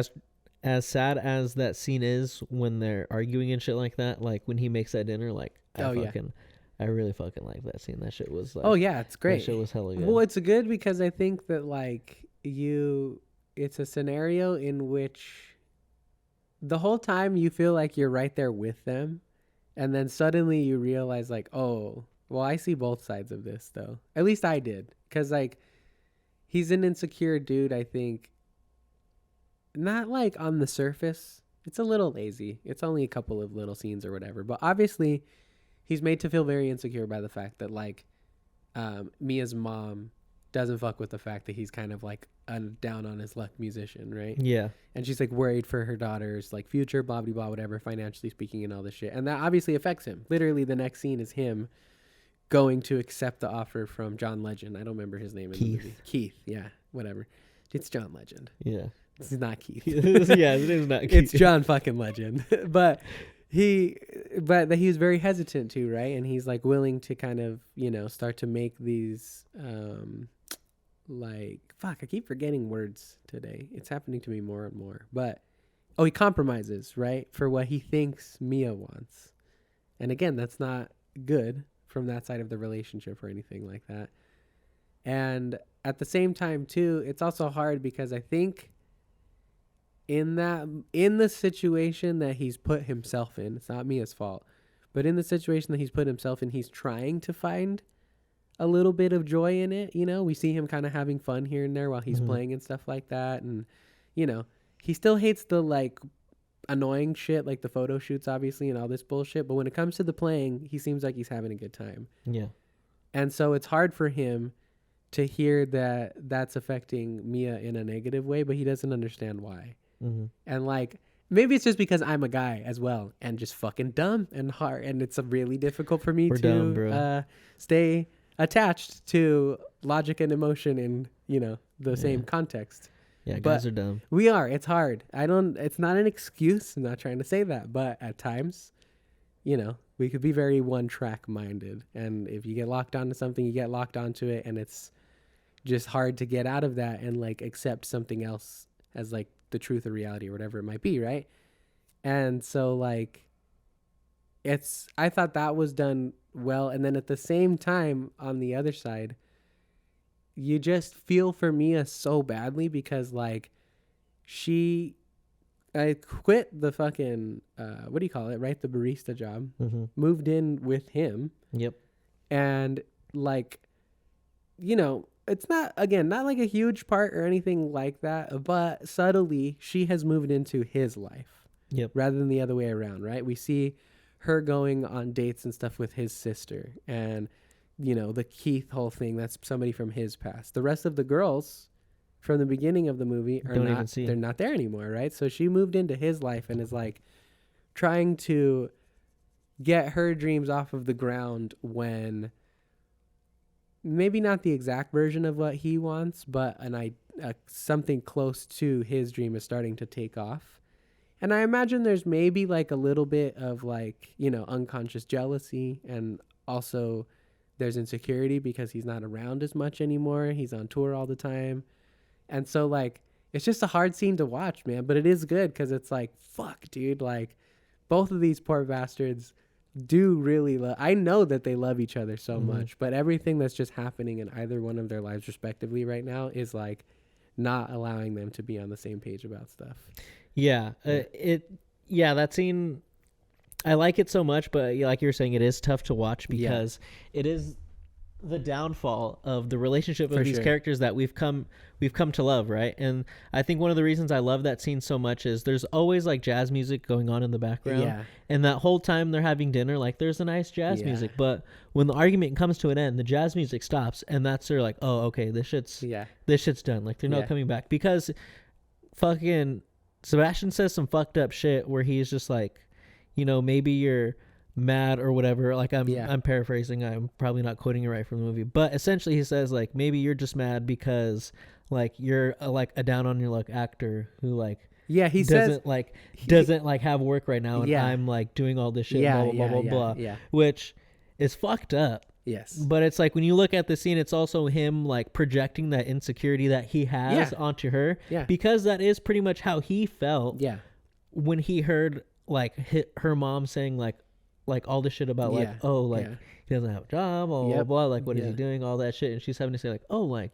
as sad as that scene is when they're arguing and shit like that, like when he makes that dinner, like, I really fucking like that scene. That shit was like, it's great. That shit was hella good. Well, it's good because I think that, like, it's a scenario in which the whole time you feel like you're right there with them, and then suddenly you realize, like, oh, well, I see both sides of this, though. At least I did, because, like, he's an insecure dude, I think. Not, like, on the surface. It's a little lazy. It's only a couple of little scenes or whatever. But obviously, he's made to feel very insecure by the fact that, like, Mia's mom doesn't fuck with the fact that he's kind of, like, a down on his luck musician, right? Yeah. And she's, like, worried for her daughter's, like, future, blah, blah, blah, whatever, financially speaking and all this shit. And that obviously affects him. Literally, the next scene is him going to accept the offer from John Legend. I don't remember his name in the movie. Keith, yeah, whatever. It's John Legend. Yeah. It's not Keith. Yeah, his name's not Keith. It's John fucking Legend. But he was very hesitant to, right? And he's, like, willing to kind of, you know, start to make these, like, fuck, I keep forgetting words today. It's happening to me more and more. But, he compromises, right? For what he thinks Mia wants. And again, that's not good from that side of the relationship or anything like that. And at the same time, too, it's also hard because I think in the situation that he's put himself in, it's not Mia's fault, but in the situation that he's put himself in, he's trying to find a little bit of joy in it. You know, we see him kind of having fun here and there while he's playing and stuff like that. And, you know, he still hates the, like, annoying shit, like the photo shoots, obviously, and all this bullshit. But when it comes to the playing, he seems like he's having a good time. Yeah. And so it's hard for him to hear that that's affecting Mia in a negative way, but he doesn't understand why. And, like, maybe it's just because I'm a guy as well and just fucking dumb and hard, and it's really difficult for me to stay attached to logic and emotion in, you know, the same context. Yeah, guys are dumb. We are. It's hard. It's not an excuse. I'm not trying to say that, but at times, you know, we could be very one-track minded, and if you get locked onto something, you get locked onto it, and it's just hard to get out of that and, like, accept something else as, like, the truth or reality or whatever it might be, right? And so, like, I thought that was done well. And then at the same time, on the other side, you just feel for Mia so badly because, like, I quit the fucking, what do you call it, right? The barista job, moved in with him. Yep. And, like, you know, it's not like a huge part or anything like that, but subtly she has moved into his life. Yep. Rather than the other way around, right? We see her going on dates and stuff with his sister and the Keith whole thing, that's somebody from his past. The rest of the girls from the beginning of the movie they're not there anymore, right? So she moved into his life and is like trying to get her dreams off of the ground when maybe not the exact version of what he wants, but something close to his dream is starting to take off. And I imagine there's maybe like a little bit of like, unconscious jealousy, and also there's insecurity because he's not around as much anymore. He's on tour all the time. And so like, it's just a hard scene to watch, man, but it is good because it's like, fuck, dude, like both of these poor bastards do really I know that they love each other so much, but everything that's just happening in either one of their lives respectively right now is like not allowing them to be on the same page about stuff. That scene, I like it so much, but like you were saying, it is tough to watch because it is the downfall of the relationship of these characters that we've come to love, right? And I think one of the reasons I love that scene so much is there's always like jazz music going on in the background, and that whole time they're having dinner, like there's a nice jazz music, but when the argument comes to an end, the jazz music stops, and that's they're like, oh, okay, this shit's done, like they're not coming back, because fucking Sebastian says some fucked up shit where he's just like, maybe you're mad or whatever, like I'm paraphrasing, I'm probably not quoting it right from the movie, but essentially he says like, maybe you're just mad because like you're a down on your luck actor who like he doesn't have work right now, and I'm like doing all this shit, blah blah, which is fucked up. Yes, but it's like when you look at the scene, it's also him like projecting that insecurity that he has onto her, because that is pretty much how he felt when he heard like her mom saying like all this shit about like, oh, like he doesn't have a job, blah blah, like what is he doing, all that shit, and she's having to say like, oh, like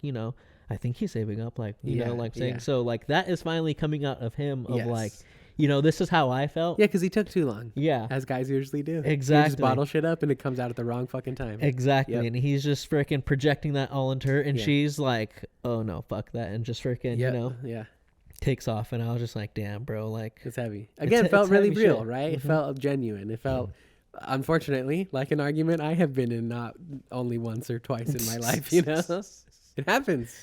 I think he's saving up, like like saying, so like that is finally coming out of him of like, this is how I felt. Because he took too long. As guys usually do. Exactly. He just bottle shit up and it comes out at the wrong fucking time. Exactly. And he's just freaking projecting that all into her, and she's like, oh no, fuck that, and just freaking takes off. And I was just like, damn, bro, like it's heavy. Again, it felt really real, right? It felt genuine. It felt unfortunately like an argument I have been in not only once or twice in my life. It happens.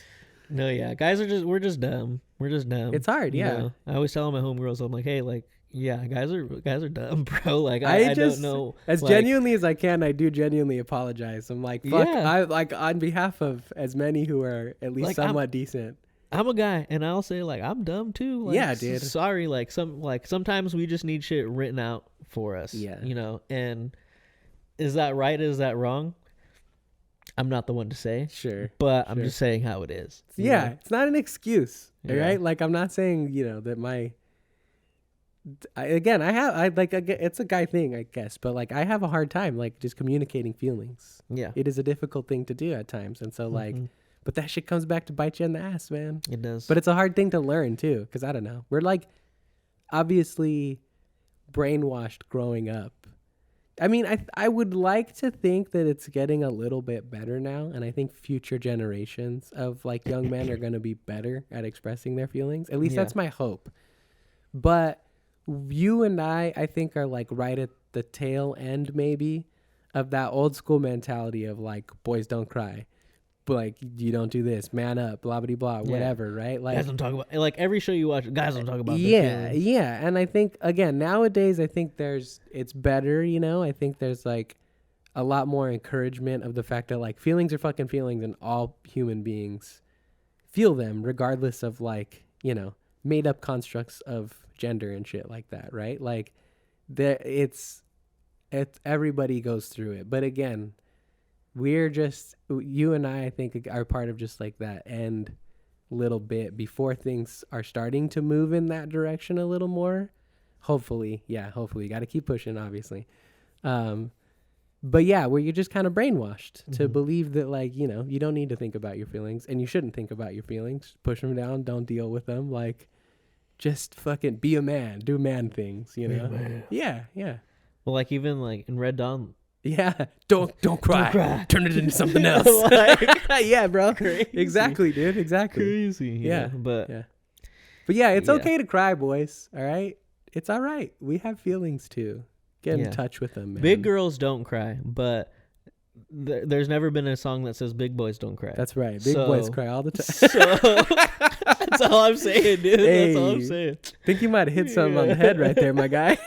No, we're just dumb. It's hard. I always tell my homegirls, I'm like, hey, like, guys are dumb, bro. Like I don't know. As genuinely as I can, I do genuinely apologize. I'm like, fuck, I like on behalf of as many who are at least like, somewhat decent. I'm a guy, and I'll say like I'm dumb too. Like, dude. Sorry, like sometimes we just need shit written out for us. And is that right? Is that wrong? I'm not the one to say. Sure. But I'm just saying how it is. It's not an excuse. Right? Like I'm not saying, that it's a guy thing, I guess, but like I have a hard time like just communicating feelings. It is a difficult thing to do at times. And so like, but that shit comes back to bite you in the ass, man. It does. But it's a hard thing to learn too. Cause I don't know. We're like obviously brainwashed growing up. I mean, I would like to think that it's getting a little bit better now, and I think future generations of like young men are going to be better at expressing their feelings. At least that's my hope. But you and I think are like right at the tail end maybe of that old school mentality of like boys don't cry. Like you don't do this, man up, blah blah blah, whatever, right? Like guys don't talk about, like every show you watch, guys don't talk about their feelings. And I think again nowadays I think it's better, I think there's like a lot more encouragement of the fact that like feelings are fucking feelings, and all human beings feel them regardless of like made up constructs of gender and shit like that, right? Like it's everybody goes through it, but again, you and I think are part of just like that end little bit before things are starting to move in that direction a little more. Hopefully. Got to keep pushing, obviously. But where you're just kind of brainwashed to believe that like, you don't need to think about your feelings, and you shouldn't think about your feelings. Push them down. Don't deal with them. Like just fucking be a man, do man things, Yeah. Well, like even like in Red Dawn, don't cry. Turn it into something else. Bro. Crazy. Exactly, dude. Exactly. Crazy. But it's okay to cry, boys. All right. It's all right. We have feelings too. Get in touch with them, man. Big girls don't cry, but there's never been a song that says "Big Boys Don't Cry." That's right. Big boys cry all the time. So that's all I'm saying, dude. Hey, that's all I'm saying. Think you might have hit something on the head right there, my guy.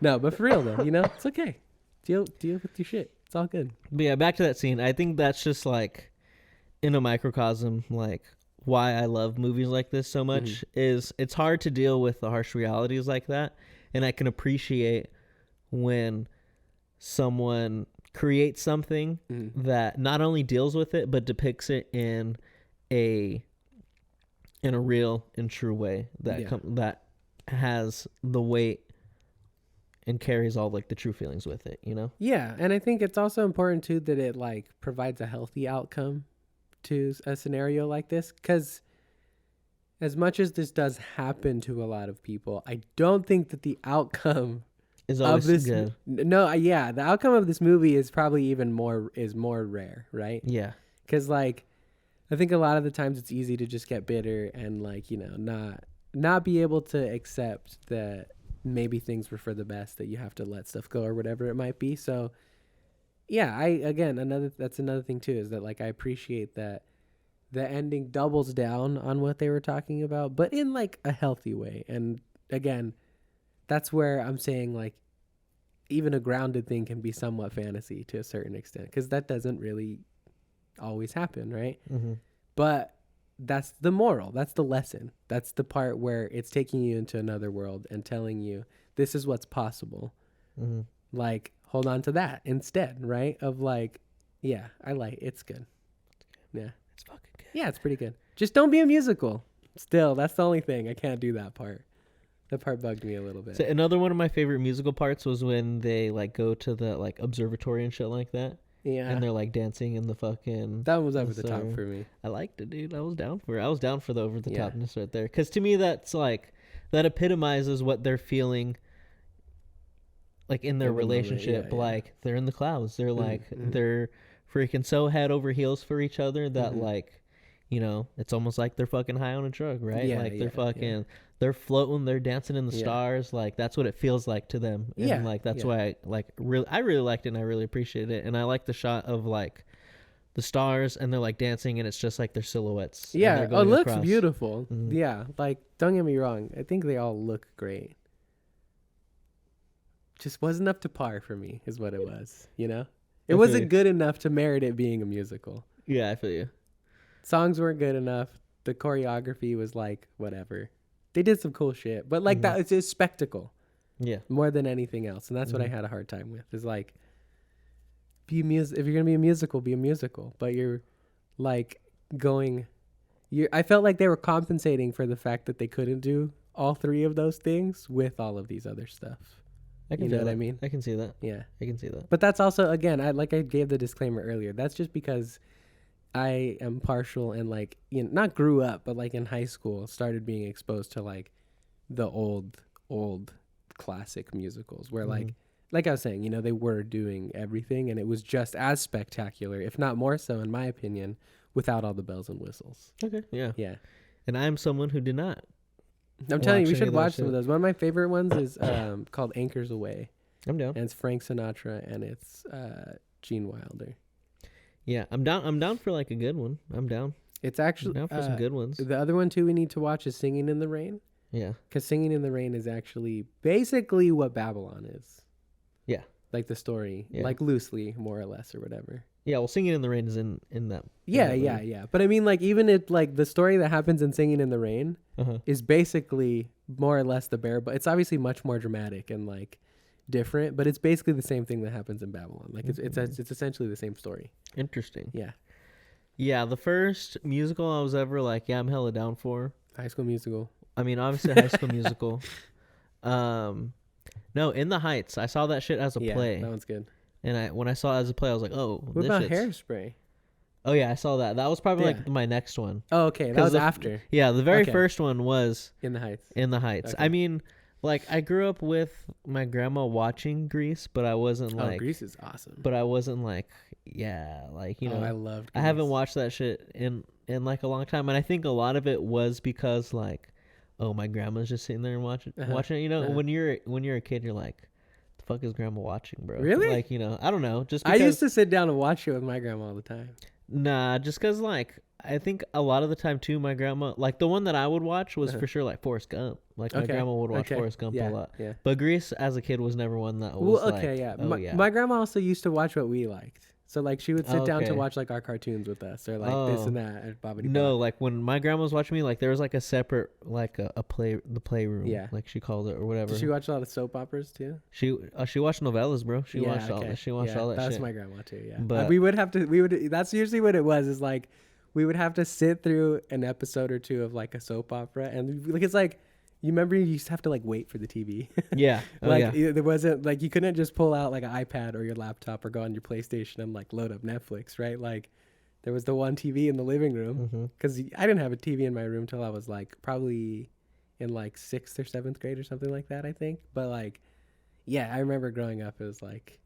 No, but for real though, it's okay. Deal with your shit. It's all good. But yeah, back to that scene. I think that's just like in a microcosm, like why I love movies like this so much is it's hard to deal with the harsh realities like that, and I can appreciate when someone creates something that not only deals with it but depicts it in a real and true way that has the weight and carries all like the true feelings with it, Yeah, and I think it's also important too that it like provides a healthy outcome to a scenario like this, because as much as this does happen to a lot of people, I don't think that the outcome is always good. The outcome of this movie is probably even more rare, right? Yeah, because like I think a lot of the times it's easy to just get bitter and like not be able to accept that maybe things were for the best, that you have to let stuff go or whatever it might be. So yeah, that's another thing too, is that like I appreciate that the ending doubles down on what they were talking about, but in like a healthy way. And again, that's where I'm saying like even a grounded thing can be somewhat fantasy to a certain extent, because that doesn't really always happen, right? But that's the moral, that's the lesson, that's the part where it's taking you into another world and telling you this is what's possible. Like hold on to that instead, right? Of like, yeah, it's good. Yeah, it's fucking good. Yeah, it's pretty good. Just don't be a musical. Still, that's the only thing. I can't do that part. That part bugged me a little bit. So another one of my favorite musical parts was when they like go to the like observatory and shit like that. Yeah. And they're like dancing in the fucking... That was over the top for me. I liked it, dude. I was down for the over the topness right there. Because to me, that's like... That epitomizes what they're feeling like in their relationship. Like they're in the clouds. They're like... They're freaking so head over heels for each other that like... it's almost like they're fucking high on a drug, right? Yeah, like they're fucking... Yeah. They're floating, they're dancing in the stars. Like that's what it feels like to them. And like that's why I really liked it and I really appreciated it. And I like the shot of like the stars and they're like dancing and it's just like their silhouettes. Yeah, it looks beautiful. Yeah, like don't get me wrong, I think they all look great. Just wasn't up to par for me is what it was, It wasn't good enough to merit it being a musical. Yeah, I feel you. Songs weren't good enough. The choreography was like whatever. They did some cool shit, but like that, it's a spectacle. Yeah. More than anything else. And that's what I had a hard time with, is like, if you're going to be a musical, be a musical. But you're like I felt like they were compensating for the fact that they couldn't do all three of those things with all of these other stuff. I can what I mean? I can see that. Yeah. I can see that. But that's also, again, I gave the disclaimer earlier. That's just because I am partial and like, not grew up, but like in high school started being exposed to like the old classic musicals where like I was saying, they were doing everything and it was just as spectacular, if not more so in my opinion, without all the bells and whistles. Okay. Yeah. Yeah. And I'm someone who did not. I'm telling you, we should watch some of those. One of my favorite ones is called Anchors Away. I'm down. And it's Frank Sinatra and it's Gene Wilder. Yeah, I'm down for like a good one. I'm down. It's actually down for some good ones. The other one too we need to watch is Singing in the Rain. Yeah. Because Singing in the Rain is actually basically what Babylon is. Yeah. Like the story, like loosely, more or less, or whatever. Yeah, well, Singing in the Rain is in that. Yeah. But I mean, like, even if like the story that happens in Singing in the Rain is basically more or less the bare, but it's obviously much more dramatic and like different, but it's basically the same thing that happens in Babylon. Like it's essentially the same story. Interesting. Yeah. The first musical I was ever like, I'm hella down for. High School Musical. I mean, obviously High School Musical. No, In the Heights. I saw that shit as a play. That one's good. And when I saw it as a play, I was like, oh, what about Hairspray? Oh yeah, I saw that. That was probably like my next one. Oh, okay. That was after. Yeah, the very first one was In the Heights. In the Heights. Okay. I mean, like I grew up with my grandma watching Grease, but I wasn't like. Oh, Grease is awesome. But I wasn't like, like I loved Grease. I haven't watched that shit in like a long time, and I think a lot of it was because like, oh, my grandma's just sitting there and watching it. When you're a kid, you're like, the the fuck is grandma watching, bro? Really? Like, you know, I don't know. Just because, I used to sit down and watch it with my grandma all the time. Nah, just because, like, I think a lot of the time, too, my grandma, like, the one that I would watch was for sure, like, Forrest Gump. Like, my grandma would watch Forrest Gump a lot. Yeah. But Grease, as a kid, was never one that was, My grandma also used to watch what we liked. So, like, she would sit down to watch, like, our cartoons with us, or, like, this and that, and bobbity. No, like, when my grandma was watching me, like, there was, like, a separate, like, the playroom. Yeah. Like, she called it, or whatever. Did she watch a lot of soap operas, too? She watched novellas, bro. She watched all that shit. That's my grandma, too, yeah. But that's usually what it was, is, like, we would have to sit through an episode or two of, like, a soap opera, and, like, it's, like, you remember you used to have to, like, wait for the TV. Yeah. There wasn't, like, you couldn't just pull out, like, an iPad or your laptop or go on your PlayStation and, like, load up Netflix, right? Like, there was the one TV in the living room. Because I didn't have a TV in my room till I was, like, probably in, like, 6th or 7th grade or something like that, I think. But, like, yeah, I remember growing up, it was, like,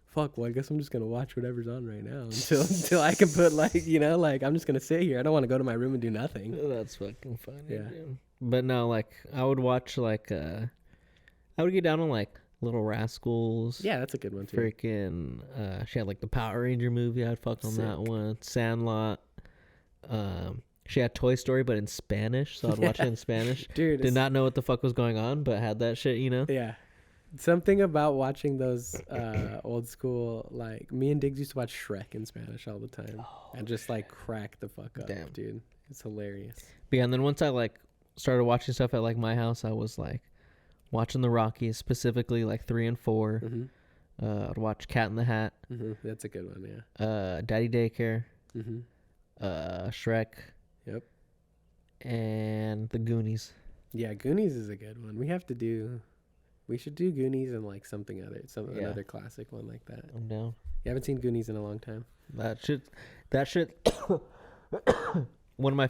fuck, well, I guess I'm just going to watch whatever's on right now until I can put, like, you know, like, I'm just going to sit here. I don't want to go to my room and do nothing. That's fucking funny. Yeah. Dude. But no, like, I would watch, like, I would get down on, like, Little Rascals. Yeah, that's a good one, too. Freaking, she had, like, the Power Ranger movie. I'd fuck on that one. Sandlot. She had Toy Story, but in Spanish, so I'd watch it in Spanish. Dude. Did not know what the fuck was going on, but had that shit, you know? Yeah. Something about watching those old school, like, me and Diggs used to watch Shrek in Spanish all the time. And just, like, crack the fuck up, dude. It's hilarious. But yeah, and then once I, like, started watching stuff at, like, my house, I was, like, watching the Rockies, specifically, like, 3 and 4. I'd watch Cat in the Hat. That's a good one, yeah. Daddy Daycare. Shrek. Yep. And The Goonies. Yeah, Goonies is a good one. We should do Goonies and, like, something other, another classic one like that. I'm down. You haven't seen Goonies in a long time. That shit one of my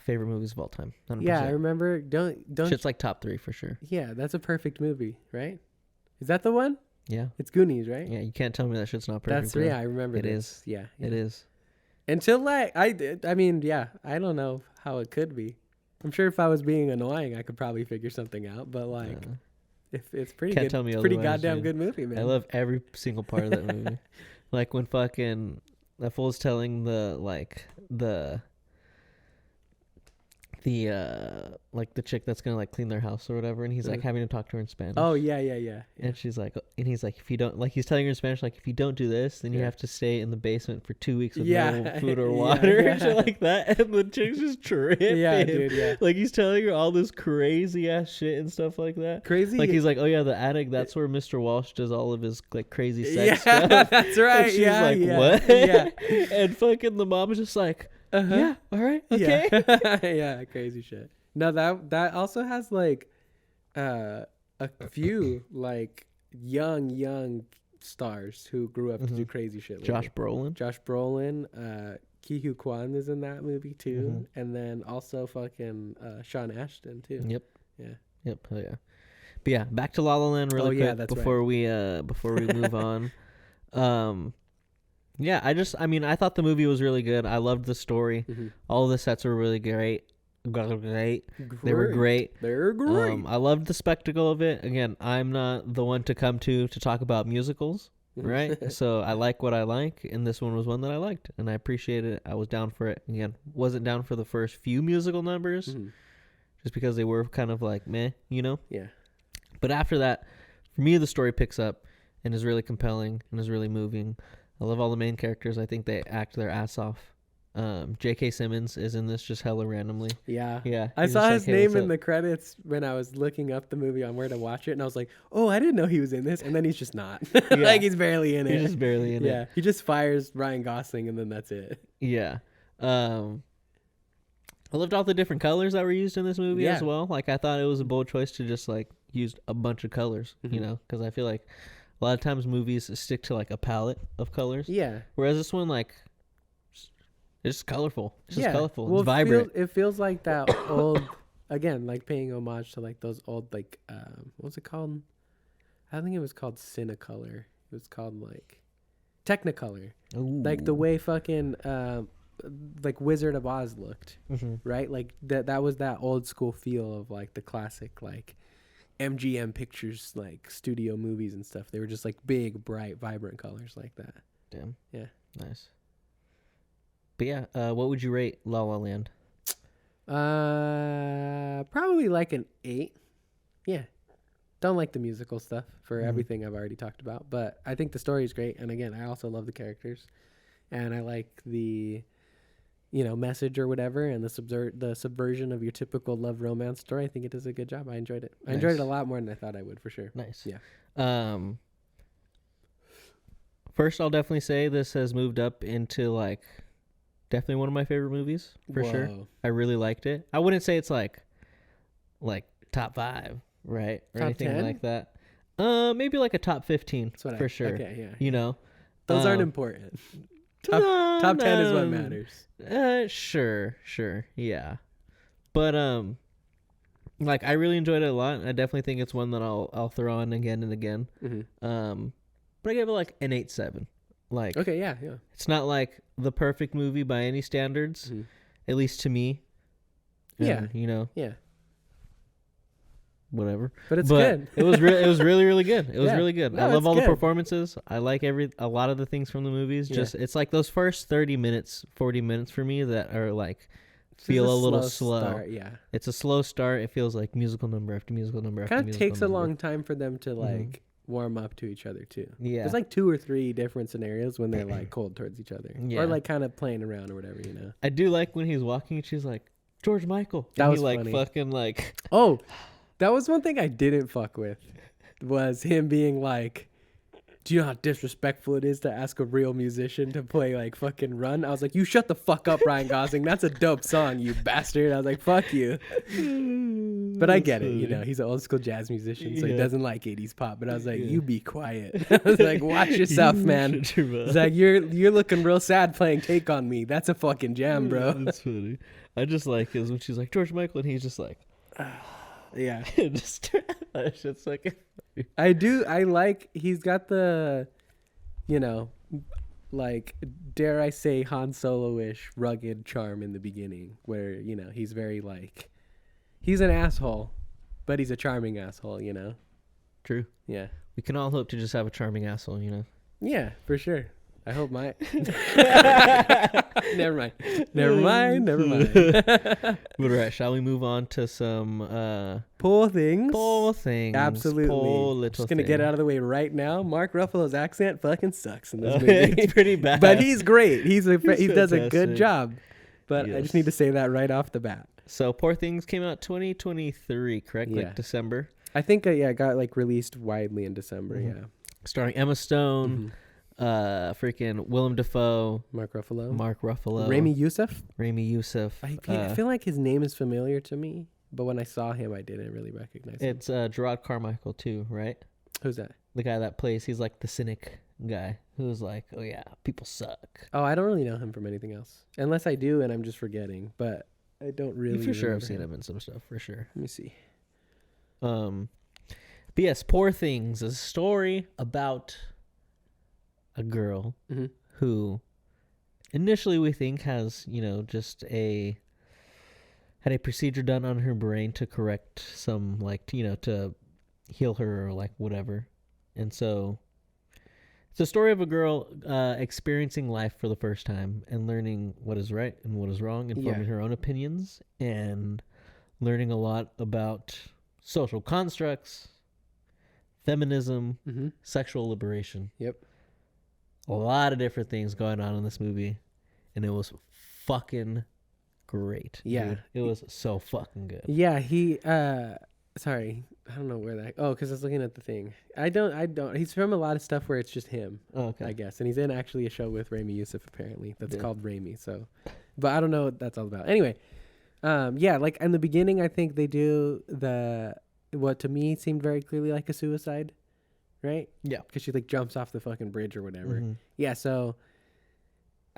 favorite movies of all time. 100%. Yeah, I remember. Don't. Shit's like top 3 for sure. Yeah, that's a perfect movie, right? Is that the one? Yeah. It's Goonies, right? Yeah, you can't tell me that shit's not perfect. That's I remember. It is. Yeah, it is. Until, like, I mean, yeah, I don't know how it could be. I'm sure if I was being annoying, I could probably figure something out. But, like, if it's pretty can't good, tell me it's pretty otherwise, goddamn dude. good movie, man. I love every single part of that movie. Like when fucking that fool's telling the like the chick that's gonna, like, clean their house or whatever, and he's like having to talk to her in Spanish. Oh yeah. And she's like, and he's like, if you don't, like, he's telling her in Spanish, like, if you don't do this, then you have to stay in the basement for 2 weeks with no food or water and shit like that. And the chick's just tripping. Yeah, dude. Yeah. Like, he's telling her all this crazy ass shit and stuff like that. Crazy. Like, he's like, oh yeah, the attic. That's where Mr. Walsh does all of his, like, crazy sex stuff. That's right. And she's like, what? Yeah. And fucking the mom is just like, yeah, all right, okay. Yeah, crazy shit. No, that also has, like, a few, like, young stars who grew up to do crazy shit. Josh Brolin. Ki Hu Kwan is in that movie too, and then also fucking Sean Ashton too. Yep. Yeah. Yep. Oh yeah. But yeah, back to La La Land really quick before we move on. Yeah, I thought the movie was really good. I loved the story. All of the sets were really great. They were great. They're great. I loved the spectacle of it. Again, I'm not the one to come to talk about musicals, right? So I like what I like, and this one was one that I liked, and I appreciated it. I was down for it. Again, wasn't down for the first few musical numbers, just because they were kind of like meh, you know? Yeah. But after that, for me, the story picks up and is really compelling and is really moving. I love all the main characters. I think they act their ass off. J.K. Simmons is in this just hella randomly. Yeah. I saw his name in the credits when I was looking up the movie on where to watch it, and I was like, oh, I didn't know he was in this. And then he's just not. Like, he's barely in it. He's just barely in it. Yeah. He just fires Ryan Gosling, and then that's it. Yeah. I loved all the different colors that were used in this movie as well. Like, I thought it was a bold choice to just, like, use a bunch of colors, you know, because I feel like a lot of times movies stick to, like, a palette of colors. Yeah. Whereas this one, like, it's just colorful. It's just colorful. Well, it's vibrant. It feels like that old, again, like paying homage to, like, those old, like, what's it called? I think it was called Cinecolor. It was called, like, Technicolor. Ooh. Like the way fucking, like, Wizard of Oz looked, right? Like, that was that old school feel of, like, the classic, like, MGM Pictures like studio movies and stuff. They were just like big, bright, vibrant colors like that. Damn. Yeah. Nice. But yeah, what would you rate La La Land? Probably like an 8. Yeah. Don't like the musical stuff for everything I've already talked about, but I think the story is great. And again, I also love the characters, and I like the, message or whatever, and the subversion of your typical love romance story. I think it does a good job. I enjoyed it. I enjoyed it a lot more than I thought I would, for sure. Nice. Yeah. First, I'll definitely say this has moved up into like definitely one of my favorite movies for sure. I really liked it. I wouldn't say it's like top 5, right, or top anything 10? like that. Maybe like a top 15 for sure. Okay, yeah. Those aren't important. Top 10 is what matters. Sure, yeah. But like I really enjoyed it a lot. I definitely think it's one that I'll throw on again and again. But I gave it like an 8.7. Like, okay, yeah. It's not like the perfect movie by any standards, at least to me. Yeah, yeah. Whatever, but it's good. It was really, really good. It was really good. No, I love all the performances. I like a lot of the things from the movies. Just it's like those first 30 minutes, 40 minutes for me that are like feel a little slow. Start, yeah, it's a slow start. It feels like musical number after musical number after kind of musical takes a long time for them to like warm up to each other too. Yeah, there's like 2 or 3 different scenarios when they're like cold towards each other, or like kind of playing around or whatever. I do like when he's walking and she's like, George Michael. That was like funny. Fucking like that was one thing I didn't fuck with, was him being like, do you know how disrespectful it is to ask a real musician to play like fucking Run? I was like, you shut the fuck up, Ryan Gosling. That's a dope song, you bastard. I was like, fuck you. But I get it, he's an old school jazz musician, so he doesn't like 80s pop. But I was like, you be quiet. I was like, watch yourself, man. It's like, you're looking real sad playing Take On Me. That's a fucking jam, bro. That's funny. I just like is when she's like, George Michael, and he's just like, yeah. Just that shit's like I do. I like he's got the, like, dare I say, Han Solo-ish rugged charm in the beginning, where he's very like, he's an asshole, but he's a charming asshole. True. Yeah. We can all hope to just have a charming asshole. Yeah, for sure. I hope my. Never mind. But all right, shall we move on to some poor things? Poor things. Absolutely. Poor little Just gonna get out of the way right now. Mark Ruffalo's accent fucking sucks in this movie. It's pretty bad, but he's great. He does a good job. But yes. I just need to say that right off the bat. So Poor Things came out 2023, correct? Yeah. Like December. I think it got like released widely in December. Yeah. Starring Emma Stone. Freaking Willem Dafoe, Mark Ruffalo, Rami Youssef. I feel like his name is familiar to me, but when I saw him, I didn't really recognize him. It's Gerard Carmichael too, right? Who's that? The guy that plays. He's like the cynic guy who's like, oh yeah, people suck. Oh, I don't really know him from anything else, unless I do, and I'm just forgetting. But I don't really. For sure, I've seen him in some stuff for sure. Let me see. But yes, Poor Things is a story about a girl who initially we think has, just had a procedure done on her brain to correct some, like, to heal her or like whatever. And so it's a story of a girl experiencing life for the first time and learning what is right and what is wrong and forming her own opinions and learning a lot about social constructs, feminism, sexual liberation. Yep. A lot of different things going on in this movie, and it was fucking great. Yeah. Dude. It was so fucking good. Yeah, sorry, I don't know where that. Oh, because I was looking at the thing. I don't. He's from a lot of stuff where it's just him. Oh, okay. I guess, and he's in actually a show with Rami Youssef apparently that's called Rami. So, but I don't know what that's all about. Anyway, like in the beginning, I think they do what to me seemed very clearly like a suicide. Right? Yeah. Because she like jumps off the fucking bridge or whatever. Yeah. So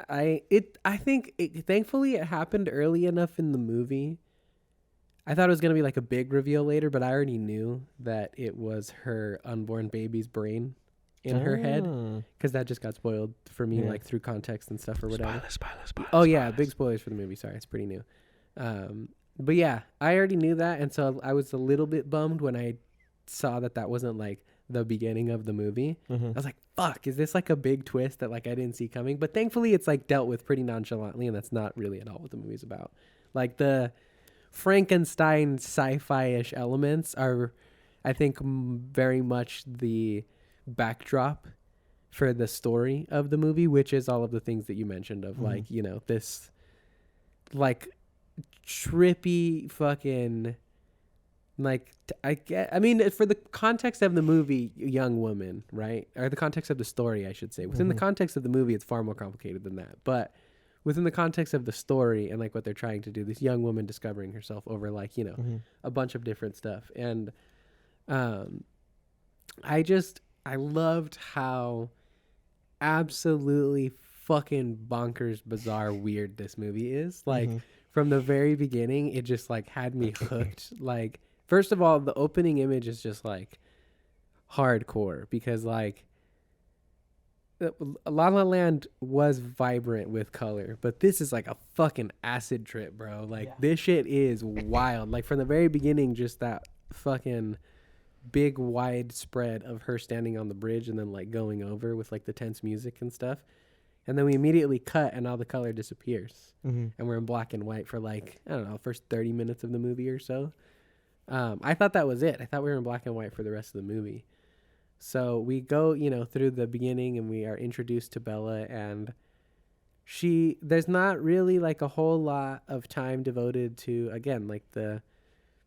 I think thankfully it happened early enough in the movie. I thought it was going to be like a big reveal later, but I already knew that it was her unborn baby's brain in her head. Because that just got spoiled for me, like through context and stuff or whatever. Spoilers. Big spoilers for the movie. Sorry. It's pretty new. But yeah, I already knew that. And so I was a little bit bummed when I saw that wasn't like the beginning of the movie, I was like, fuck, is this like a big twist that like I didn't see coming? But thankfully it's like dealt with pretty nonchalantly, and that's not really at all what the movie's about. Like the Frankenstein sci-fi-ish elements are, I think, very much the backdrop for the story of the movie, which is all of the things that you mentioned of like, you know, this like trippy fucking like I mean, for the context of the movie, young woman, right? Or the context of the story, I should say. Within the context of the movie, it's far more complicated than that. But within the context of the story and like what they're trying to do, this young woman discovering herself over like, you know, a bunch of different stuff. And I loved how absolutely fucking bonkers, bizarre, weird this movie is. Like from the very beginning, it just like had me hooked. Like, first of all, the opening image is just like hardcore because like La La Land was vibrant with color, but this is like a fucking acid trip, bro. Like this shit is wild. Like from the very beginning, just that fucking big wide spread of her standing on the bridge and then like going over with like the tense music and stuff. And then we immediately cut and all the color disappears. And we're in black and white for like, I don't know, first 30 minutes of the movie or so. I thought that was it. I thought we were in black and white for the rest of the movie. So we go, you know, through the beginning and we are introduced to Bella, and there's not really like a whole lot of time devoted to, again, like the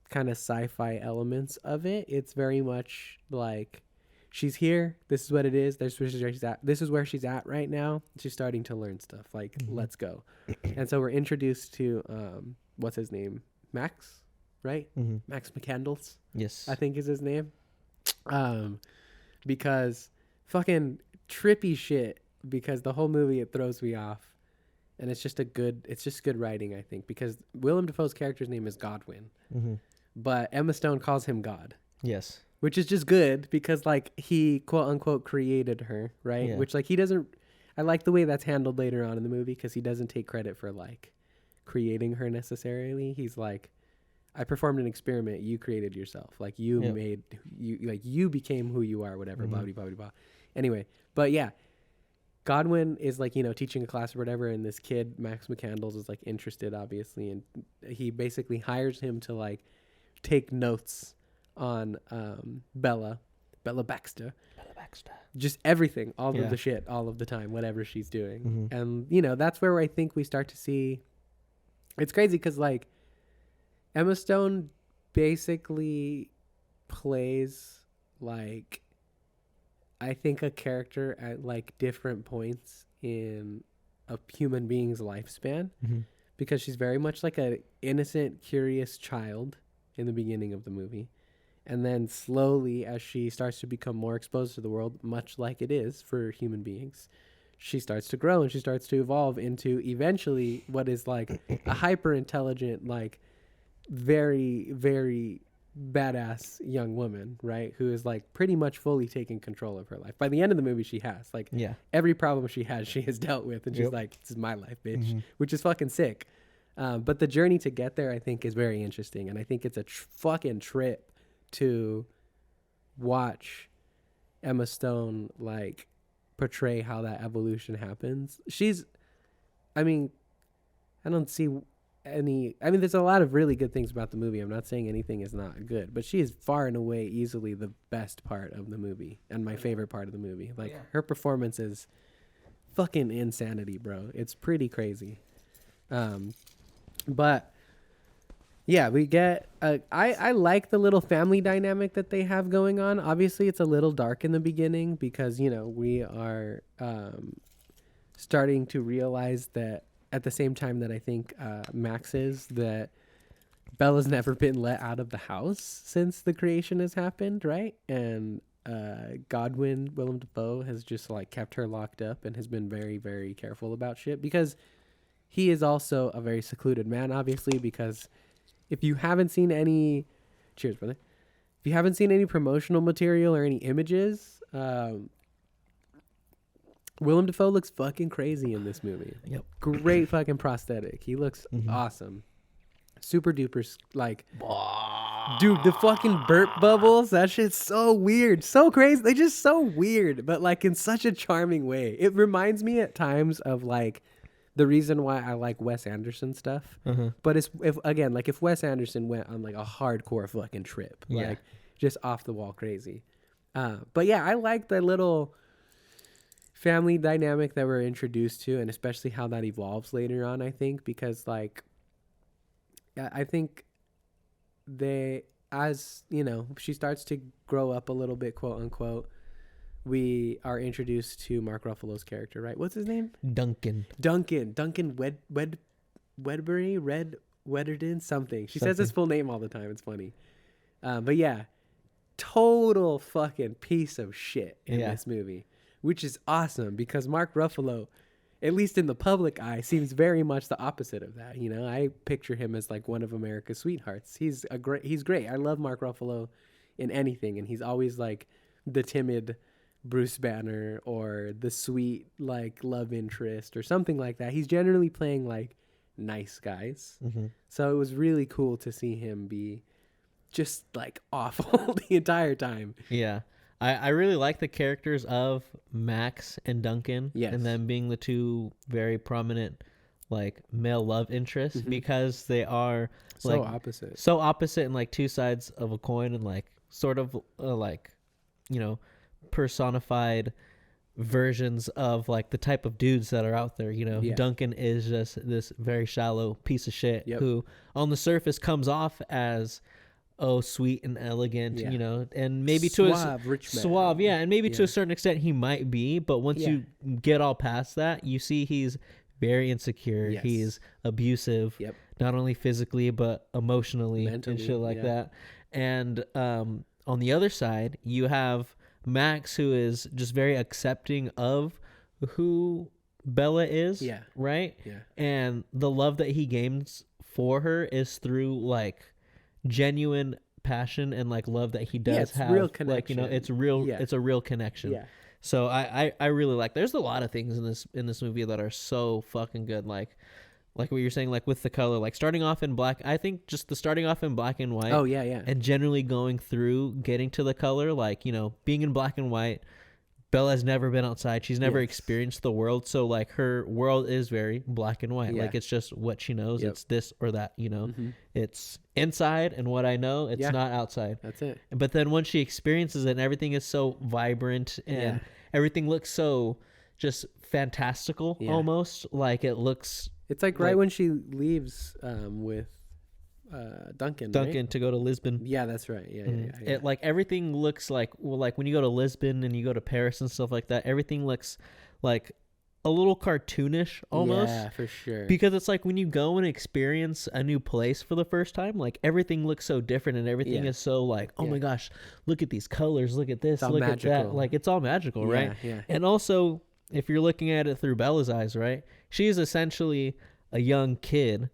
kind of sci-fi elements of it. It's very much like she's here. This is what it is. This is where she's at. This is where she's at right now. She's starting to learn stuff. Like, let's go. And so we're introduced to, what's his name? Max, right? Max McCandles. Yes. I think is his name. Because fucking trippy shit, because the whole movie, it throws me off. And it's just good writing, I think, because Willem Dafoe's character's name is Godwin. But Emma Stone calls him God. Yes. Which is just good because like he quote unquote created her, right? Yeah. Which like he doesn't, I like the way that's handled later on in the movie because he doesn't take credit for like creating her necessarily. He's like, I performed an experiment. You created yourself. Like you made, you became who you are, whatever, blah, blah, blah, blah, blah. Anyway, but yeah, Godwin is like, you know, teaching a class or whatever. And this kid, Max McCandles, is like interested, obviously. And he basically hires him to like take notes on Bella Baxter. Just everything, all of the shit, all of the time, whatever she's doing. And, you know, that's where I think we start to see, it's crazy because like Emma Stone basically plays like, I think, a character at like different points in a human being's lifespan, because she's very much like an innocent, curious child in the beginning of the movie. And then slowly, as she starts to become more exposed to the world, much like it is for human beings, she starts to grow and she starts to evolve into eventually what is like a hyper intelligent, like very, very badass young woman, right? Who is like pretty much fully taking control of her life. By the end of the movie, she has like every problem she has dealt with. And she's like, this is my life, bitch, which is fucking sick. But the journey to get there, I think, is very interesting. And I think it's a fucking trip to watch Emma Stone like portray how that evolution happens. I mean, there's a lot of really good things about the movie. I'm not saying anything is not good, but she is far and away easily the best part of the movie and my favorite part of the movie. Like her performance is fucking insanity, bro. It's pretty crazy. But yeah, we get I like the little family dynamic that they have going on. Obviously, it's a little dark in the beginning because, you know, we are starting to realize that at the same time that I think Max is, that Bella's never been let out of the house since the creation has happened, right? And Godwin, Willem Dafoe, has just like kept her locked up and has been very, very careful about shit because he is also a very secluded man, obviously, because if you haven't seen any, cheers, brother. If you haven't seen any promotional material or any images, Willem Dafoe looks fucking crazy in this movie. Yep. Great fucking prosthetic. He looks awesome. Super duper, like, Dude, the fucking burp bubbles, that shit's so weird, so crazy. They just so weird, but like in such a charming way. It reminds me at times of like the reason why I like Wes Anderson stuff. But it's if Wes Anderson went on like a hardcore fucking trip, like just off the wall crazy. But yeah, I like the little family dynamic that we're introduced to, and especially how that evolves later on, I think, because like I think they, as you know, she starts to grow up a little bit, quote unquote, we are introduced to Mark Ruffalo's character, right? What's his name? Duncan Wedderden, something. She says his full name all the time. It's funny. But yeah, total fucking piece of shit in this movie, which is awesome because Mark Ruffalo, at least in the public eye, seems very much the opposite of that. You know, I picture him as like one of America's sweethearts. He's great. I love Mark Ruffalo in anything, and he's always like the timid Bruce Banner or the sweet like love interest or something like that. He's generally playing like nice guys. So it was really cool to see him be just like awful the entire time. Yeah. I really like the characters of Max and Duncan, and them being the two very prominent like male love interests because they are like so opposite and like two sides of a coin, and like sort of like, you know, personified versions of like the type of dudes that are out there. You know, Duncan is just this very shallow piece of shit who on the surface comes off as sweet and elegant, you know, and maybe suave, and maybe to a certain extent he might be, but once you get all past that, you see he's very insecure. He's abusive, not only physically but emotionally, mentally, and shit like that. And on the other side, you have Max, who is just very accepting of who Bella is, right? And the love that he gains for her is through like genuine passion and like love that he does have, real connection. Like, you know, it's real. It's a real connection. So I really like. There's a lot of things in this movie that are so fucking good. Like what you're saying, like with the color, like starting off in black. I think just the starting off in black and white. And generally going through, getting to the color, like, you know, being in black and white. Bella has never been outside. She's never experienced the world. So like her world is very black and white. Like it's just what she knows. It's this or that, you know, it's inside and what I know, it's not outside. That's it. But then once she experiences it and everything is so vibrant and everything looks so just fantastical almost, like it looks. It's like right when she leaves with Duncan right? to go to Lisbon. Yeah, that's right. It like everything looks like, well, like when you go to Lisbon and you go to Paris and stuff like that, everything looks like a little cartoonish almost. Yeah, for sure. Because it's like when you go and experience a new place for the first time, like everything looks so different and everything is so like, oh my gosh, look at these colors, look at this, look magical. At that. Like it's all magical, right? Yeah. And also, if you're looking at it through Bella's eyes, right? She's essentially a young kid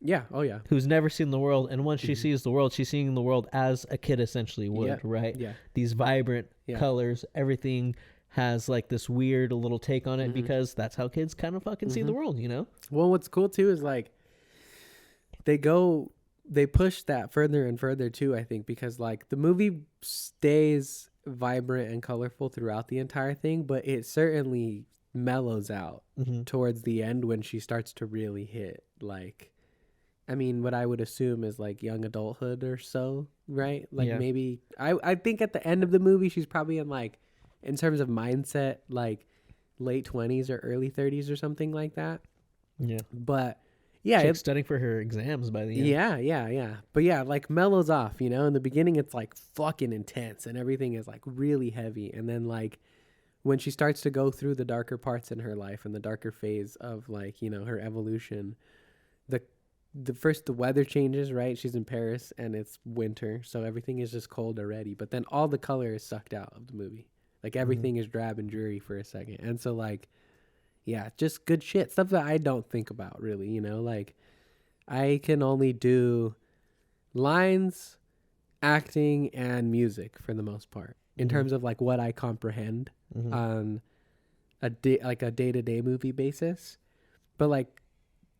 who's never seen the world, and once she sees the world, she's seeing the world as a kid essentially would, right? These vibrant colors, everything has like this weird little take on it because that's how kids kind of fucking see the world, you know? Well, what's cool too is like they push that further and further too, I think, because like the movie stays vibrant and colorful throughout the entire thing, but it certainly mellows out towards the end when she starts to really hit like, I mean, what I would assume is like young adulthood or so, right? Like maybe I think at the end of the movie she's probably in like, in terms of mindset, like late 20s or early 30s or something like that. But yeah, she's studying for her exams by the end. Yeah. But yeah, like mellows off, you know. In the beginning it's like fucking intense and everything is like really heavy, and then like when she starts to go through the darker parts in her life and the darker phase of like, you know, her evolution, the weather changes, right? She's in Paris and it's winter, so everything is just cold already. But then all the color is sucked out of the movie. Like everything is drab and dreary for a second. And so like, yeah, just good shit. Stuff that I don't think about really, you know, like I can only do lines, acting, and music for the most part in terms of like what I comprehend on a day-to-day movie basis. But like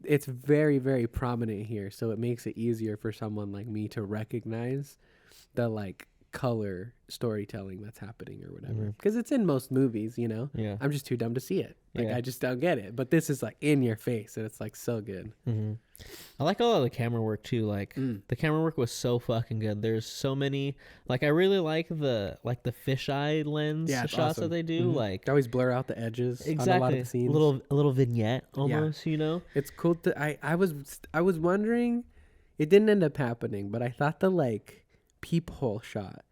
it's very, very prominent here, so it makes it easier for someone like me to recognize the like color storytelling that's happening or whatever, because it's in most movies, you know. Yeah, I'm just too dumb to see it. Like, yeah. I just don't get it, but this is like in your face, and it's like so good. I like all of the camera work too. Like the camera work was so fucking good. There's so many. Like I really like the fisheye lens shots awesome. That they do. Like they always blur out the edges. Exactly. On a lot of the scenes. A little vignette almost. You know. It's cool. I was wondering, it didn't end up happening, but I thought the like peephole shot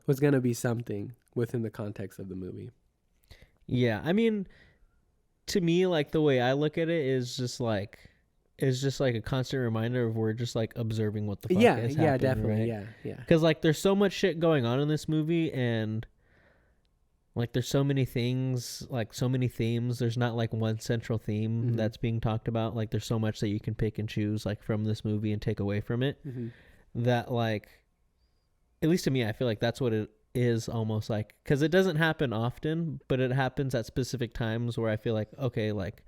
was gonna be something within the context of the movie. Yeah, I mean, to me, like the way I look at it is just like a constant reminder of we're just like observing what the fuck is happening. Yeah, definitely. Right? Yeah. Because like there's so much shit going on in this movie, and like there's so many things, like so many themes. There's not like one central theme that's being talked about. Like there's so much that you can pick and choose like from this movie and take away from it. That like, at least to me, I feel like that's what it is almost like, because it doesn't happen often, but it happens at specific times where I feel like, okay, like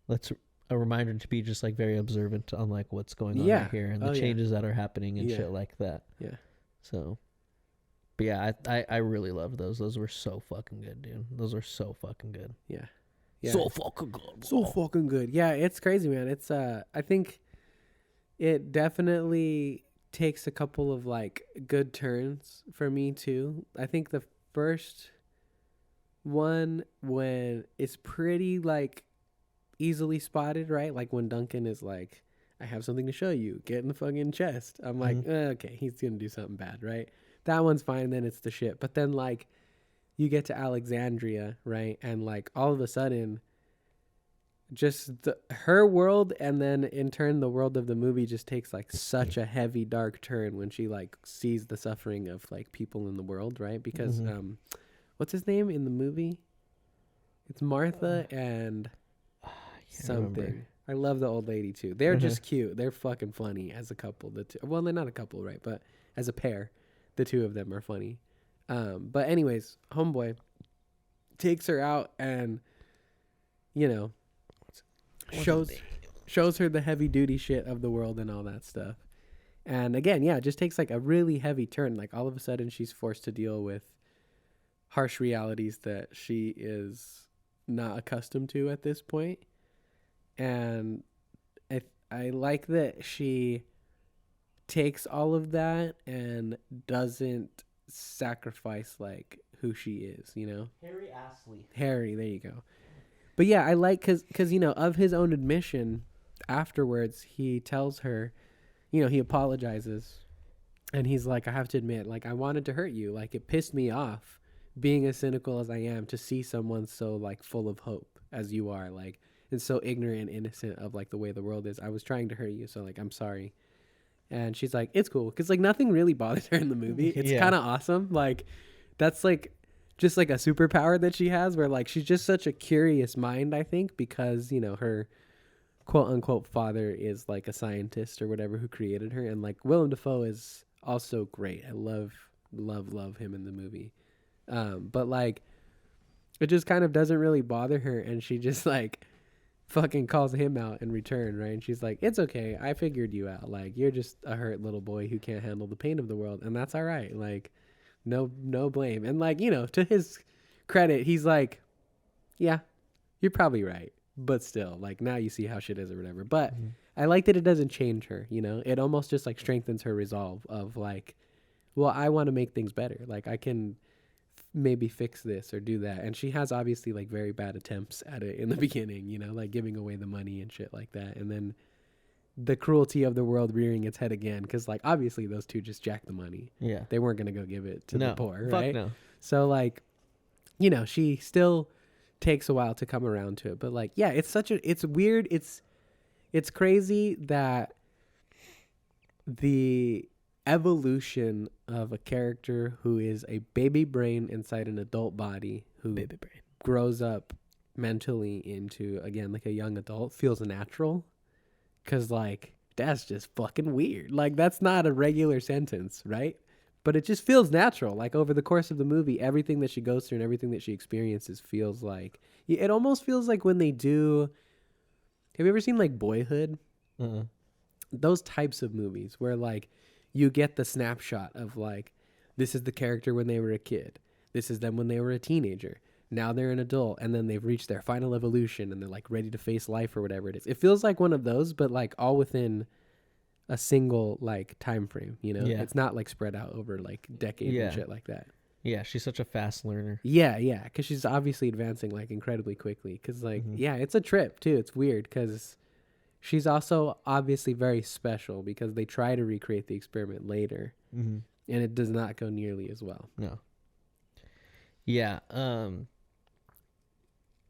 let's a reminder to be just like very observant on like what's going on right here and the changes that are happening and shit like that. Yeah. So, but yeah, I really loved those. Those were so fucking good, dude. Those were so fucking good. Yeah. So fucking good. So fucking good. Yeah, it's crazy, man. It's I think it definitely takes a couple of like good turns for me too. I think the first one, when it's pretty like easily spotted, right? Like when Duncan is like, I have something to show you, get in the fucking chest. I'm like, okay, he's gonna do something bad, right? That one's fine, then it's the shit. But then like you get to Alexandria, right? And like all of a sudden just her world, and then in turn the world of the movie just takes like such a heavy dark turn when she like sees the suffering of like people in the world, right? Because what's his name in the movie? It's Martha and something. Remember. I love the old lady too. They're just cute. They're fucking funny as a couple. The two, well, they're not a couple, right? But as a pair, the two of them are funny. But anyways, homeboy takes her out and, you know, shows her the heavy duty shit of the world and all that stuff. And again, yeah, it just takes like a really heavy turn. Like all of a sudden she's forced to deal with harsh realities that she is not accustomed to at this point. And I like that she takes all of that and doesn't sacrifice like who she is, you know? Harry, there you go. But yeah, I like because, you know, of his own admission afterwards, he tells her, you know, he apologizes. And he's like, I have to admit, like, I wanted to hurt you. Like, it pissed me off being as cynical as I am to see someone so, like, full of hope as you are. Like, and so ignorant and innocent of, like, the way the world is. I was trying to hurt you, so, like, I'm sorry. And she's like, it's cool. Because, like, nothing really bothers her in the movie. It's kind of awesome. Like, that's, like, just like a superpower that she has where like she's just such a curious mind, I think, because, you know, her quote unquote father is like a scientist or whatever who created her. And like Willem Dafoe is also great. I love him in the movie. But like it just kind of doesn't really bother her, and she just like fucking calls him out in return, right? And she's like, it's okay, I figured you out. Like, you're just a hurt little boy who can't handle the pain of the world, and that's all right. Like, no blame. And like, you know, to his credit, he's like, yeah, you're probably right, but still, like, now you see how shit is or whatever. But I like that it doesn't change her, you know? It almost just like strengthens her resolve of like, well, I want to make things better. Like, I can maybe fix this or do that. And she has obviously like very bad attempts at it in the beginning, you know, like giving away the money and shit like that. And then the cruelty of the world rearing its head again, because like obviously those two just jacked the money. Yeah, they weren't gonna go give it to the poor, right? No. So like, you know, she still takes a while to come around to it, but like, yeah, it's weird. It's crazy that the evolution of a character who is a baby brain inside an adult body, who grows up mentally into, again, like a young adult, feels natural. Because, like, that's just fucking weird. Like, that's not a regular sentence, right? But it just feels natural. Like, over the course of the movie, everything that she goes through and everything that she experiences feels like... It almost feels like when they do Have you ever seen like Boyhood? Uh-uh. Those types of movies where like you get the snapshot of like, this is the character when they were a kid. This is them when they were a teenager. Now they're an adult, and then they've reached their final evolution, and they're like ready to face life or whatever it is. It feels like one of those, but like all within a single like time frame. You know, it's not like spread out over like decades and shit like that. Yeah, she's such a fast learner. Yeah, because she's obviously advancing like incredibly quickly. Because like, it's a trip too. It's weird because she's also obviously very special because they try to recreate the experiment later, and it does not go nearly as well. No. Yeah.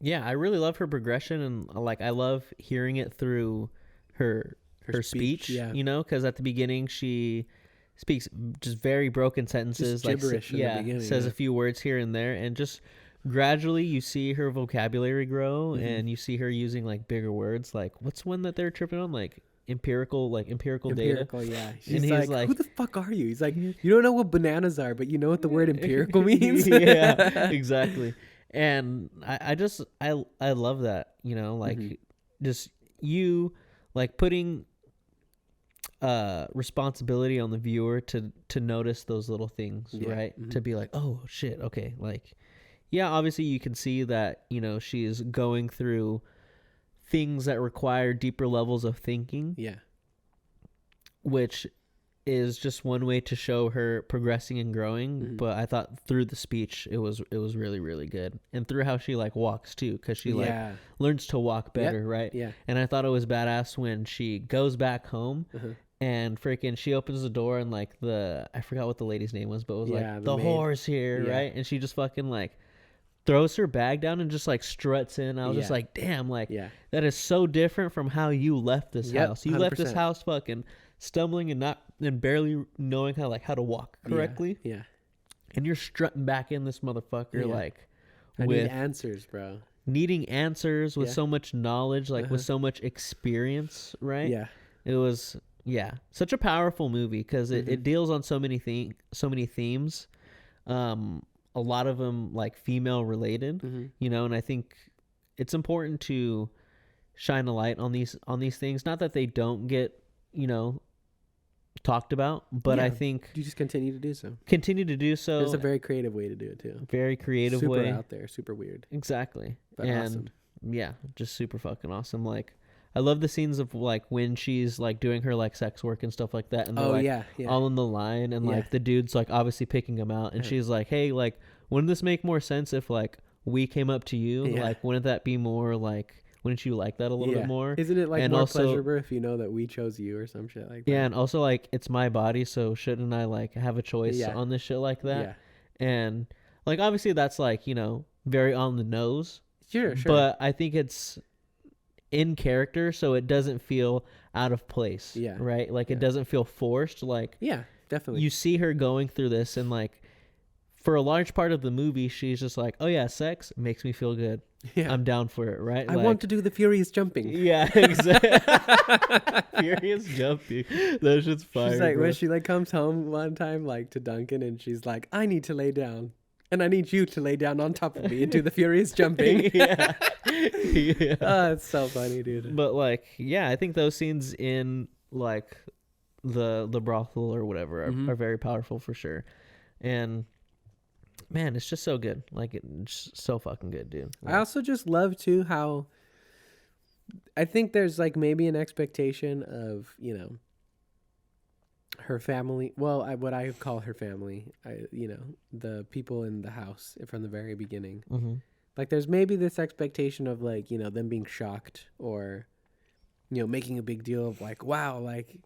Yeah, I really love her progression, and like I love hearing it through her speech. You know, because at the beginning she speaks just very broken sentences, just gibberish like in the beginning, says a few words here and there, and just gradually you see her vocabulary grow, and you see her using like bigger words. Like, what's one that they're tripping on? Like empirical data. Yeah. And he's like, who the fuck are you? He's like, you don't know what bananas are, but you know what the word empirical means. Yeah, exactly. And I love that, you know, like just you like putting responsibility on the viewer to notice those little things, right? To be like, oh shit, okay, like, yeah, obviously you can see that, you know, she is going through things that require deeper levels of thinking, which is just one way to show her progressing and growing. But I thought through the speech it was really, really good, and through how she like walks too, because she like learns to walk better, right? And I thought it was badass when she goes back home and freaking she opens the door, and like I forgot what the lady's name was, but it was like the whore's here, right? And she just fucking like throws her bag down and just like struts in. I was just like, damn, like that is so different from how you left this house. You 100%. Left this house fucking stumbling and barely knowing how to walk correctly. And you're strutting back in this motherfucker like I need answers, bro. Needing answers with so much knowledge, like with so much experience, right? It was such a powerful movie because it deals on so many themes. A lot of them like female related, you know, and I think it's important to shine a light on these things. Not that they don't get, you know, talked about, but I think you just continue to do so. It's a very creative way to do it too. Very creative way. Super out there, super weird. Exactly. But awesome. Yeah, just super fucking awesome. Like, I love the scenes of like when she's like doing her like sex work and stuff like that, and they're all in the line, and like the dude's like obviously picking them out, and she's like, hey, like, wouldn't this make more sense if like we came up to you? Like, wouldn't that be more like, wouldn't you like that a little bit more? Isn't it like and more also, pleasurable if you know that we chose you or some shit like that? Yeah, and also like it's my body, so shouldn't I like have a choice on this shit like that? And like obviously that's like, you know, very on the nose. Sure. But I think it's in character, so it doesn't feel out of place. Right? Like it doesn't feel forced. Like definitely. You see her going through this, and like for a large part of the movie, she's just like, oh yeah, sex makes me feel good. I'm down for it, right? I want to do the furious jumping. Yeah, exactly. Furious jumping. That shit's fire. She's like, bro. when she like comes home one time like to Duncan, and she's like, I need to lay down. And I need you to lay down on top of me and do the furious jumping. Yeah. Oh, it's so funny, dude. But like, yeah, I think those scenes in like the brothel or whatever are very powerful for sure. And man, it's just so good. Like, it's so fucking good, dude. Like, I also just love too how I think there's like maybe an expectation of, you know, her family. Well, what I call her family, you know, the people in the house from the very beginning. Like, there's maybe this expectation of like, you know, them being shocked or, you know, making a big deal of like, wow, like,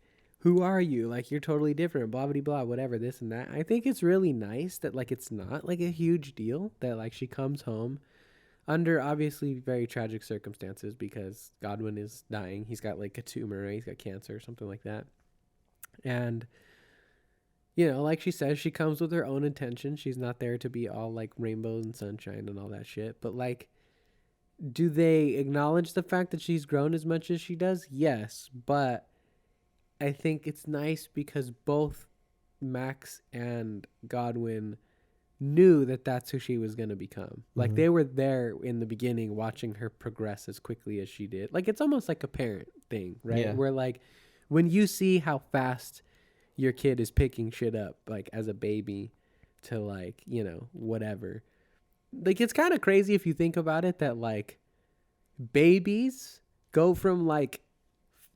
who are you? Like, you're totally different, blah, blah, blah, whatever, this and that. I think it's really nice that, like, it's not, like, a huge deal that, like, she comes home under, obviously, very tragic circumstances because Godwin is dying. He's got, like, a tumor, right? He's got cancer or something like that. And, you know, like she says, she comes with her own intention. She's not there to be all, like, rainbows and sunshine and all that shit. But, like, do they acknowledge the fact that she's grown as much as she does? Yes, but I think it's nice because both Max and Godwin knew that that's who she was going to become. Like they were there in the beginning watching her progress as quickly as she did. Like it's almost like a parent thing, right? Yeah. Where like when you see how fast your kid is picking shit up, like as a baby to like, you know, whatever. Like it's kind of crazy if you think about it that like babies go from like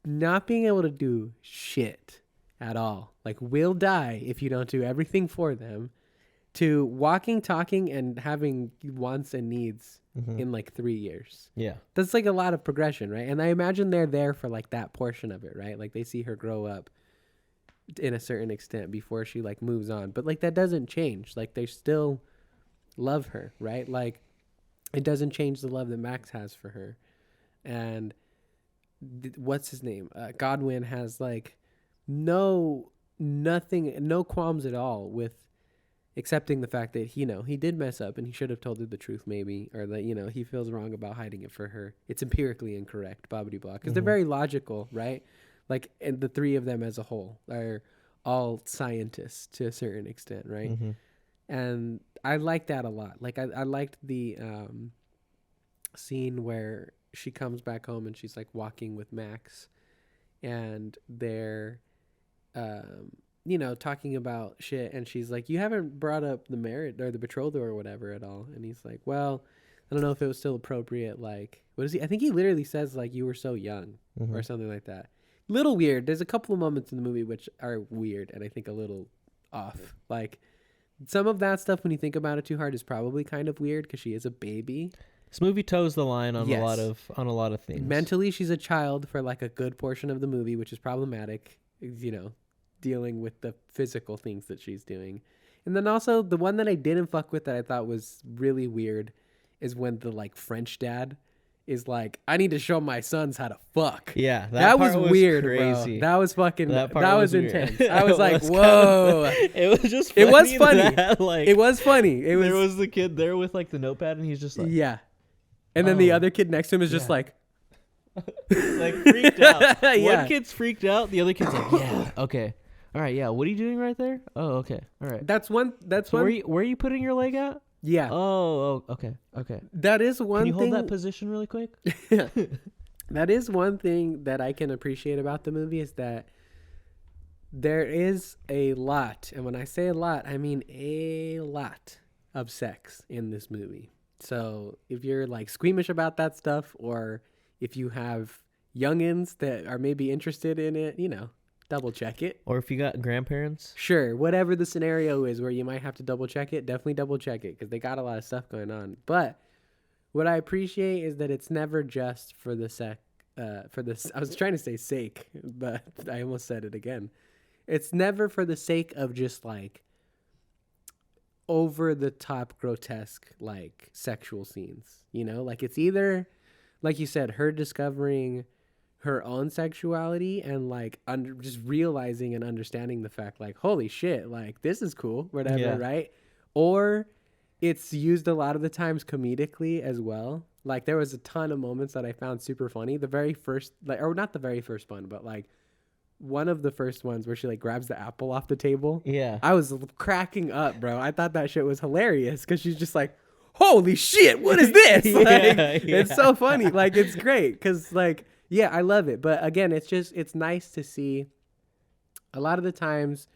not being able to do shit at all. Like will die if you don't do everything for them, to walking, talking, and having wants and needs in like 3 years. Yeah. That's like a lot of progression, right? And I imagine they're there for like that portion of it, right? Like they see her grow up in a certain extent before she like moves on. But like that doesn't change. Like they still love her, right? Like it doesn't change the love that Max has for her. And what's his name? Godwin has like no qualms at all with accepting the fact that, you know, he did mess up and he should have told her the truth maybe, or that, you know, he feels wrong about hiding it for her. It's empirically incorrect, blah, blah, blah. Because they're very logical, right? Like, and the three of them as a whole are all scientists to a certain extent, right? And I like that a lot. Like, I liked the scene where she comes back home and she's, like, walking with Max. And they're... you know, talking about shit, and she's like, you haven't brought up the marriage or the betrothal or whatever at all. And he's like, well, I don't know if it was still appropriate. Like, what is he? I think he literally says like, you were so young or something like that. Little weird. There's a couple of moments in the movie which are weird and I think a little off. Like some of that stuff, when you think about it too hard, is probably kind of weird because she is a baby. This movie toes the line on a lot of things. Mentally, she's a child for like a good portion of the movie, which is problematic, you know, dealing with the physical things that she's doing. And then also the one that I didn't fuck with that I thought was really weird is when the like French dad is like, I need to show my sons how to fuck. Yeah, that was weird, crazy. Bro. That was fucking that was intense. I was like, whoa. It was just funny. It was funny. That, like, it was funny. There was the kid there with like the notepad and he's just like, yeah. And then the other kid next to him is just like like freaked out. One kid's freaked out, the other kid's like, yeah, okay. All right, yeah. What are you doing right there? Oh, okay. All right. That's one. Where are you putting your leg at? Yeah. Oh, okay. That is one thing. Can you hold that position really quick? Yeah. That is one thing that I can appreciate about the movie is that there is a lot, and when I say a lot, I mean a lot of sex in this movie. So if you're like squeamish about that stuff, or if you have youngins that are maybe interested in it, you know, double check it. Or if you got grandparents. Sure, whatever the scenario is where you might have to double check it, definitely double check it because they got a lot of stuff going on. But what I appreciate is that it's never just for the I was trying to say sake, but I almost said it again. It's never for the sake of just like over the top grotesque like sexual scenes, you know? Like it's either, like you said, her discovering her own sexuality and like just realizing and understanding the fact like, holy shit, like this is cool, whatever, right? Or it's used a lot of the times comedically as well. Like there was a ton of moments that I found super funny. The very first, like, or not the very first one, but like one of the first ones where she like grabs the apple off the table. Yeah. I was cracking up, bro. I thought that shit was hilarious because she's just like, holy shit, what is this? Like, it's so funny. Like it's great because like, yeah, I love it. But again, it's nice to see a lot of the times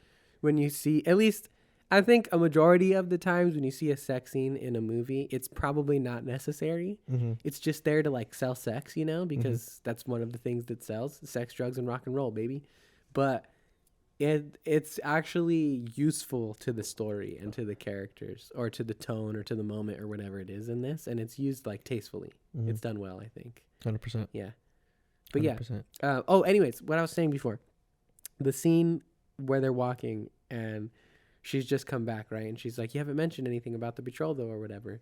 when you see, at least I think a majority of the times when you see a sex scene in a movie, it's probably not necessary. Mm-hmm. It's just there to like sell sex, you know, because that's one of the things that sells: sex, drugs, and rock and roll, baby. But it's actually useful to the story and to the characters or to the tone or to the moment or whatever it is in this. And it's used like tastefully. Mm-hmm. It's done well, I think. 100%. Yeah. But 100%. Yeah. Anyways, what I was saying before, the scene where they're walking and she's just come back, right? And she's like, you haven't mentioned anything about the betrothal or whatever.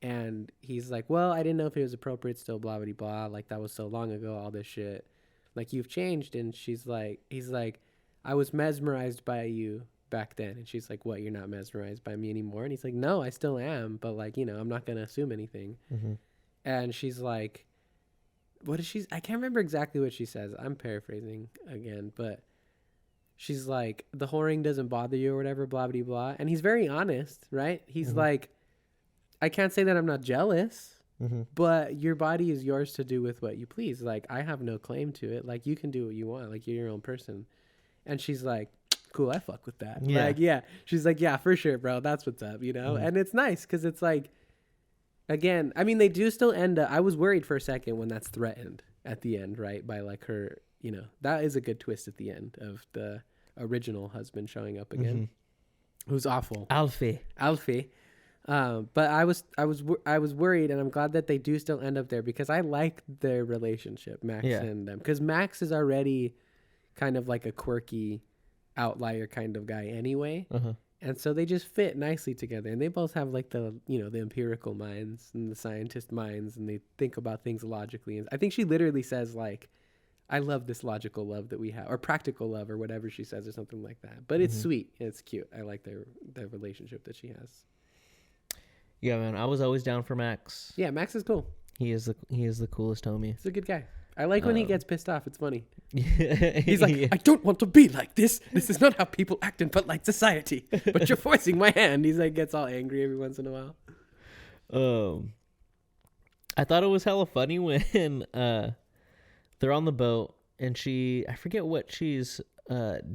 And he's like, well, I didn't know if it was appropriate still, blah, blah, blah. Like, that was so long ago, all this shit. Like, you've changed. And he's like, I was mesmerized by you back then. And she's like, what, you're not mesmerized by me anymore? And he's like, no, I still am. But, like, you know, I'm not going to assume anything. Mm-hmm. And she's like, I can't remember exactly what she says. I'm paraphrasing again, but she's like, the whoring doesn't bother you or whatever, blah, blah, blah. And he's very honest, right? He's like, I can't say that I'm not jealous, but your body is yours to do with what you please. Like, I have no claim to it. Like, you can do what you want. Like, you're your own person. And she's like, cool, I fuck with that. Yeah. Like, yeah. She's like, yeah, for sure, bro. That's what's up, you know? And it's nice because it's like, again, I mean, they do still end up, I was worried for a second when that's threatened at the end, right? By like her, you know, that is a good twist at the end of the original husband showing up again. Who's awful. Alfie. But I was worried, and I'm glad that they do still end up there because I like their relationship, Max and them. Because Max is already kind of like a quirky outlier kind of guy anyway. And so they just fit nicely together, and they both have like the, you know, the empirical minds and the scientist minds, and they think about things logically. And I think she literally says like, I love this logical love that we have, or practical love, or whatever she says, or something like that. But it's sweet. It's cute. I like their relationship that she has. Yeah, man. I was always down for Max. Yeah, Max is cool. He is the coolest homie. He's a good guy. I like when he gets pissed off. It's funny. He's like, I don't want to be like this. This is not how people act in polite society. But you're forcing my hand. He's like, gets all angry every once in a while. I thought it was hella funny when they're on the boat and I forget what she's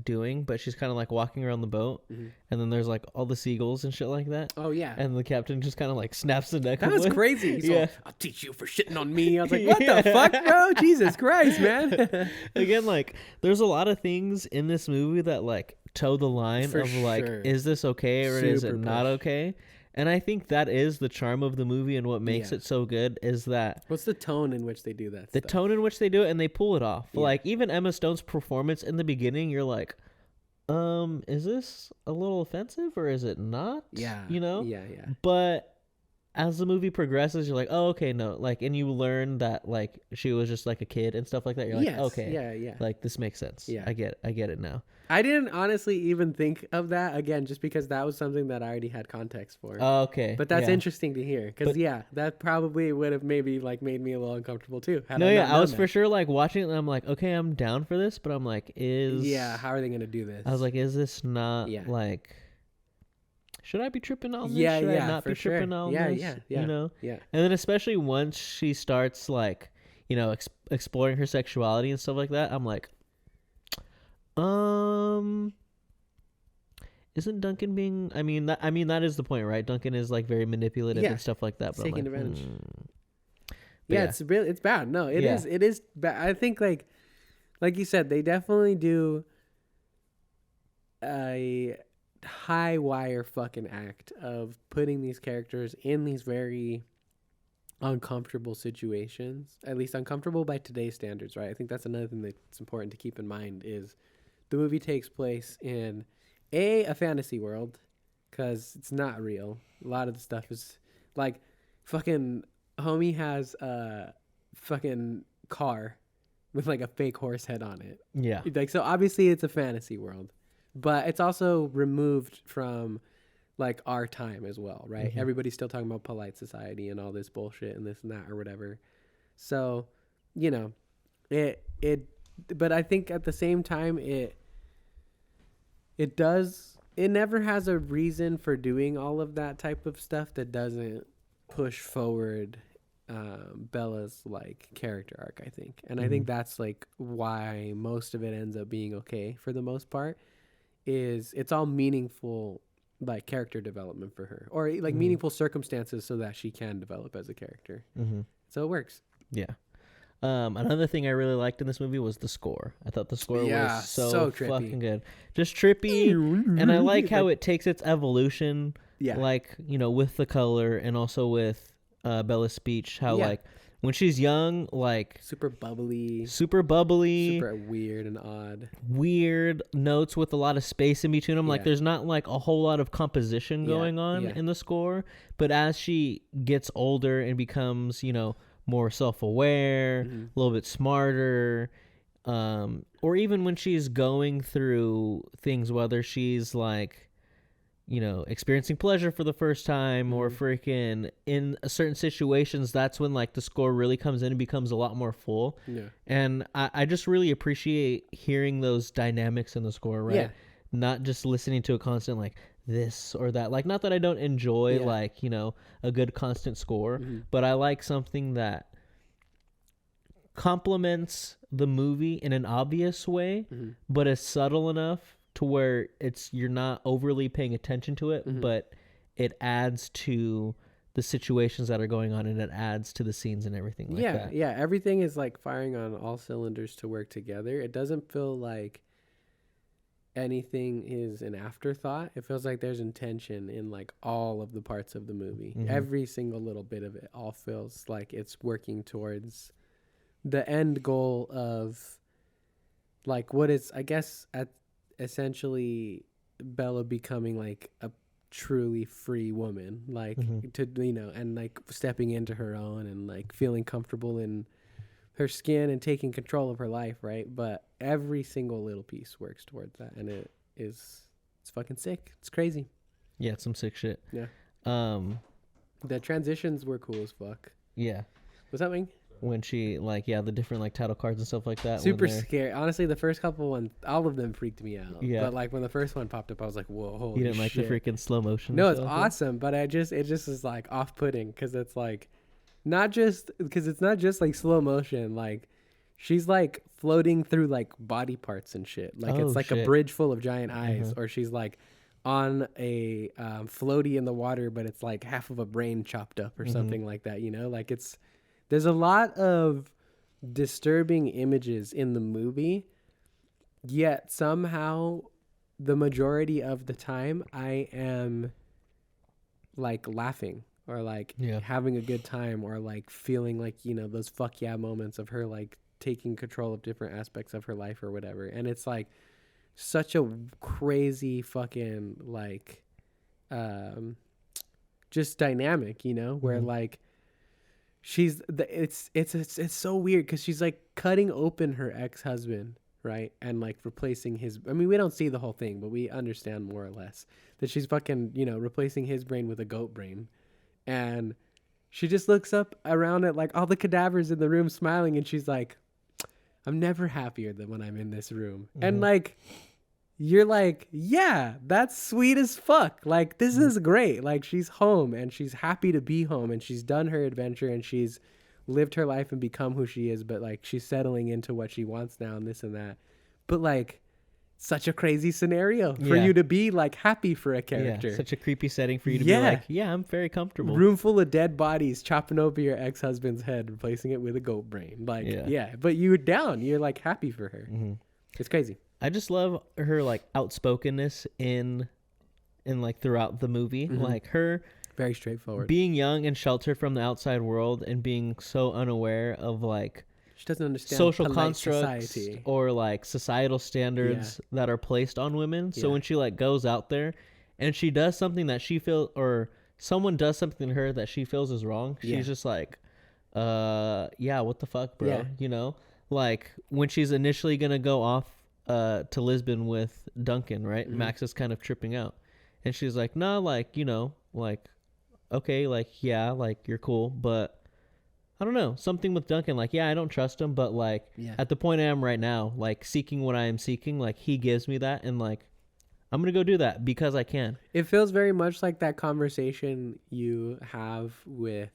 doing, but she's kind of like walking around the boat, and then there's like all the seagulls and shit like that. Oh yeah. And the captain just kind of like snaps the neck. That was crazy. He's like, I'll teach you for shitting on me. I was like, what the fuck, bro? Jesus Christ, man. Again, like there's a lot of things in this movie that like toe the line for of like, is this okay or is it not okay? And I think that is the charm of the movie, and what makes it so good is that... What's the tone in which they do that The tone in which they do it, and they pull it off. Yeah. Like, even Emma Stone's performance in the beginning, you're like, is this a little offensive, or is it not? Yeah. You know? Yeah. But as the movie progresses, you're like, oh, okay, no. Like, and you learn that, like, she was just, like, a kid and stuff like that. You're like, okay. Yeah. Like, this makes sense. Yeah. I get it now. I didn't honestly even think of that, again, just because that was something that I already had context for. Oh, okay. But that's interesting to hear, because that probably would have maybe like made me a little uncomfortable too. I was for sure like watching it, and I'm like, okay, I'm down for this, but I'm like, how are they gonna do this? I was like, is this not like, should I be tripping on this? Should I not be tripping on this? Yeah. You know? Yeah. And then especially once she starts like, you know, exploring her sexuality and stuff like that, I'm like, isn't Duncan being? I mean that is the point, right? Duncan is like very manipulative and stuff like that. But taking advantage. It's really, it's bad. No, it is bad. I think like you said, they definitely do a high wire fucking act of putting these characters in these very uncomfortable situations. At least uncomfortable by today's standards, right? I think that's another thing that's important to keep in mind is the movie takes place in a fantasy world, because it's not real. A lot of the stuff is like fucking homie has a fucking car with like a fake horse head on it. Yeah. Like, so obviously it's a fantasy world, but it's also removed from like our time as well, right? Everybody's still talking about polite society and all this bullshit and this and that or whatever. So, you know, but I think at the same time, it never has a reason for doing all of that type of stuff that doesn't push forward Bella's like character arc, I think. And I think that's like why most of it ends up being okay for the most part, is it's all meaningful like character development for her, or like meaningful circumstances so that she can develop as a character. So it works. Yeah. Another thing I really liked in this movie was the score. I thought the score was so fucking good. Just trippy. And I like how it takes its evolution. Yeah. Like, you know, with the color and also with Bella's speech. How like when she's young, like super bubbly, super weird and odd. Weird notes with a lot of space in between them. Like there's not like a whole lot of composition going on in the score. But as she gets older and becomes, you know, more self-aware, a little bit smarter, or even when she's going through things, whether she's like experiencing pleasure for the first time, or freaking in certain situations, that's when like the score really comes in and becomes a lot more full. Yeah. And I just really appreciate hearing those dynamics in the score, right? Yeah. Not just listening to a constant like this or that. Like, not that I don't enjoy like, a good constant score, but I like something that complements the movie in an obvious way, but is subtle enough to where you're not overly paying attention to it, but it adds to the situations that are going on, and it adds to the scenes and everything like that. Yeah, everything is like firing on all cylinders to work together. It doesn't feel like anything is an afterthought. It feels like there's intention in like all of the parts of the movie. Every single little bit of it all feels like it's working towards the end goal of like what is, I guess, essentially Bella becoming like a truly free woman, like to and like stepping into her own and like feeling comfortable in her skin and taking control of her life, right? But every single little piece works towards that, and it's fucking sick. It's crazy. Yeah, it's some sick shit. Yeah. The transitions were cool as fuck. Yeah. What's that mean? When she the different like title cards and stuff like that. Super scary. Honestly, the first couple ones, all of them freaked me out. Yeah. But like when the first one popped up, I was like, whoa, holy shit. You didn't like the freaking slow motion? No, it's awesome, but it just is like off-putting because it's like it's not just like slow motion. Like she's like floating through like body parts and shit. Like it's like a bridge full of giant eyes, or she's like on a floaty in the water, but it's like half of a brain chopped up or something like that. Like there's a lot of disturbing images in the movie, yet somehow the majority of the time I am like laughing or like having a good time or like feeling like, those fuck yeah moments of her like taking control of different aspects of her life or whatever. And it's like such a crazy fucking like just dynamic, where like it's so weird because she's like cutting open her ex-husband, right? And like replacing his, I mean, we don't see the whole thing, but we understand more or less that she's fucking, replacing his brain with a goat brain. And she just looks up around at like all the cadavers in the room smiling, and she's like, I'm never happier than when I'm in this room. And like, you're like, yeah, that's sweet as fuck. Like, this is great. Like, she's home and she's happy to be home and she's done her adventure and she's lived her life and become who she is. But like, she's settling into what she wants now and this and that. But like, such a crazy scenario for you to be like happy for a character. Yeah, such a creepy setting for you to be like, yeah, I'm very comfortable. Room full of dead bodies, chopping over your ex-husband's head, replacing it with a goat brain. Like, but you're down. You're like happy for her. It's crazy. I just love her like outspokenness in like throughout the movie. Like her very straightforward, being young and sheltered from the outside world and being so unaware of like she doesn't understand social constructs society. Or like societal standards that are placed on women. So when she like goes out there and she does something that she feels, or someone does something to her that she feels is wrong, she's just like, what the fuck, bro? Like when she's initially gonna go off to Lisbon with Duncan, right? Max is kind of tripping out, and she's like, "Nah, like like okay, like like you're cool, but I don't know, something with Duncan, like I don't trust him, but like at the point I am right now, like seeking what I am seeking, like he gives me that, and like I'm gonna go do that because I can." It feels very much like that conversation you have with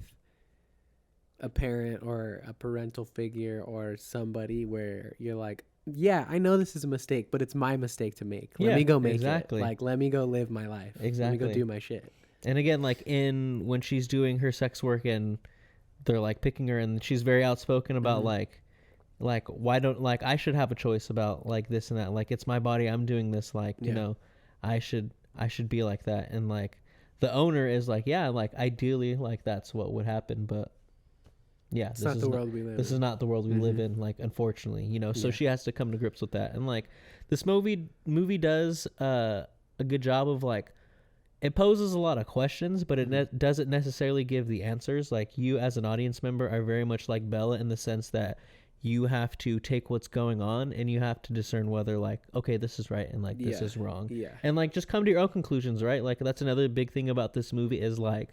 a parent or a parental figure or somebody where you're like, yeah, I know this is a mistake, but it's my mistake to make. Let me go make it. Like, let me go live my life. Let me go do my shit. And again, like when she's doing her sex work and they're like picking her, and she's very outspoken about like why don't like I should have a choice about like this and that. Like it's my body. I'm doing this. Like I should be like that. And like the owner is like, yeah, like ideally like that's what would happen, but. Yeah, it's not the world we live in. This is not the world we live in, like, unfortunately, so she has to come to grips with that. And like this movie does a good job of like, it poses a lot of questions, but it doesn't necessarily give the answers. Like you as an audience member are very much like Bella in the sense that you have to take what's going on and you have to discern whether like, okay, this is right and like this is wrong. Yeah. And like just come to your own conclusions, right? Like that's another big thing about this movie is like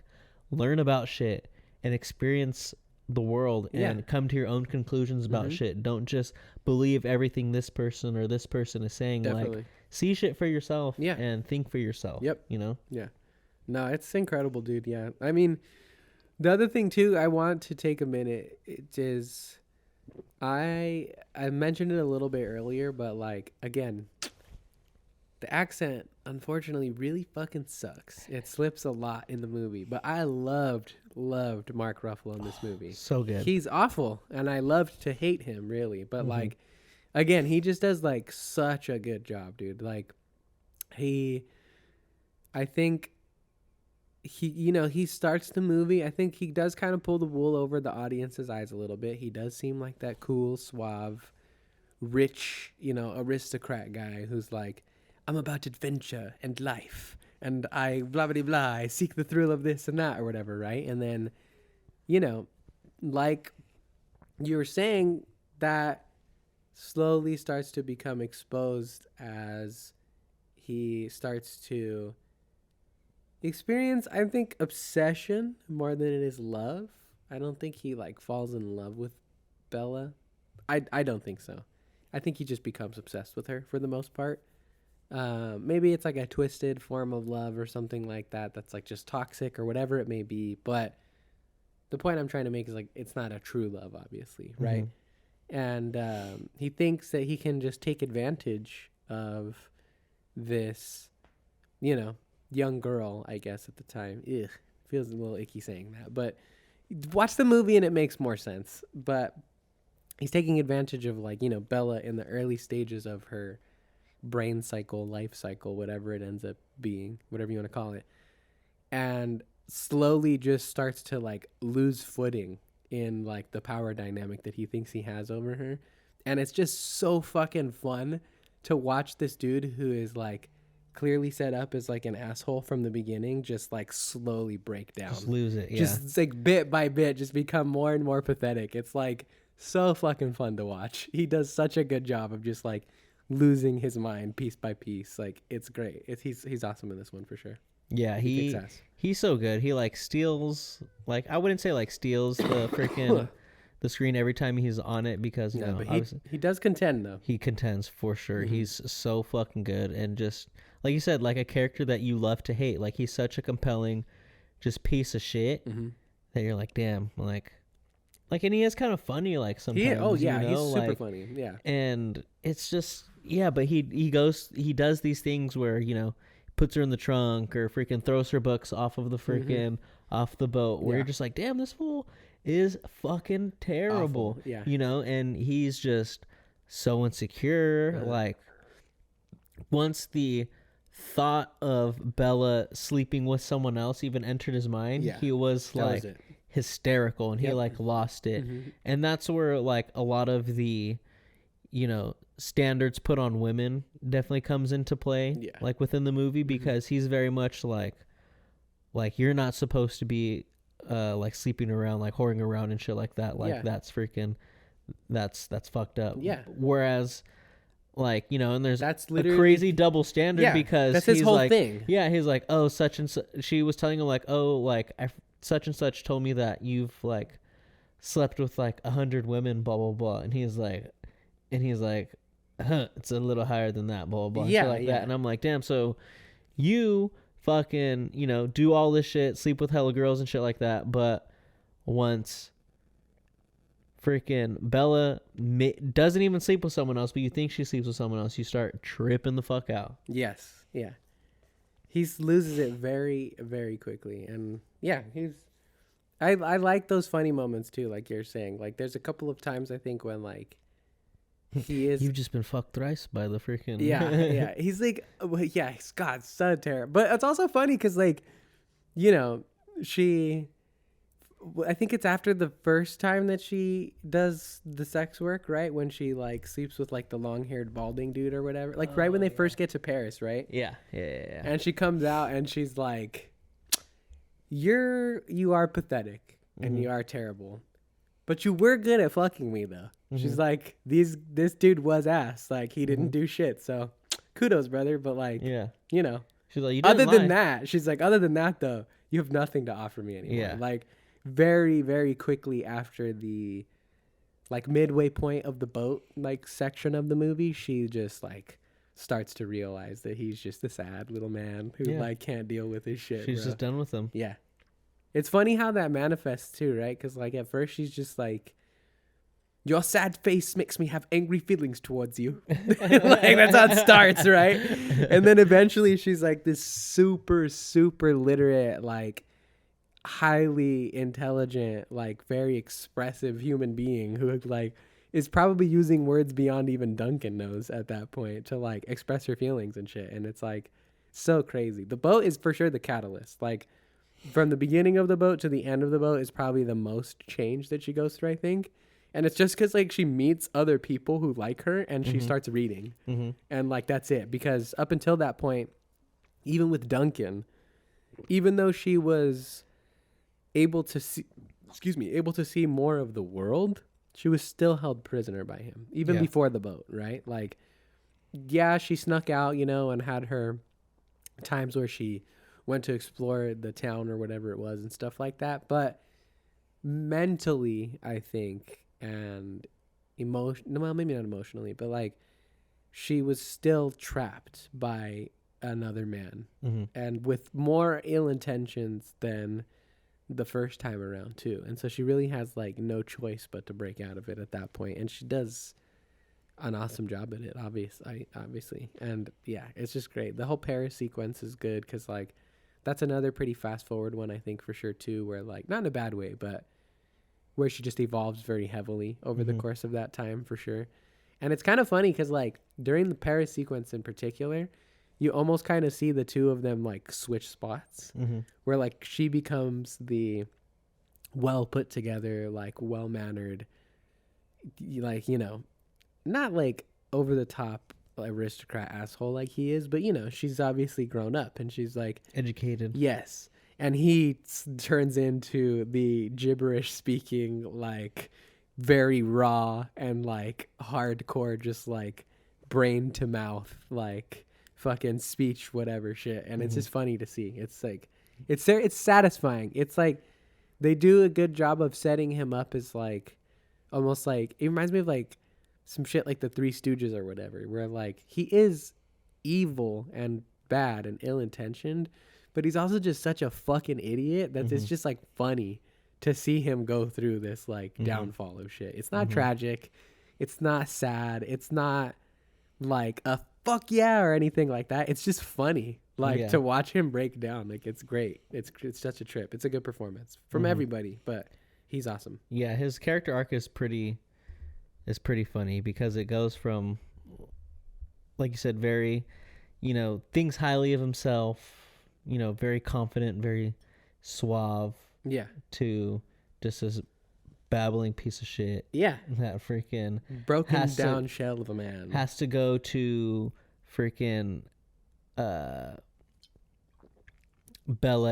learn about shit and experience the world and come to your own conclusions about shit. Don't just believe everything this person or this person is saying. Definitely. Like see shit for yourself and think for yourself. Yep. You know? Yeah. No, it's incredible, dude. Yeah. I mean, the other thing too, I want to take a minute. It is, I mentioned it a little bit earlier, but like again, the accent unfortunately really fucking sucks. It slips a lot in the movie, but I loved Mark Ruffalo in this movie. So good. He's awful, and I loved to hate him really, but like, again, he just does like such a good job, dude. Like, I think. He starts the movie. I think he does kind of pull the wool over the audience's eyes a little bit. He does seem like that cool, suave, rich, aristocrat guy who's like, I'm about adventure and life, and I blah, blah, blah, I seek the thrill of this and that or whatever, right? And then, like you were saying, that slowly starts to become exposed as he starts to experience, I think, obsession more than it is love. I don't think he like falls in love with Bella. I don't think so. I think he just becomes obsessed with her for the most part. Maybe it's like a twisted form of love or something like that that's like just toxic or whatever it may be, but the point I'm trying to make is like it's not a true love, obviously, right? And he thinks that he can just take advantage of this, young girl, I guess, at the time. Ugh, feels a little icky saying that, but watch the movie and it makes more sense. But he's taking advantage of like, Bella in the early stages of her brain cycle, life cycle, whatever it ends up being, whatever you want to call it, and slowly just starts to like lose footing in like the power dynamic that he thinks he has over her. And it's just so fucking fun to watch this dude who is like clearly set up as like an asshole from the beginning just like slowly break down, just lose it. Just like bit by bit just become more and more pathetic. It's like so fucking fun to watch. He does such a good job of just like losing his mind piece by piece. Like it's great. He's awesome in this one for sure. Yeah, he's so good. He like steals, like I wouldn't say like steals the freaking the screen every time he's on it because but he does contend though. He contends for sure. He's so fucking good and just like you said, like a character that you love to hate. Like he's such a compelling, just piece of shit that you're like, damn, like, and he is kind of funny, like sometimes. He's super funny, yeah. And it's just, but he does these things where puts her in the trunk or freaking throws her books off of the freaking off the boat, where you're just like, damn, this fool is fucking terrible. Awful. Yeah, and he's just so insecure. Like once the thought of Bella sleeping with someone else even entered his mind, he was like hysterical and he like lost it. And that's where like a lot of the standards put on women definitely comes into play, like within the movie, because he's very much like you're not supposed to be like sleeping around, like whoring around and shit like that. Like that's freaking that's fucked up. Whereas like, and there's that's a crazy double standard because that's his he's whole like, thing. Yeah, he's like, oh, such and such. She was telling him like, oh, like such and such told me that you've like slept with like 100 women, blah blah blah, and he's like, it's a little higher than that, blah blah blah, that. And I'm like, damn, so you fucking do all this shit, sleep with hella girls and shit like that, but once freaking Bella doesn't even sleep with someone else, but you think she sleeps with someone else, you start tripping the fuck out. Yes, yeah. He loses it very, very quickly, and I like those funny moments too, like you're saying. Like there's a couple of times I think when like he is. You've just been fucked thrice by the freaking. Yeah. He's like, he's God, so terrible. But it's also funny because like, she. I think it's after the first time that she does the sex work, right? When she like sleeps with like the long-haired balding dude or whatever. Like right when they first get to Paris, right? Yeah. And she comes out and she's like, you are pathetic and you are terrible, but you were good at fucking me though. She's like, this dude was ass. Like, he didn't do shit. So, kudos, brother. But, like, you know. She's like, other than that, she's like, other than that, though, you have nothing to offer me anymore. Yeah. Like, very, very quickly after the, like, midway point of the boat, like, section of the movie, she just, like, starts to realize that he's just a sad little man who, like, can't deal with his shit. She's just done with him. Yeah. It's funny how that manifests, too, right? Because, like, at first she's just like, your sad face makes me have angry feelings towards you. Like, that's how it starts, right? And then eventually she's like this super, super literate, like highly intelligent, like very expressive human being who like is probably using words beyond even Duncan knows at that point to like express her feelings and shit. And it's like so crazy. The boat is for sure the catalyst. Like from the beginning of the boat to the end of the boat is probably the most change that she goes through, I think. And it's just because, like, she meets other people who like her and she starts reading. And, like, that's it. Because up until that point, even with Duncan, even though she was able to see more of the world, she was still held prisoner by him, even before the boat, right? Like, yeah, she snuck out, you know, and had her times where she went to explore the town or whatever it was and stuff like that. But mentally, I think, and well, maybe not emotionally, but like she was still trapped by another man and with more ill intentions than the first time around too. And so she really has like no choice but to break out of it at that point. And she does an awesome job at it, obviously. And yeah, it's just great. The whole Paris sequence is good because like that's another pretty fast forward one, I think, for sure too, where like not in a bad way, but where she just evolves very heavily over the course of that time, for sure. And it's kind of funny because, like, during the Paris sequence in particular, you almost kind of see the two of them, like, switch spots. Where, like, she becomes the well-put-together, like, well-mannered, like, you know, not, like, over-the-top aristocrat asshole like he is, but, you know, she's obviously grown up, and she's, like... educated. Yes. And he turns into the gibberish speaking, like very raw and like hardcore, just like brain to mouth, like fucking speech, whatever shit. And it's just funny to see. It's like, it's satisfying. It's like they do a good job of setting him up as like, almost like, it reminds me of like some shit like the Three Stooges or whatever, where like he is evil and bad and ill-intentioned, but he's also just such a fucking idiot that it's just like funny to see him go through this like downfall of shit. It's not tragic. It's not sad. It's not like a fuck yeah or anything like that. It's just funny. Like to watch him break down. Like it's great. It's such a trip. It's a good performance from everybody, but he's awesome. Yeah, his character arc is pretty funny because it goes from, like you said, very, you know, thinks highly of himself, you know, very confident, very suave. Yeah. To just this babbling piece of shit. Yeah. That freaking broken down shell of a man. Has to go to freaking Bella,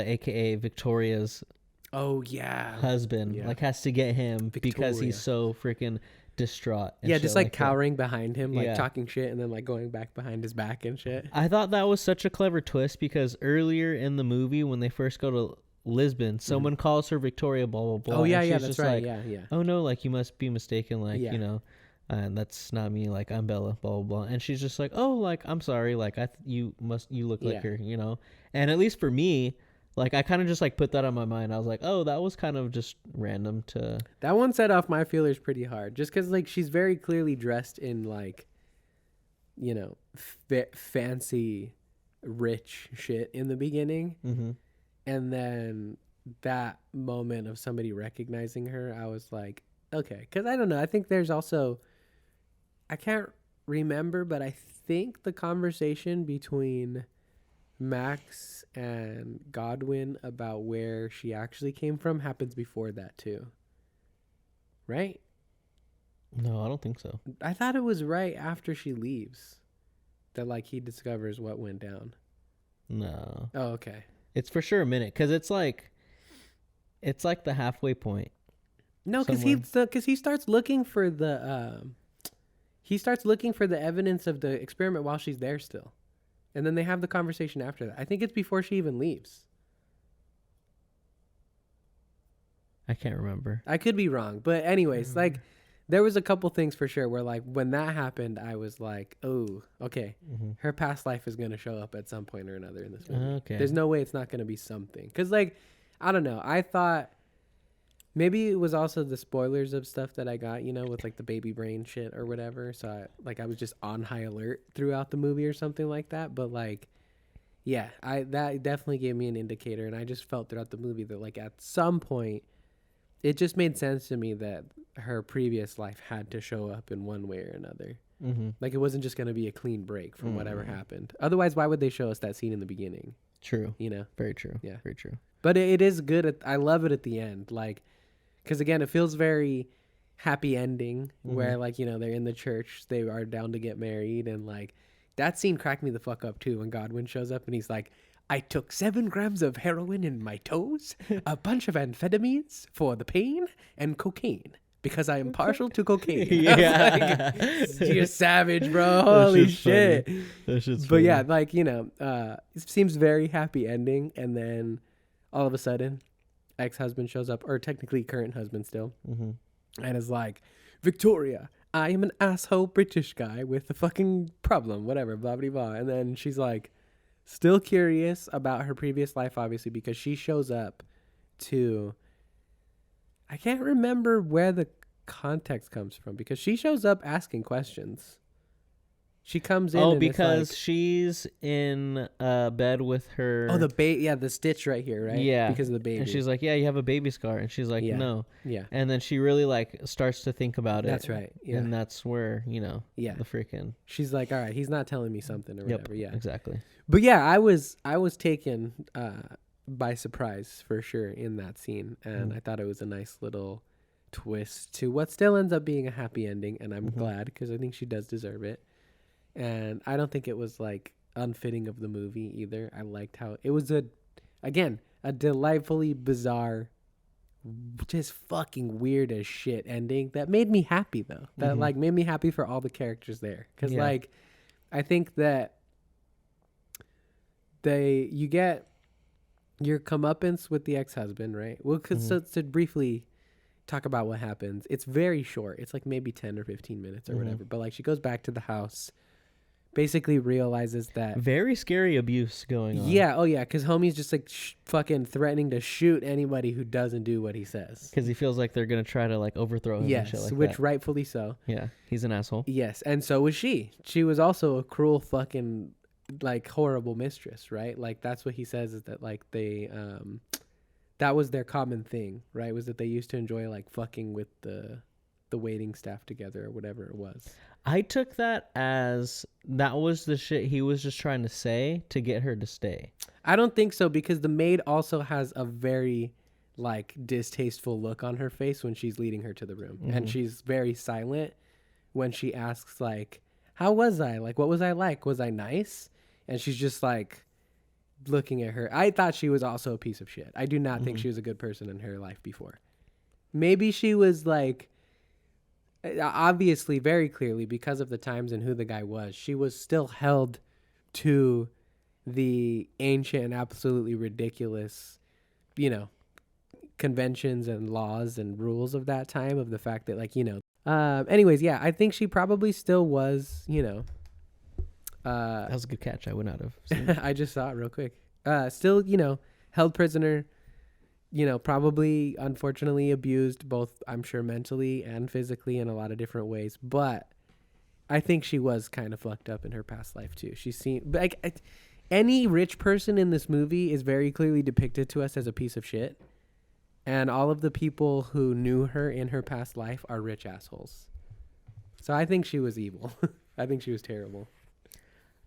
aka Victoria's husband. Like has to get him because he's so freaking distraught. Yeah, just like cowering behind him, like talking shit and then like going back behind his back and shit. I thought that was such a clever twist because earlier in the movie when they first go to Lisbon, someone calls her Victoria, blah blah blah. Oh yeah, yeah, that's right. Like, oh no, like you must be mistaken, like you know, and that's not me. Like I'm Bella, blah blah blah. And she's just like, oh, like I'm sorry, like you look like her, you know. And at least for me, like I kind of just like put that on my mind. I was like, oh, that was kind of just random to. That one set off my feelers pretty hard, just because like she's very clearly dressed in like, you know, fancy, rich shit in the beginning. And then that moment of somebody recognizing her, I was like, okay. Because I don't know. I think there's also, I can't remember, but I think the conversation between Max and Godwin about where she actually came from happens before that too. Right? No, I don't think so. I thought it was right after she leaves that like he discovers what went down. No. Oh, okay. It's for sure a minute because it's like the halfway point. No, because he starts looking for the evidence of the experiment while she's there still, and then they have the conversation after that. I think it's before she even leaves. I can't remember. I could be wrong, but anyways, like there was a couple things for sure where like when that happened, I was like, oh, okay, her past life is gonna show up at some point or another in this movie. Okay. There's no way it's not gonna be something, because like I don't know, I thought maybe it was also the spoilers of stuff that I got, with like the baby brain shit or whatever. So I was just on high alert throughout the movie or something like that. But like, yeah, that definitely gave me an indicator, and I just felt throughout the movie that like at some point. It just made sense to me that her previous life had to show up in one way or another. Like it wasn't just going to be a clean break from whatever happened. Otherwise, why would they show us that scene in the beginning? True. Very true. Yeah. Very true. But it is good. I love it at the end. Like, because again, it feels very happy ending where like, they're in the church. They are down to get married. And like that scene cracked me the fuck up too when Godwin shows up and he's like, I took 7 grams of heroin in my toes, a bunch of amphetamines for the pain, and cocaine because I am partial to cocaine. Yeah, like, you're savage, bro. Holy shit. That shit's funny. Yeah, like it seems very happy ending, and then all of a sudden, ex-husband shows up, or technically current husband still, and is like, Victoria, I am an asshole British guy with a fucking problem, whatever, blah blah blah, and then she's like. Still curious about her previous life, obviously, because she shows up to... I can't remember where the context comes from, because she shows up asking questions. She comes in and because like, she's in bed with her... Oh, the stitch right here, right? Yeah. Because of the baby. And she's like, yeah, you have a baby scar. And she's like, no. Yeah. And then she really, like, starts to think about it. That's right. Yeah. And that's where, the freaking... She's like, all right, he's not telling me something or whatever. Yeah. Exactly. But yeah, I was taken by surprise for sure in that scene. And I thought it was a nice little twist to what still ends up being a happy ending. And I'm glad, because I think she does deserve it. And I don't think it was like unfitting of the movie either. I liked how it was a delightfully bizarre, just fucking weird as shit ending that made me happy though. That like made me happy for all the characters there. Cause like, I think that you get your comeuppance with the ex-husband, right? Well, cause so to briefly talk about what happens, it's very short. It's like maybe 10 or 15 minutes or whatever. But like she goes back to the house. Basically realizes that very scary abuse going on. Yeah, oh yeah, because homie's just like fucking threatening to shoot anybody who doesn't do what he says. Because he feels like they're gonna try to like overthrow him. Yes, and shit like which that. rightfully so. Yeah, he's an asshole. Yes, and so was she. She was also a cruel fucking like horrible mistress, right? Like that's what he says is that like they that was their common thing, right? Was that they used to enjoy like fucking with the waiting staff together or whatever it was. I took that as that was the shit he was just trying to say to get her to stay. I don't think so, because the maid also has a very like distasteful look on her face when she's leading her to the room. And she's very silent when she asks like, how was I? Like, what was I like? Was I nice? And she's just like looking at her. I thought she was also a piece of shit. I do not think she was a good person in her life before. Maybe she was like, obviously, very clearly, because of the times and who the guy was, she was still held to the ancient and absolutely ridiculous, conventions and laws and rules of that time, of the fact that, like, anyways, yeah, I think she probably still was, that was a good catch. I would not have. I just saw it real quick. Still, held prisoner. Probably unfortunately abused, both I'm sure mentally and physically in a lot of different ways. But I think she was kind of fucked up in her past life too. She seemed like any rich person in this movie is very clearly depicted to us as a piece of shit. And all of the people who knew her in her past life are rich assholes. So I think she was evil. I think she was terrible.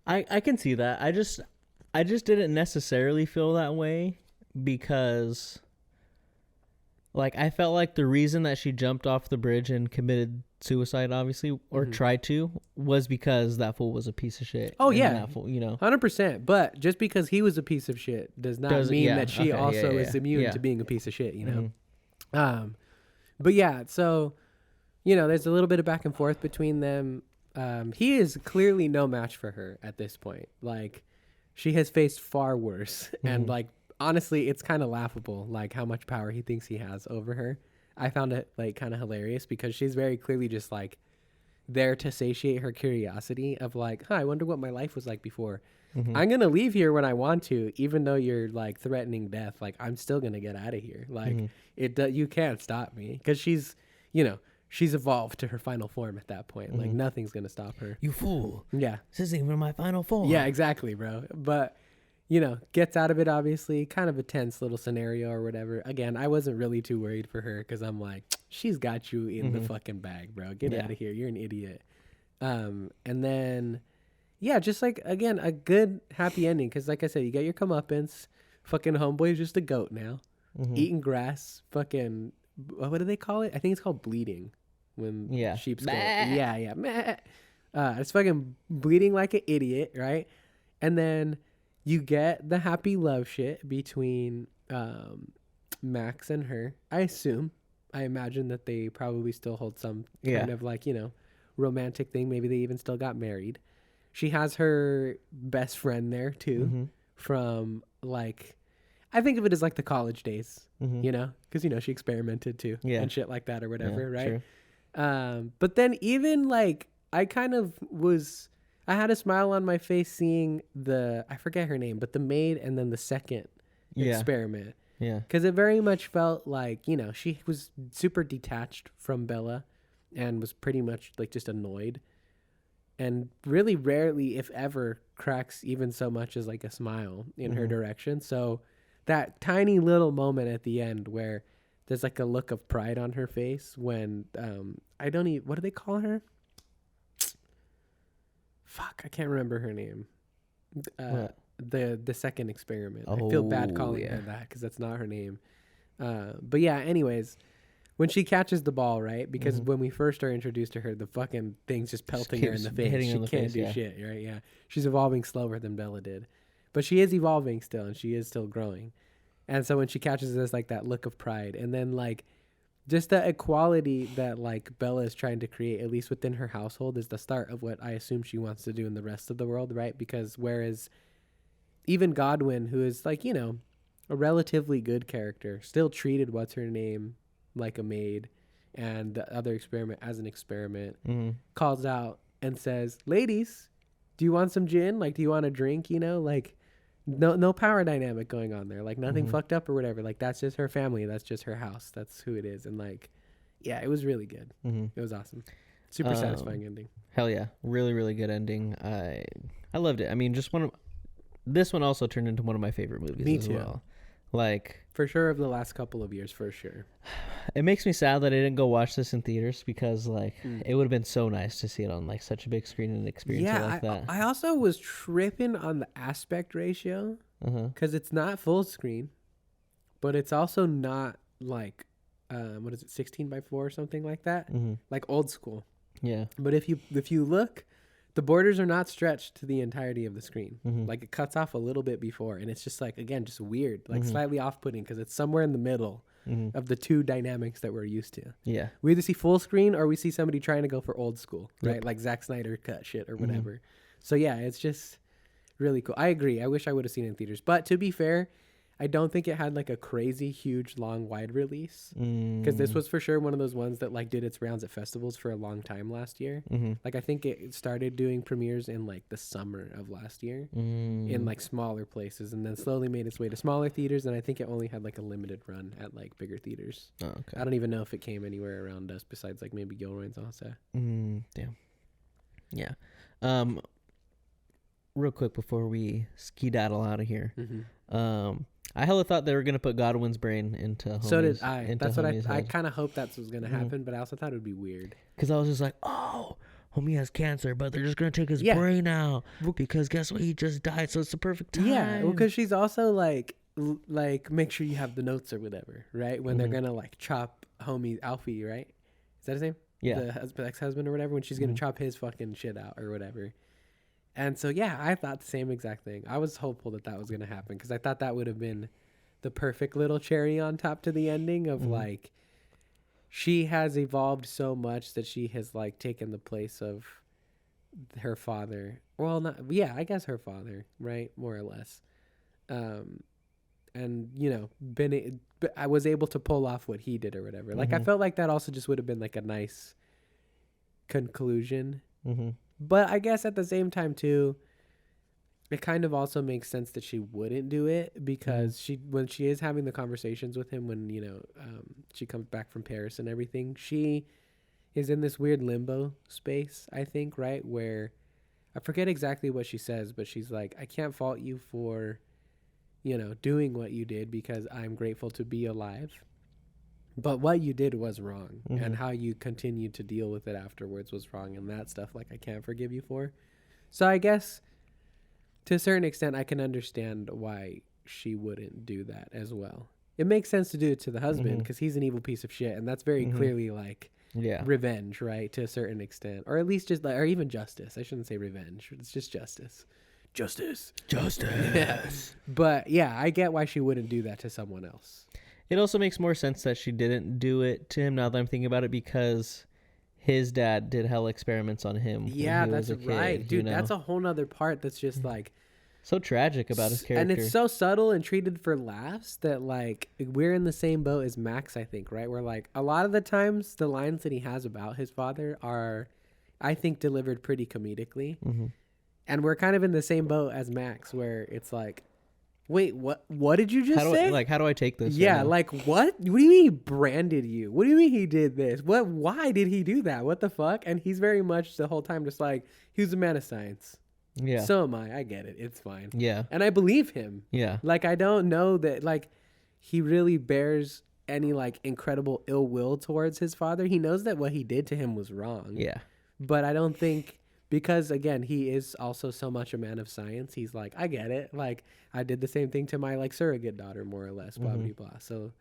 I can see that. I just didn't necessarily feel that way because... Like, I felt like the reason that she jumped off the bridge and committed suicide, obviously, or tried to, was because that fool was a piece of shit. Oh, yeah. That fool, 100%. But just because he was a piece of shit does not mean that she also is immune to being a piece of shit, But yeah, so, you know, there's a little bit of back and forth between them. He is clearly no match for her at this point. Like, she has faced far worse. And, like, honestly, it's kind of laughable, like, how much power he thinks he has over her. I found it, like, kind of hilarious because she's very clearly just, like, there to satiate her curiosity of, like, I wonder what my life was like before. I'm going to leave here when I want to, even though you're, like, threatening death. Like, I'm still going to get out of here. Like, you can't stop me. Because she's, you know, she's evolved to her final form at that point. Like, nothing's going to stop her. You fool. Yeah. This isn't even my final form. Yeah, exactly, bro. But, you know, gets out of it, obviously. Kind of a tense little scenario or whatever. Again, I wasn't really too worried for her because I'm like, she's got you in the fucking bag, bro. Get out of here. You're an idiot. And then, yeah, just like, again, a good, happy ending. Because, like I said, you get your comeuppance. Fucking homeboy's just a goat now. Eating grass. Fucking, what do they call it? I think it's called bleeding. When sheep's go. Yeah. Meh. It's fucking bleeding like an idiot, right? And then you get the happy love shit between Max and her. I imagine that they probably still hold some kind of, like, you know, romantic thing. Maybe they even still got married. She has her best friend there too, from, like, I think of it as like the college days, you know, because, you know, she experimented too and shit like that or whatever, right? True. But then even, like, I had a smile on my face seeing I forget her name, but the maid and then the second experiment. Yeah. Because it very much felt like, you know, she was super detached from Bella and was pretty much, like, just annoyed. And really rarely, if ever, cracks even so much as, like, a smile in her direction. So that tiny little moment at the end where there's, like, a look of pride on her face when, what do they call her? Fuck, I can't remember her name. The second experiment. I feel bad calling her that because that's not her name. But yeah, anyways, when she catches the ball, right? Because when we first are introduced to her, the fucking thing's just pelting her in the face. She can't do shit, right? Yeah. She's evolving slower than Bella did. But she is evolving still, and she is still growing. And so when she catches this, like, that look of pride, and then, like, just the equality that, like, Bella is trying to create, at least within her household, is the start of what I assume she wants to do in the rest of the world, right? Because whereas even Godwin, who is, like, you know, a relatively good character, still treated what's-her-name like a maid, and the other experiment as an experiment, calls out and says, ladies, do you want some gin? Like, do you want a drink? You know, like, no power dynamic going on there. Like, nothing fucked up or whatever. Like, that's just her family. That's just her house. That's who it is. And, like, yeah, it was really good. It was awesome. Super satisfying ending. Hell yeah. Really, really good ending. I loved it. I mean, this one also turned into one of my favorite movies. Me too. Well. Like, for sure, of the last couple of years, for sure. It makes me sad that I didn't go watch this in theaters because, like, it would have been so nice to see it on, like, such a big screen and experience it like that. I also was tripping on the aspect ratio because it's not full screen, but it's also not, like, 16:4 or something like that, like old school. Yeah. But if you look, the borders are not stretched to the entirety of the screen. Like, it cuts off a little bit before, and it's just, like, again, just weird, like slightly off-putting because it's somewhere in the middle of the two dynamics that we're used to. Yeah. We either see full screen or we see somebody trying to go for old school, right? Like Zack Snyder cut shit or whatever. So yeah, it's just really cool. I agree. I wish I would have seen it in theaters. But to be fair, I don't think it had, like, a crazy, huge, long, wide release. Because this was for sure one of those ones that, like, did its rounds at festivals for a long time last year. Like, I think it started doing premieres in, like, the summer of last year in, like, smaller places. And then slowly made its way to smaller theaters. And I think it only had, like, a limited run at, like, bigger theaters. Oh, okay. I don't even know if it came anywhere around us besides, like, maybe Gilroy and Salsa. Damn. Yeah. Real quick before we skedaddle out of here. I hella thought they were going to put Godwin's brain into Homie's. So did I. That's what I kind of hoped that's what was going to happen, but I also thought it would be weird. Because I was just like, oh, Homie has cancer, but they're just going to take his brain out. Because guess what? He just died, so it's the perfect time. Yeah, well, because she's also like, make sure you have the notes or whatever, right? When they're going to, like, chop Homie Alfie, right? Is that his name? Yeah. The ex-husband or whatever, when she's going to chop his fucking shit out or whatever. And so, yeah, I thought the same exact thing. I was hopeful that was going to happen because I thought that would have been the perfect little cherry on top to the ending of, like, she has evolved so much that she has like taken the place of her father. Well, not I guess her father, right? More or less. And I was able to pull off what he did or whatever. Like I felt like that also just would have been like a nice conclusion. But I guess at the same time too, it kind of also makes sense that she wouldn't do it because when she is having the conversations with him, when she comes back from Paris and everything, she is in this weird limbo space, I think, right, where I forget exactly what she says, but she's like, I can't fault you for doing what you did because I'm grateful to be alive, but what you did was wrong, and how you continued to deal with it afterwards was wrong, and that stuff, like, I can't forgive you for. So I guess to a certain extent, I can understand why she wouldn't do that as well. It makes sense to do it to the husband because he's an evil piece of shit, and that's very clearly like revenge, right? To a certain extent, or at least just or even justice. I shouldn't say revenge. It's just justice. Justice. Yeah. But yeah, I get why she wouldn't do that to someone else. It also makes more sense that she didn't do it to him now that I'm thinking about it, because his dad did hell experiments on him. Yeah, that's right. Dude, that's a whole nother part that's just like so tragic about his character. And it's so subtle and treated for laughs that like we're in the same boat as Max, I think, right? Where like a lot of the times the lines that he has about his father are, I think, delivered pretty comedically. And we're kind of in the same boat as Max, where it's like, wait, what did you just say? How do I take this? Yeah, like what? What do you mean he branded you? What do you mean he did this? Why did he do that? What the fuck? And he's very much the whole time just like, he was a man of science. Yeah. So am I. I get it. It's fine. Yeah. And I believe him. Yeah. Like, I don't know that, like, he really bears any, like, incredible ill will towards his father. He knows that what he did to him was wrong. Yeah. But I don't think, because, again, he is also so much a man of science. He's like, I get it. Like, I did the same thing to my, like, surrogate daughter, more or less, blah, blah, blah. So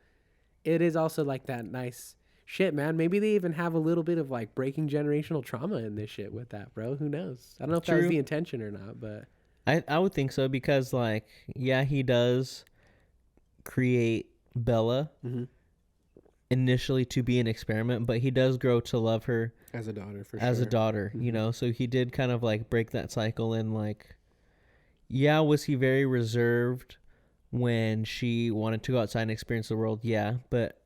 it is also, like, that nice shit, man. Maybe they even have a little bit of like breaking generational trauma in this shit with that, bro. Who knows? I don't know if that was the intention or not, but I would think so, because like, yeah, he does create Bella initially to be an experiment, but he does grow to love her as a daughter, as a daughter, so he did kind of like break that cycle. And like, yeah, was he very reserved when she wanted to go outside and experience the world? Yeah, but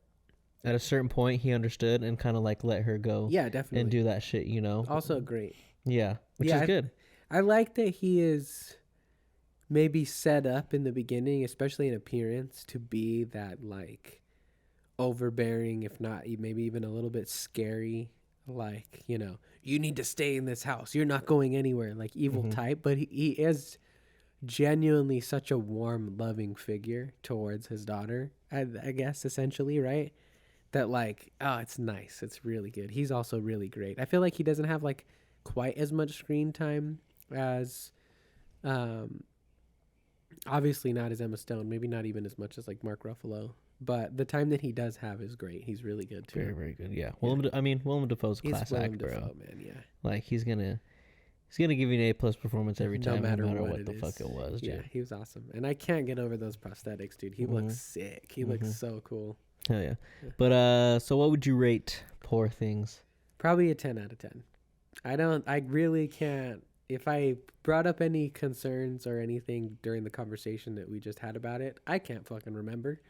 at a certain point, he understood and kind of like let her go. Yeah, definitely. And do that shit, Also great. Yeah, which is good. I like that he is maybe set up in the beginning, especially in appearance, to be that like overbearing, if not maybe even a little bit scary, like, you need to stay in this house. You're not going anywhere, like evil type. But he is genuinely such a warm, loving figure towards his daughter, I guess, essentially, right? That like, oh, it's nice. It's really good. He's also really great. I feel like he doesn't have like quite as much screen time as, obviously not as Emma Stone, maybe not even as much as like Mark Ruffalo, but the time that he does have is great. He's really good too. Very, very good. Yeah. Willem Dafoe's a class act, bro. Dafoe, man, yeah. Like he's gonna give you an A+ performance every time, no matter what the fuck it was. Yeah, he was awesome. And I can't get over those prosthetics, dude. He looks sick. He looks so cool. Hell yeah. But so what would you rate Poor Things? Probably a 10 out of 10. I really can't. If I brought up any concerns or anything during the conversation that we just had about it, I can't fucking remember.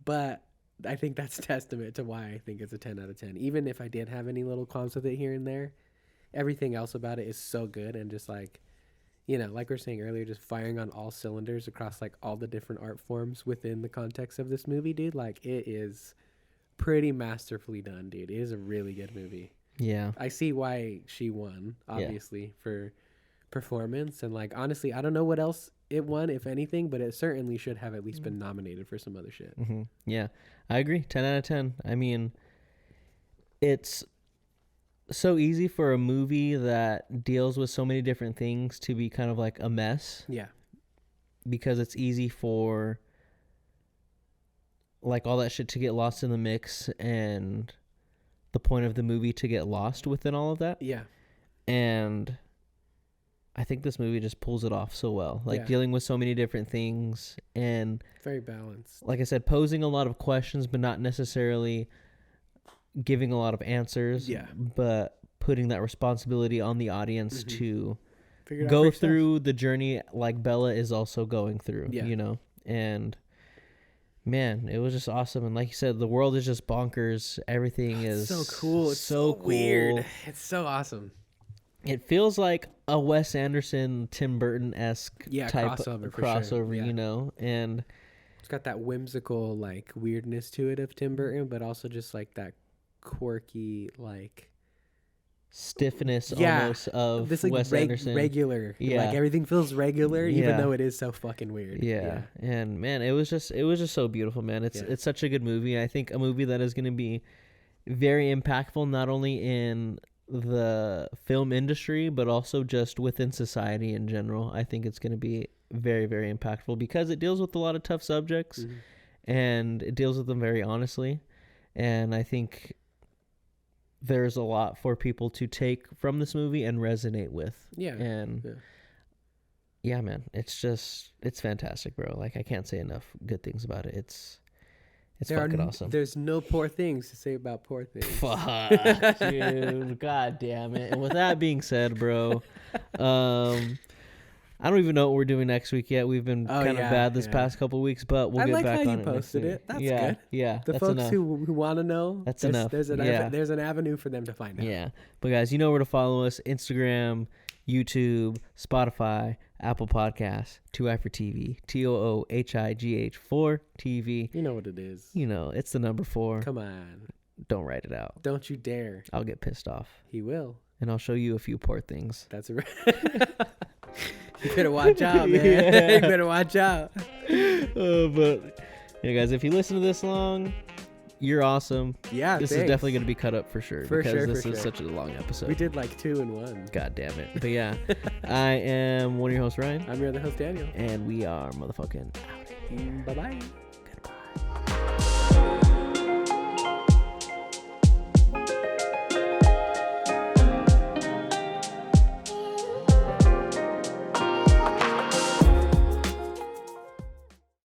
But I think that's testament to why I think it's a 10 out of 10. Even if I did have any little qualms with it here and there, everything else about it is so good, and just like, like we were saying earlier, just firing on all cylinders across like all the different art forms within the context of this movie, dude. Like, it is pretty masterfully done, dude. It is a really good movie. Yeah. I see why she won, obviously, for performance. And like, honestly, I don't know what else it won, if anything, but it certainly should have at least been nominated for some other shit. Yeah, I agree. 10 out of 10. I mean, it's so easy for a movie that deals with so many different things to be kind of like a mess. Yeah. Because it's easy for like all that shit to get lost in the mix, and the point of the movie to get lost within all of that. Yeah. And I think this movie just pulls it off so well. Like, dealing with so many different things, and very balanced. Like I said, posing a lot of questions, but not necessarily giving a lot of answers, but putting that responsibility on the audience to go through the journey like Bella is also going through, you know? And man, it was just awesome. And like you said, the world is just bonkers. Everything is so cool. It's so cool. Weird. It's so awesome. It feels like a Wes Anderson, Tim Burton-esque type crossover, sure. you know? And it's got that whimsical, like, weirdness to it of Tim Burton, but also just, like, that quirky, like... stiffness almost of this, like, Wes Anderson. Regular. Like, everything feels regular, even though it is so fucking weird. Yeah. And, man, it was just so beautiful, man. It's such a good movie. I think a movie that is going to be very impactful, not only in the film industry but also just within society in general. I think it's going to be very, very impactful because it deals with a lot of tough subjects and it deals with them very honestly, and I think there's a lot for people to take from this movie and resonate with. Man, it's fantastic, bro. Like, I can't say enough good things about it. It's fucking awesome. There's no poor things to say about poor things. Fuck, dude. God damn it. And with that being said, bro, I don't even know what we're doing next week yet. We've been kind of bad this past couple weeks, but we'll get back on it. I like how you posted it. That's good. Yeah, the folks who want to know, that's enough. There's an avenue for them to find out. Yeah, but guys, you know where to follow us: Instagram, YouTube, Spotify, Apple Podcasts, 2i4TV, TOOHIGH4TV. You know what it is. You know, it's the number 4. Come on. Don't write it out. Don't you dare. I'll get pissed off. He will. And I'll show you a few poor things. That's right. You better watch out, man. You better watch out. But, yeah, guys, if you listen to this long, you're awesome. Yeah, this is definitely going to be cut up for sure. Because this is such a long episode. We did like 2 in 1. God damn it. But yeah, I am one of your hosts, Ryan. I'm your other host, Daniel. And we are motherfucking out. Bye-bye. Goodbye.